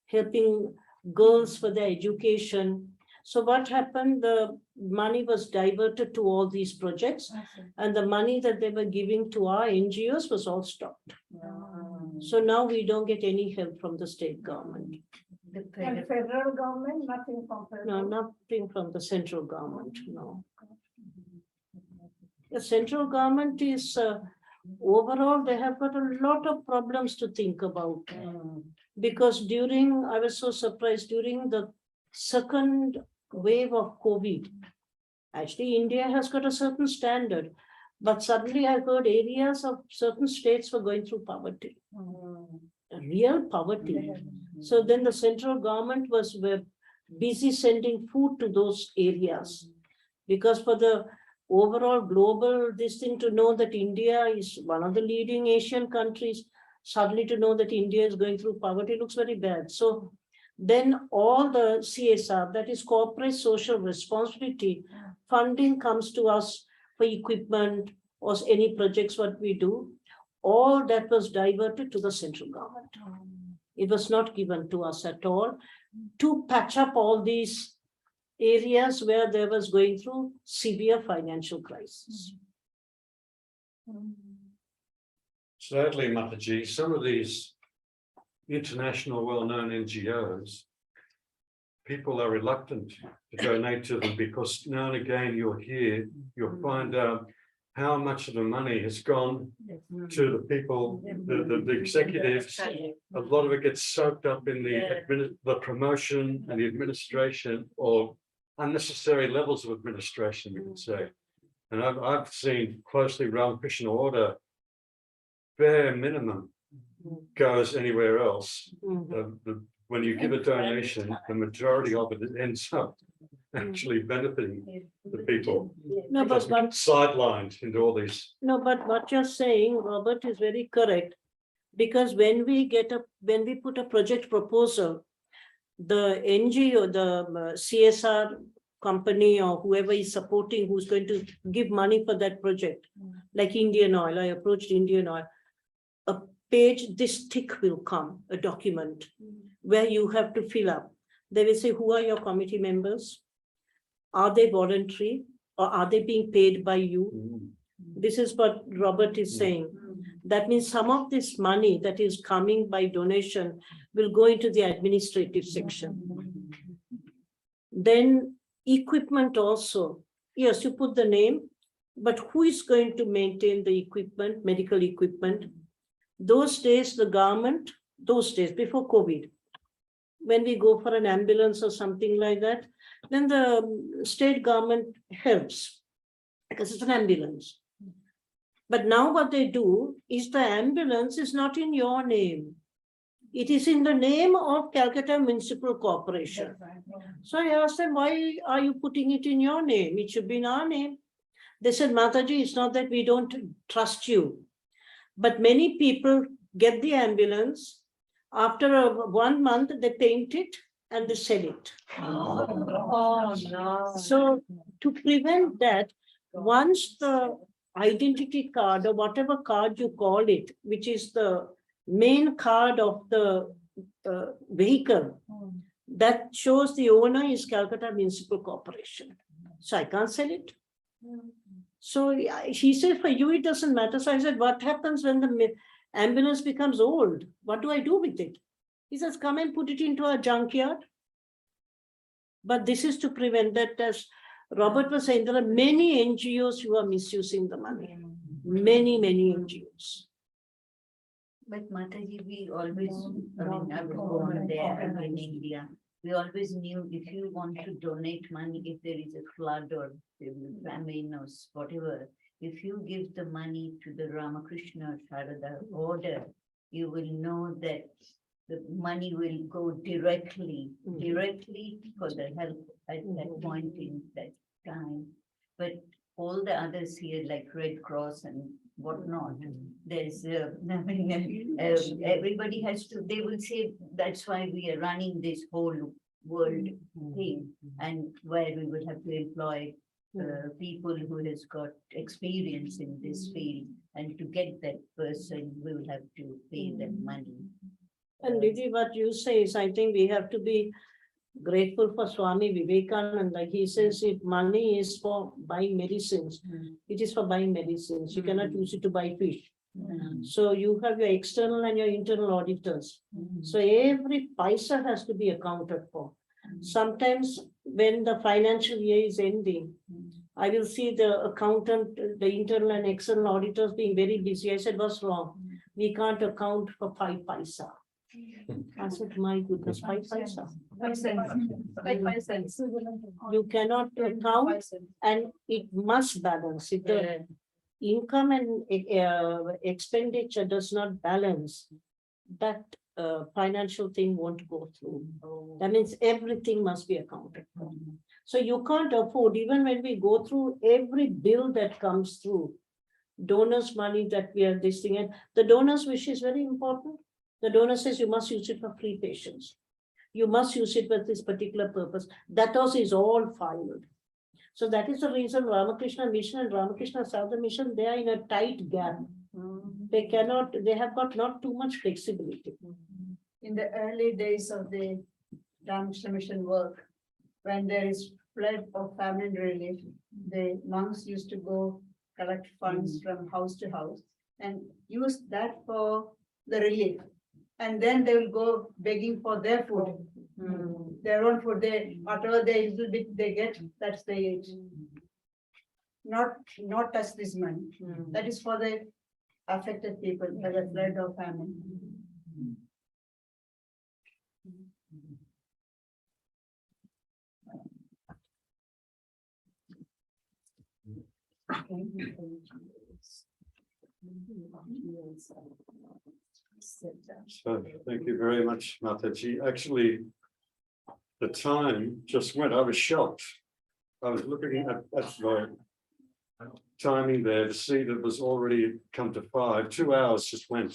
helping girls for their education. So what happened, the money was diverted to all these projects, and the money that they were giving to our NGOs was all stopped. So now we don't get any help from the state government. And federal government, nothing from No, federal. nothing from the central government, no. The central government is, overall, they have got a lot of problems to think about. Because I was so surprised, during the second wave of COVID, actually India has got a certain standard, but suddenly I heard areas of certain states were going through poverty, real poverty. So then the central government were busy sending food to those areas, because for the overall global this thing, to know that India is one of the leading Asian countries, suddenly to know that India is going through poverty looks very bad. So then all the CSR, that is corporate social responsibility, funding comes to us for equipment or any projects what we do. All that was diverted to the central government. It was not given to us at all to patch up all these areas where they was going through severe financial crisis. Sadly, Mataji, some of these international well-known NGOs, people are reluctant to donate to them because now and again you'll find out how much of the money has gone to the people, the executives. A lot of it gets soaked up in the promotion and the administration, or unnecessary levels of administration, we could say. And I've seen closely Ramakrishna order, bare minimum goes anywhere else. When you give a donation, the majority of it ends up actually benefiting the people. No, but Sidelined into all these. no, but what you're saying, Robert, is very correct. Because when we put a project proposal, the NGO, the CSR company or whoever is supporting, who's going to give money for that project, like Indian Oil, I approached Indian Oil, a page this thick will come, a document where you have to fill up. They will say, who are your committee members? Are they voluntary or are they being paid by you? This is what Robert is saying. That means some of this money that is coming by donation will go into the administrative section. Then equipment also. Yes, you put the name, but who is going to maintain the equipment, medical equipment? Those days, the government, those days before COVID, when we go for an ambulance or something like that, then the state government helps because it's an ambulance. But now what they do is the ambulance is not in your name. It is in the name of Calcutta Municipal Corporation. So I asked them, why are you putting it in your name? It should be in our name. They said, Mataji, it's not that we don't trust you. But many people get the ambulance. After 1 month, they paint it and they sell it. Oh, no. So to prevent that, once the identity card or whatever card you call it, which is the main card of the vehicle, that shows the owner is Calcutta Municipal Corporation. So I can't sell it. So he said, for you, it doesn't matter. So I said, what happens when the ambulance becomes old? What do I do with it? He says, come and put it into a junkyard. But this is to prevent that. As Robert was saying, there are many NGOs who are misusing the money. Many, many NGOs. But Mataji, we always, I mean, I was born there and in India. We always knew if you want to donate money, if there is a flood or famine or whatever, if you give the money to the Ramakrishna Sarada order, you will know that the money will go directly for the help at that point in that time. But all the others here, like Red Cross and whatnot, there's, everybody has to, they will say, that's why we are running this whole world thing, and where we will have to employ people who has got experience in this field, and to get that person, we will have to pay them money. And Didi, what you say is, I think we have to be grateful for Swami Vivekananda. Like he says, if money is for buying medicines, it is for buying medicines. You cannot use it to buy fish. So you have your external and your internal auditors. So every paisa has to be accounted for. Sometimes when the financial year is ending, I will see the accountant, the internal and external auditors being very busy. I said, what's wrong? We can't account for 5 paisa. I said, my goodness, 5 paisa. 5 cents. 5 cents. You cannot account, and it must balance. If the income and expenditure does not balance, that financial thing won't go through. That means everything must be accounted for. So you can't afford, even when we go through every bill that comes through, donors' money that we are this thing, and the donor's wish is very important. The donor says you must use it for free patients. You must use it with this particular purpose. That also is all filed. So that is the reason Ramakrishna Mission and Ramakrishna Sarada Mission, they are in a tight gap. They cannot, they have got not too much flexibility. In the early days of the Ramakrishna Mission work, when there is flood or famine relief, the monks used to go collect funds from house to house and use that for the relief. And then they will go begging for their food. Their own food, whatever they little bit they get, that's they eat. Not touch this money. That is for the affected people by the flood or famine. So thank you very much, Mataji. Actually, the time just went. I was shocked. I was looking at the timing there to see that it was already come to 5. 2 hours just went.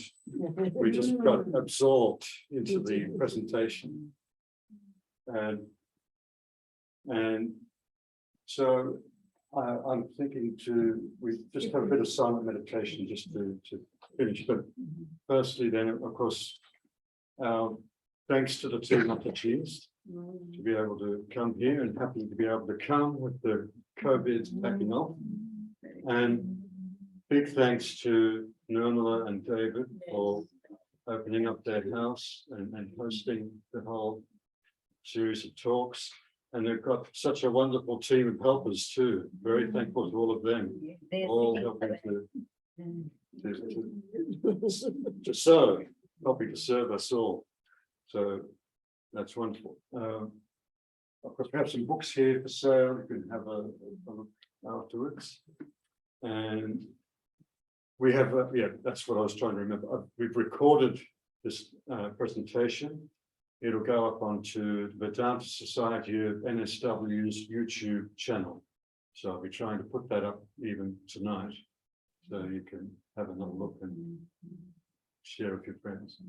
We just got absorbed into the presentation. And so I'm thinking we just have a bit of silent meditation just to finish. But firstly, then, of course, thanks to the two Matajis to be able to come here and happy to be able to come with the COVID backing off. And big thanks to Nirmala and David for opening up their house and hosting the whole series of talks. And they've got such a wonderful team of helpers too. Very thankful to all of them, all helping to serve, helping to serve us all. So that's wonderful. Of course, we have some books here for sale. You can have a look afterwards. And we have, that's what I was trying to remember. We've recorded this presentation. It'll go up onto the Vedanta Society of NSW's YouTube channel. So I'll be trying to put that up even tonight, so you can have another look and share with your friends.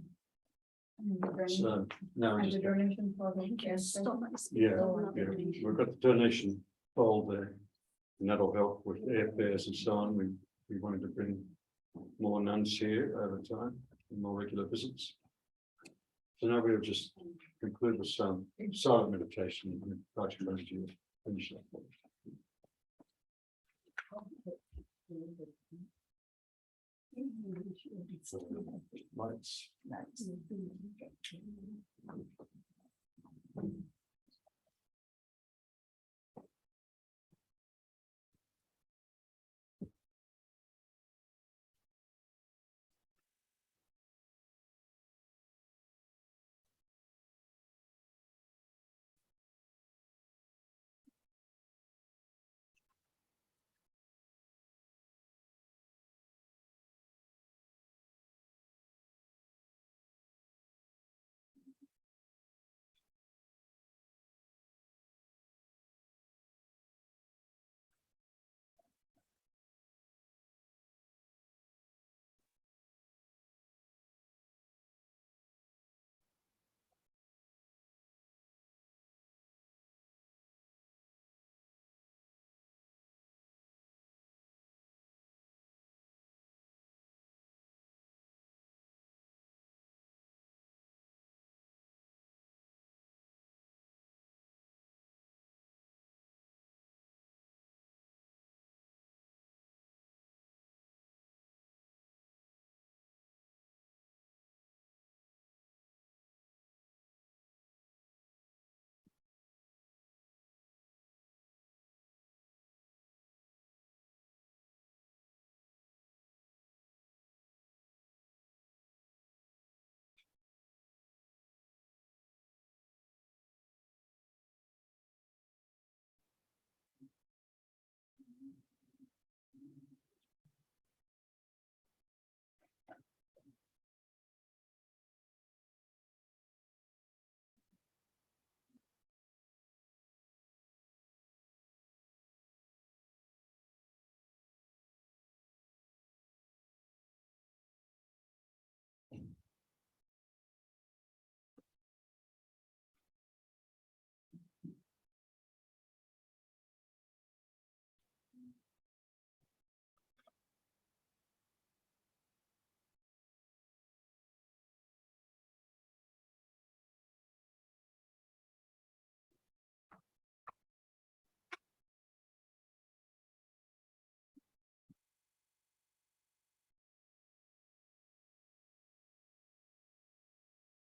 So now And just, the donation for the yeah, we've got the donation fold there, and that'll help with airfares and so on. We wanted to bring more nuns here over time, and more regular visits. So now we'll just conclude with some silent meditation and invite you to finish that. Lights.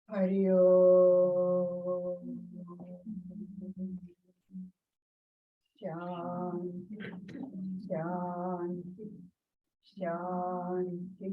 Hari Om. Shanti, Shanti, Shanti.